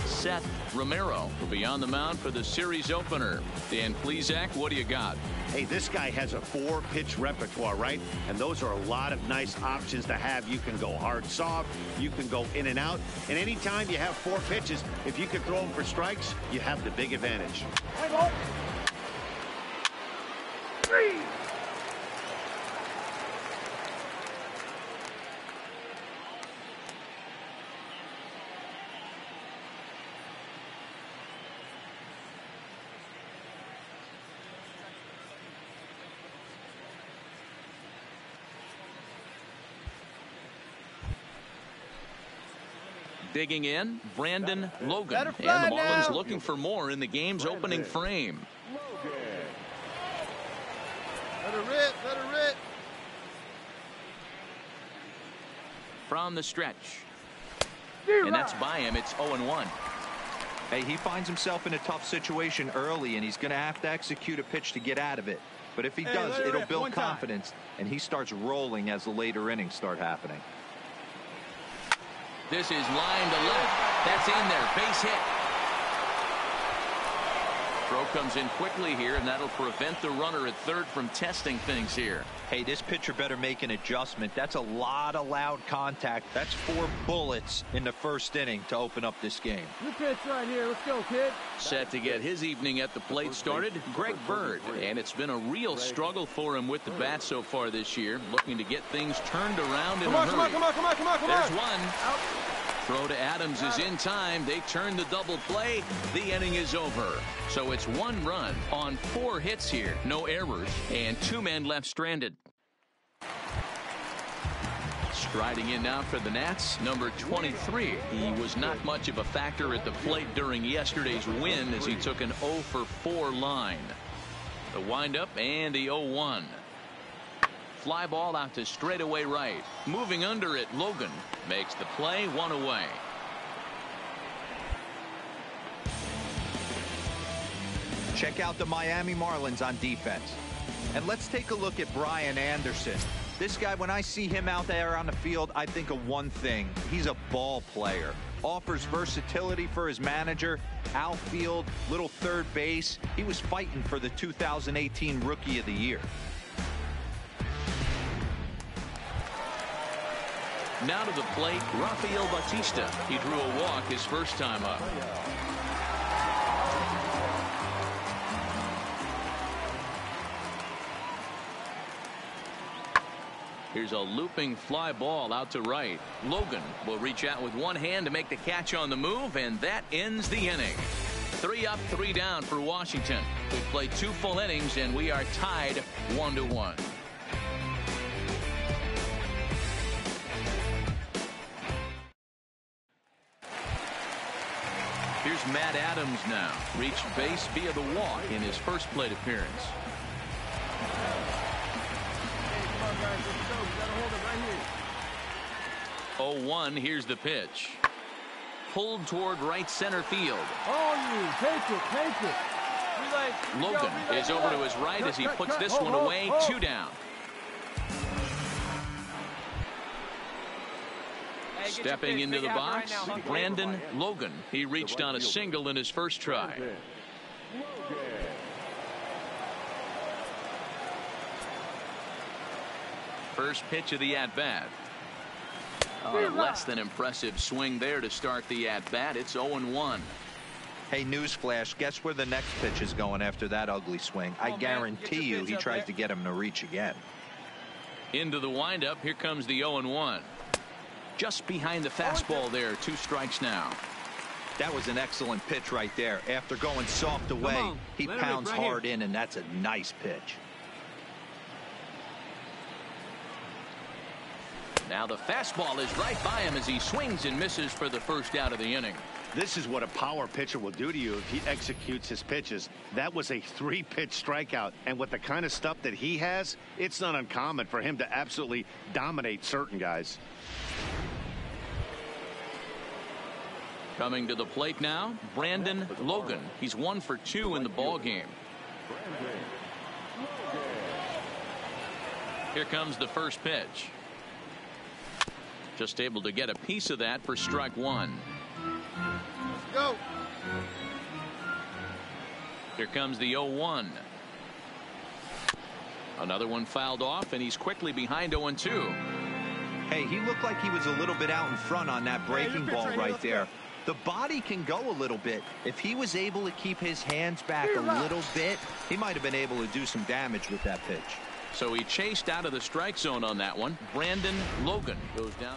Seth Romero will be on the mound for the series opener. Dan Plesac, what do you got? Hey, this guy has a 4-pitch repertoire, right? And those are a lot of nice options to have. You can go hard, soft. You can go in and out. And anytime you have 4 pitches, if you can throw them for strikes, you have the big advantage. Digging in, Brandon Logan. And the Marlins looking for more in the game's opening frame. Let her rip, let her rip. From the stretch. And that's by him. It's 0-1. Hey, he finds himself in a tough situation early, and he's going to have to execute a pitch to get out of it. But if he does, it'll build confidence, and he starts rolling as the later innings start happening. This is line to left. That's in there. Base hit. throw comes in quickly here, and that'll prevent the runner at third from testing things here. Hey, this pitcher better make an adjustment. That's a lot of loud contact. That's 4 bullets in the first inning to open up this game. Good pitch right here. Let's go, kid. Set to get his evening at the plate started, Greg Bird. And it's been a real struggle for him with the bat so far this year, looking to get things turned around in a hurry. Come on. There's one. Out. Throw to Adams is in time. They turn the double play. The inning is over. So it's 1 run on 4 hits here. No errors. And 2 men left stranded. Striding in now for the Nats, number 23. He was not much of a factor at the plate during yesterday's win as he took an 0 for 4 line. The windup and the 0-1. Fly ball out to straightaway right. Moving under it, Logan makes the play, 1 away. Check out the Miami Marlins on defense. And let's take a look at Brian Anderson. This guy, when I see him out there on the field, I think of one thing. He's a ball player. Offers versatility for his manager. Outfield, little third base. He was fighting for the 2018 Rookie of the Year. Now to the plate, Rafael Bautista. He drew a walk his first time up. Here's a looping fly ball out to right. Logan will reach out with one hand to make the catch on the move, and that ends the inning. 3 up, 3 down for Washington. We've played 2 full innings, and we are tied 1-1. Here's Matt Adams now. Reached base via the walk in his first plate appearance. 0-1, here's the pitch. Pulled toward right center field. Oh, you take it. Logan is over to his right as he puts this one away. 2 down. Stepping into the box, Brandon Logan. He reached on a single in his first try. First pitch of the at-bat. Less than impressive swing there to start the at-bat. It's 0-1. Hey, newsflash, guess where the next pitch is going after that ugly swing? I guarantee you he tries to get him to reach again. Into the windup. Here comes the 0-1. Just behind the fastball there. 2 strikes now. That was an excellent pitch right there. After going soft away, he pounds hard in, and that's a nice pitch. Now the fastball is right by him as he swings and misses for the first out of the inning. This is what a power pitcher will do to you if he executes his pitches. That was a 3-pitch strikeout, and with the kind of stuff that he has, it's not uncommon for him to absolutely dominate certain guys. Coming to the plate now, Brandon Logan. He's 1 for 2 in the ball game. Here comes the first pitch. Just able to get a piece of that for strike 1. Go. Here comes the 0-1. Another one fouled off, and he's quickly behind 0-2. Hey, he looked like he was a little bit out in front on that breaking ball right there. The body can go a little bit. If he was able to keep his hands back a little bit, he might have been able to do some damage with that pitch. So he chased out of the strike zone on that one. Brandon Logan goes down.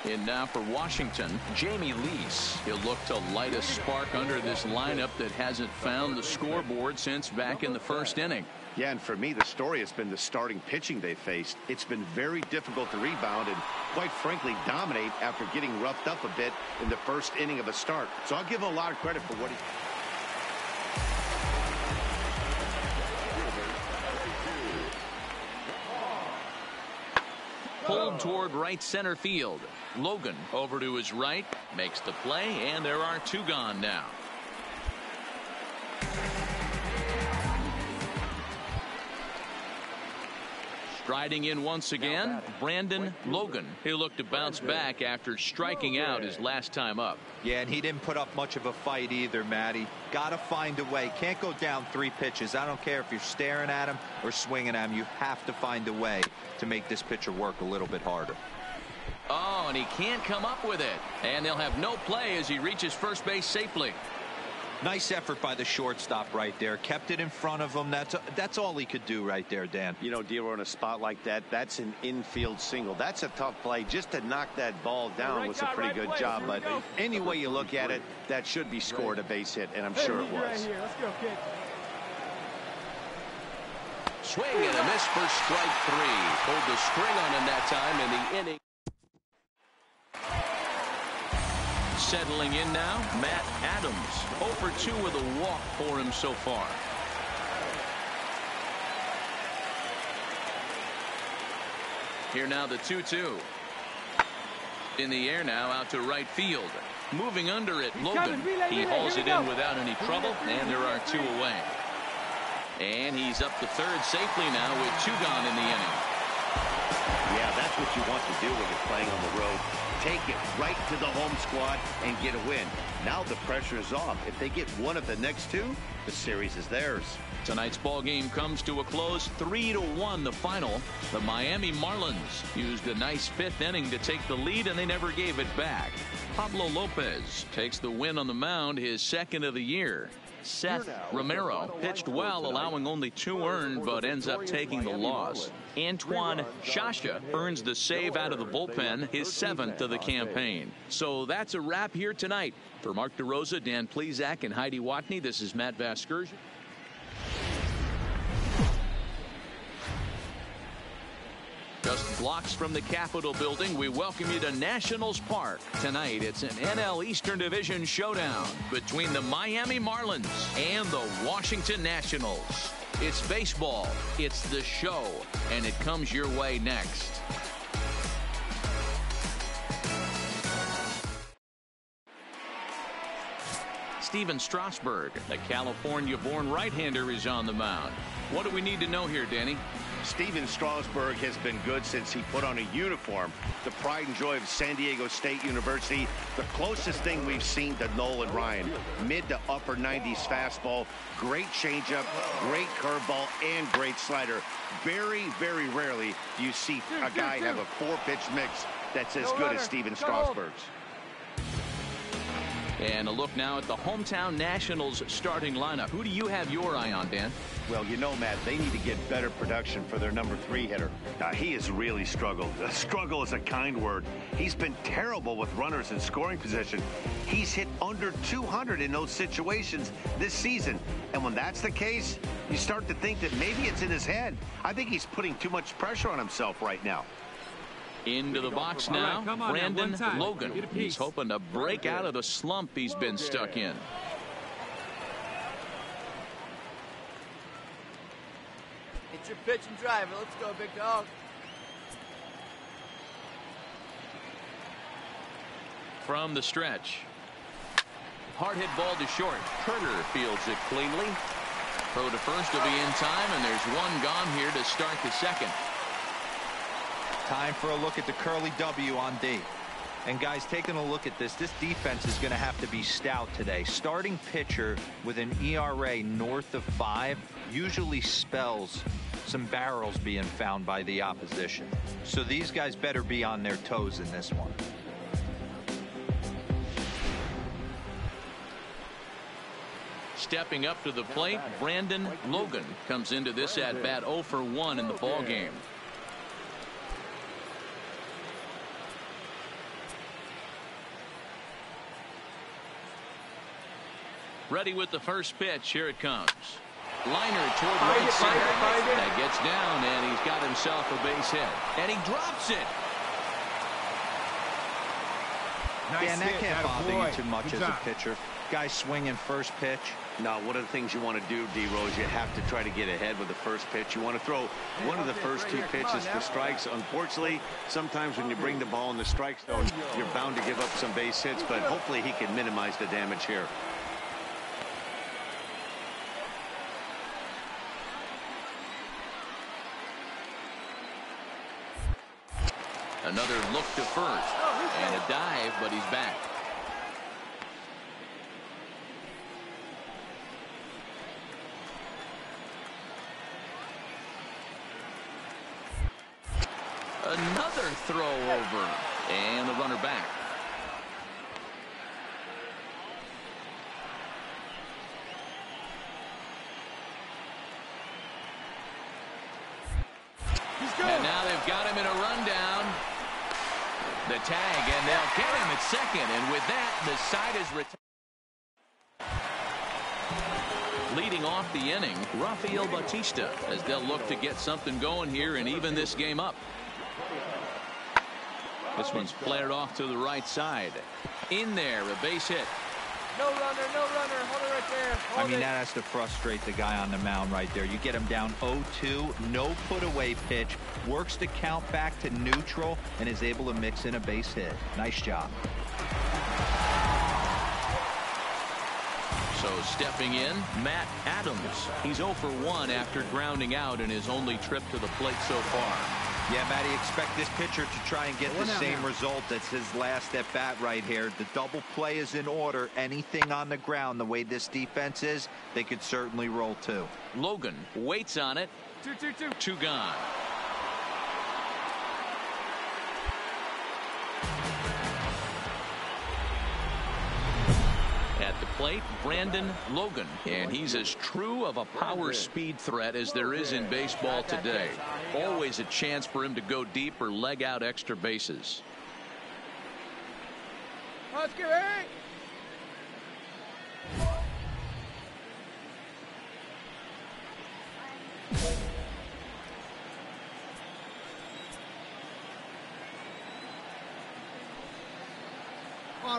In now for Washington, Jamie Lease. He'll look to light a spark under this lineup that hasn't found the scoreboard since back in the first inning. Yeah, and for me, the story has been the starting pitching they faced. It's been very difficult to rebound and, quite frankly, dominate after getting roughed up a bit in the first inning of a start. So I'll give him a lot of credit for what he... Pulled toward right center field. Logan over to his right, makes the play, and there are 2 gone now. Striding in once again, Brandon Logan. He'll look to bounce back after striking out his last time up. Yeah, and he didn't put up much of a fight either, Matty. Got to find a way. Can't go down 3 pitches. I don't care if you're staring at him or swinging at him. You have to find a way to make this pitcher work a little bit harder. Oh, and he can't come up with it. And they'll have no play as he reaches first base safely. Nice effort by the shortstop right there. Kept it in front of him. That's all he could do right there, Dan. You know, Devourer, in a spot like that, that's an infield single. That's a tough play. Just to knock that ball down was a pretty good job. But any way you look at it, that should be scored a base hit, and I'm sure it was. Let's go, kid. Swing and a miss for strike 3. Pulled the string on him that time in the inning. Settling in now, Matt Adams. 0 for 2 with a walk for him so far. Here now the 2-2. In the air now out to right field. Moving under it, Logan. He hauls it in without any trouble, and there are 2 away. And he's up to third safely now with 2 gone in the inning. Yeah, that's what you want to do when you're playing on the road. Take it right to the home squad and get a win. Now the pressure is off. If they get one of the next 2, the series is theirs. Tonight's ball game comes to a close, 3-1 the final. The Miami Marlins used a nice 5th inning to take the lead, and they never gave it back. Pablo Lopez takes the win on the mound, his 2nd of the year. Seth Romero pitched well, allowing only 2 earned, but ends up taking the loss. Antoine Shasha earns the save out of the bullpen, his 7th of the campaign. So that's a wrap here tonight. For Mark DeRosa, Dan Plesac, and Heidi Watney, this is Matt Vasgersian. Just blocks from the Capitol building, we welcome you to Nationals Park. Tonight, it's an NL Eastern Division showdown between the Miami Marlins and the Washington Nationals. It's baseball, it's the show, and it comes your way next. Steven Strasburg, the California-born right-hander, is on the mound. What do we need to know here, Danny? Steven Strasburg has been good since he put on a uniform. The pride and joy of San Diego State University. The closest thing we've seen to Nolan Ryan. Mid to upper 90s fastball. Great changeup, great curveball, and great slider. Very, very rarely do you see a guy have a 4-pitch mix that's as good as Steven Strasburg's. And a look now at the hometown Nationals starting lineup. Who do you have your eye on, Dan? Well, you know, Matt, they need to get better production for their number 3 hitter. He has really struggled. Struggle is a kind word. He's been terrible with runners in scoring position. He's hit under 200 in those situations this season. And when that's the case, you start to think that maybe it's in his head. I think he's putting too much pressure on himself right now. Into the box now, Brandon Logan. He's hoping to break out of the slump he's been stuck in. It's your pitch and drive it. Let's go, big dog. From the stretch. Hard hit ball to short. Turner fields it cleanly. Throw to first will be in time, and there's 1 gone here to start the 2nd. Time for a look at the curly W on D. And guys, taking a look at this defense is going to have to be stout today. Starting pitcher with an ERA north of 5 usually spells some barrels being found by the opposition. So these guys better be on their toes in this one. Stepping up to the plate, Brandon Logan comes into this at bat 0 for 1 in the ball game. Ready with the first pitch. Here it comes. Liner toward right center. That gets down, and he's got himself a base hit. And he drops it. Dan, that can't bother you too much as a pitcher. Guy swinging first pitch. Now, one of the things you want to do, D-Rose, you have to try to get ahead with the first pitch. You want to throw one of the first 2 pitches for strikes. Unfortunately, sometimes when you bring the ball in the strike zone, you're bound to give up some base hits, but hopefully he can minimize the damage here. Another look to first. And a dive, but he's back. Another throw over. And the runner back. And now they've got him in a rundown. The tag, and they'll get him at second. And with that, the side is retired. Leading off the inning, Rafael Bautista, as they'll look to get something going here and even this game up. This one's flared off to the right side. In there, a base hit. No runner, no runner. Hold it right there. I mean, that has to frustrate the guy on the mound right there. You get him down 0-2, no put away pitch, works the count back to neutral, and is able to mix in a base hit. Nice job. So stepping in, Matt Adams. He's 0 for 1 after grounding out in his only trip to the plate so far. Yeah, Matty, expect this pitcher to try and get the same result as his last at bat right here. The double play is in order. Anything on the ground, the way this defense is, they could certainly roll too. Logan waits on it. 2-2-2. 2 gone. At the plate, Brandon Logan, and he's as true of a power speed threat as there is in baseball today. Always a chance for him to go deep or leg out extra bases. Let's get it.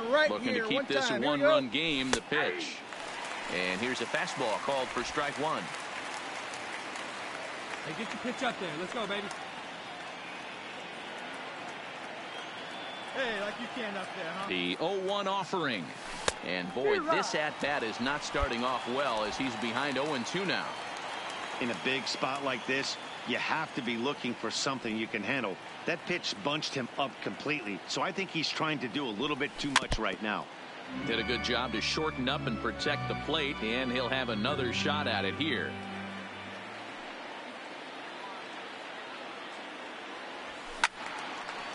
Right looking here, to keep this a one-run game. The pitch, and here's a fastball called for strike 1. Hey, get your pitch up there. Let's go, baby. Hey, like you can up there, huh? The 0-1 offering, and boy, this at-bat is not starting off well as he's behind 0-2 now. In a big spot like this, you have to be looking for something you can handle. That pitch bunched him up completely, so I think he's trying to do a little bit too much right now. Did a good job to shorten up and protect the plate, and he'll have another shot at it here.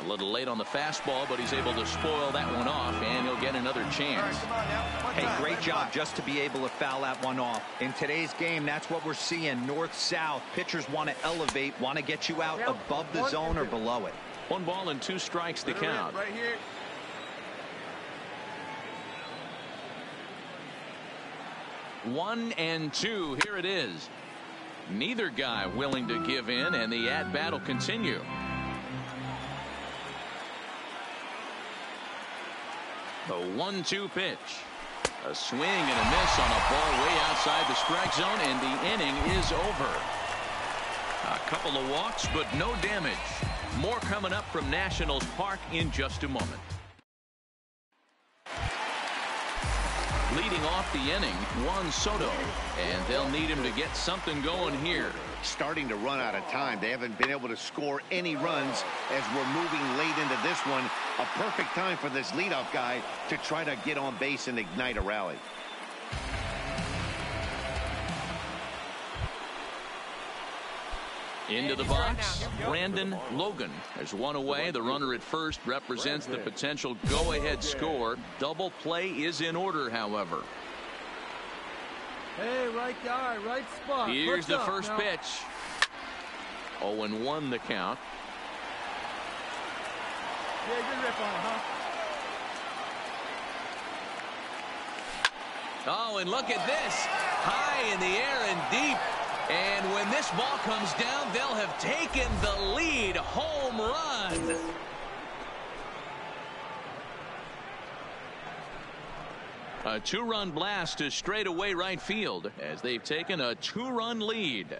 A little late on the fastball, but he's able to spoil that one off, and he'll get another chance. Hey, great job just to be able to foul that one off. In today's game, that's what we're seeing. North-south. Pitchers want to elevate, want to get you out above the zone or below it. 1 ball and 2 strikes to count. Right here. 1-2. Here it is. Neither guy willing to give in, and the at-bat will continue. The 1-2 pitch. A swing and a miss on a ball way outside the strike zone, and the inning is over. A couple of walks, but no damage. More coming up from Nationals Park in just a moment. Leading off the inning, Juan Soto, and they'll need him to get something going here. Starting to run out of time. They haven't been able to score any runs as we're moving late into this one. A perfect time for this leadoff guy to try to get on base and ignite a rally. Into the box, Brandon Logan. There's one away. The runner at first represents the potential go-ahead score. Double play is in order, however. Hey, right guy, right spot. Here's the first pitch. 0-1 the count. Yeah, good rip on it, huh? Oh, and look at this. High in the air and deep. And when this ball comes down, they'll have taken the lead. Home run. A 2-run blast to straightaway right field as they've taken a 2-run lead.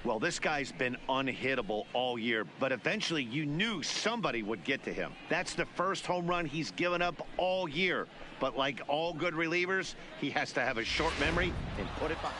Well, this guy's been unhittable all year, but eventually you knew somebody would get to him. That's the first home run he's given up all year. But like all good relievers, he has to have a short memory and put it behind.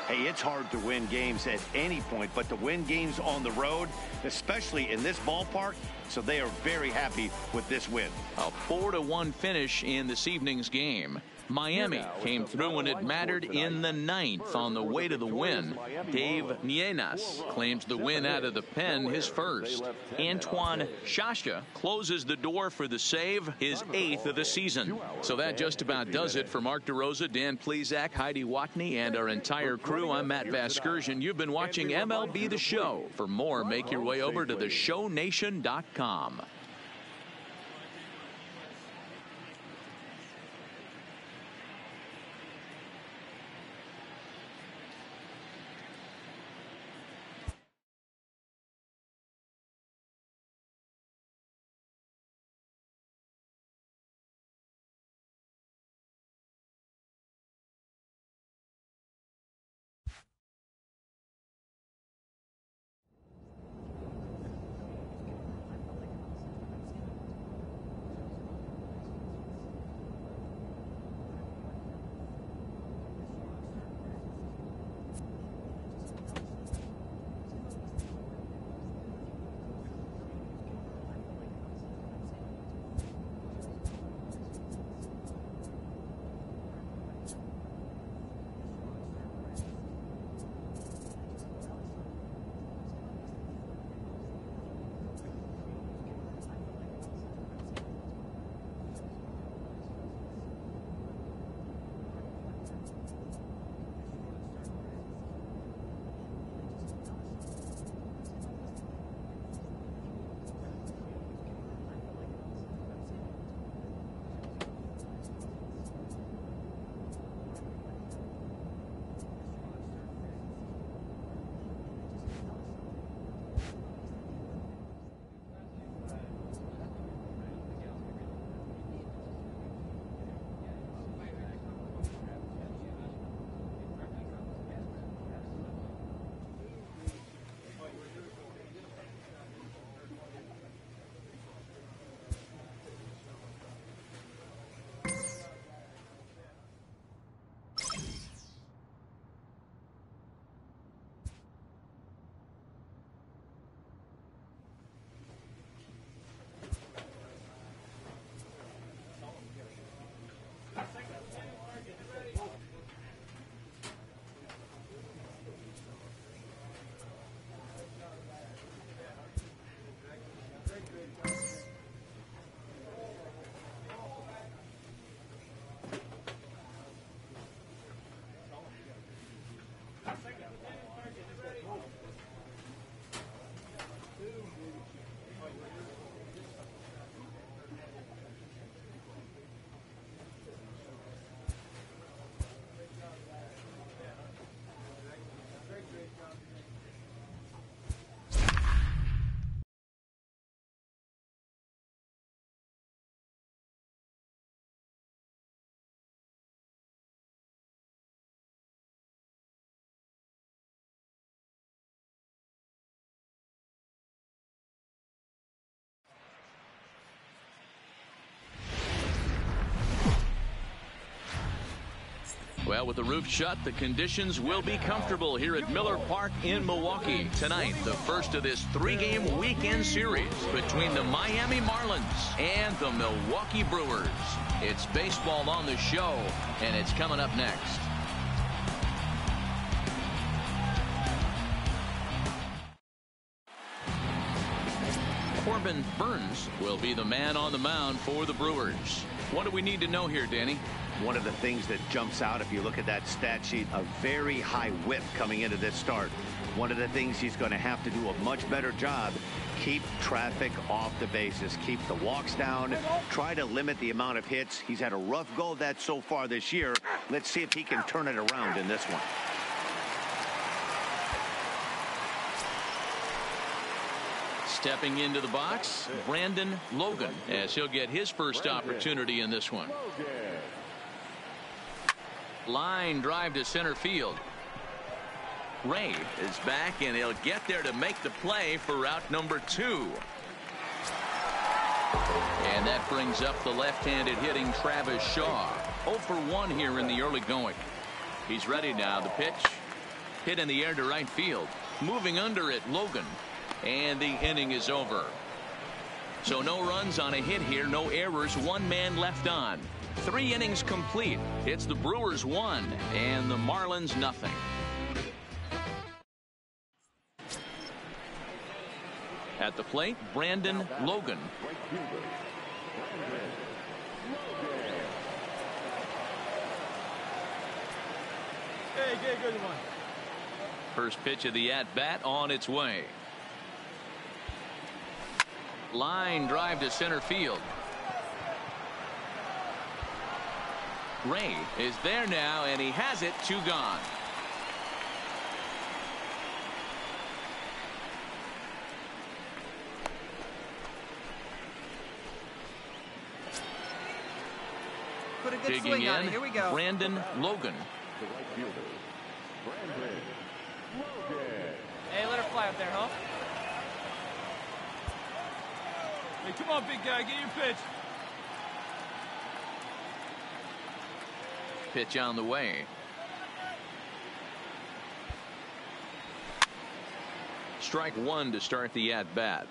Hey, it's hard to win games at any point, but to win games on the road, especially in this ballpark, so they are very happy with this win. A 4-1 finish in this evening's game. Miami came through when it mattered in the 9th on the way to the win. Dave Nienas claims the win out of the pen, his first. Antoine Shasha closes the door for the save, his 8th of the season. So that just about does it for Mark DeRosa, Dan Plesac, Heidi Watney, and our entire crew. I'm Matt Vasgersian. You've been watching MLB The Show. For more, make your way over to theshownation.com. Well, with the roof shut, the conditions will be comfortable here at Miller Park in Milwaukee. Tonight, the first of this 3-game weekend series between the Miami Marlins and the Milwaukee Brewers. It's baseball on the show, and it's coming up next. Corbin Burns will be the man on the mound for the Brewers. What do we need to know here, Danny? One of the things that jumps out, if you look at that stat sheet, a very high whip coming into this start. One of the things he's going to have to do a much better job, keep traffic off the bases, keep the walks down, try to limit the amount of hits. He's had a rough go of that so far this year. Let's see if he can turn it around in this one. Stepping into the box, Brandon Logan, as he'll get his first opportunity in this one. Line drive to center field. Ray is back, and he'll get there to make the play for out number 2. And that brings up the left-handed hitting Travis Shaw. 0 for 1 here in the early going. He's ready now. The pitch hit in the air to right field. Moving under it, Logan. And the inning is over. So no runs on a hit here, no errors, 1 man left on. 3 innings complete. It's the Brewers 1 and the Marlins nothing. At the plate, Brandon Logan. Hey, get a good one. First pitch of the at-bat on its way. Line drive to center field. Ray is there now, and he has it. 2 gone. Put a good Digging swing on in, it. Here we go. Brandon Logan. The right fielder, Brandon Logan. Hey, let her fly up there, huh? Hey, come on, big guy, get your pitch. Pitch on the way. Strike 1 to start the at-bat.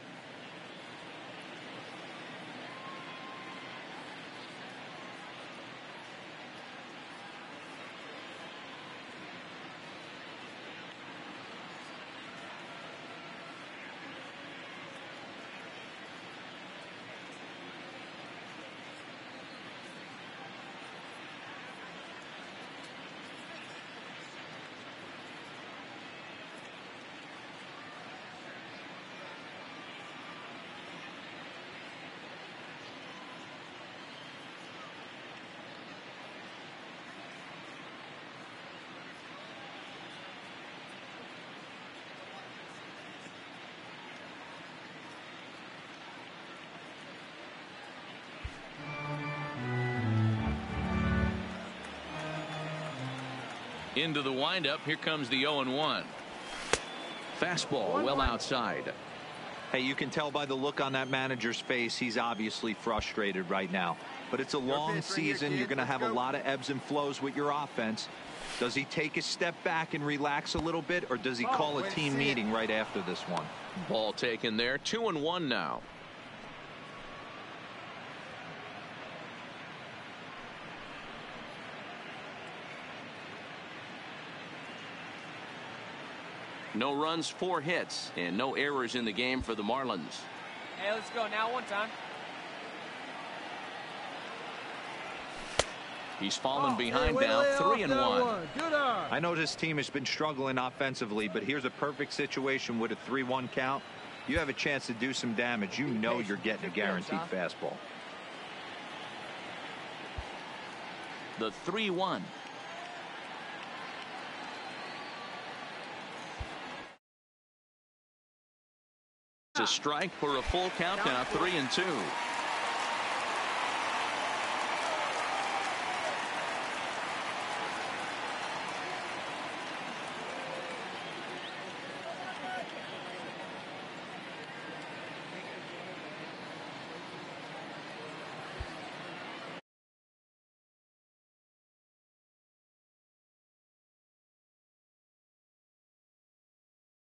Into the windup. Here comes the 0-1. Fastball well outside. Hey, you can tell by the look on that manager's face, he's obviously frustrated right now. But it's a long season. You're going to have a lot of ebbs and flows with your offense. Does he take a step back and relax a little bit, or does he call a team meeting right after this one? Ball taken there. 2-1 now. No runs, 4 hits, and no errors in the game for the Marlins. Hey, let's go now 1 time. He's fallen behind now, 3-1. Good eye. I know this team has been struggling offensively, but here's a perfect situation with a 3-1 count. You have a chance to do some damage. You know you're getting a guaranteed fastball. The 3-1. It's a strike for a full count, now 3-2.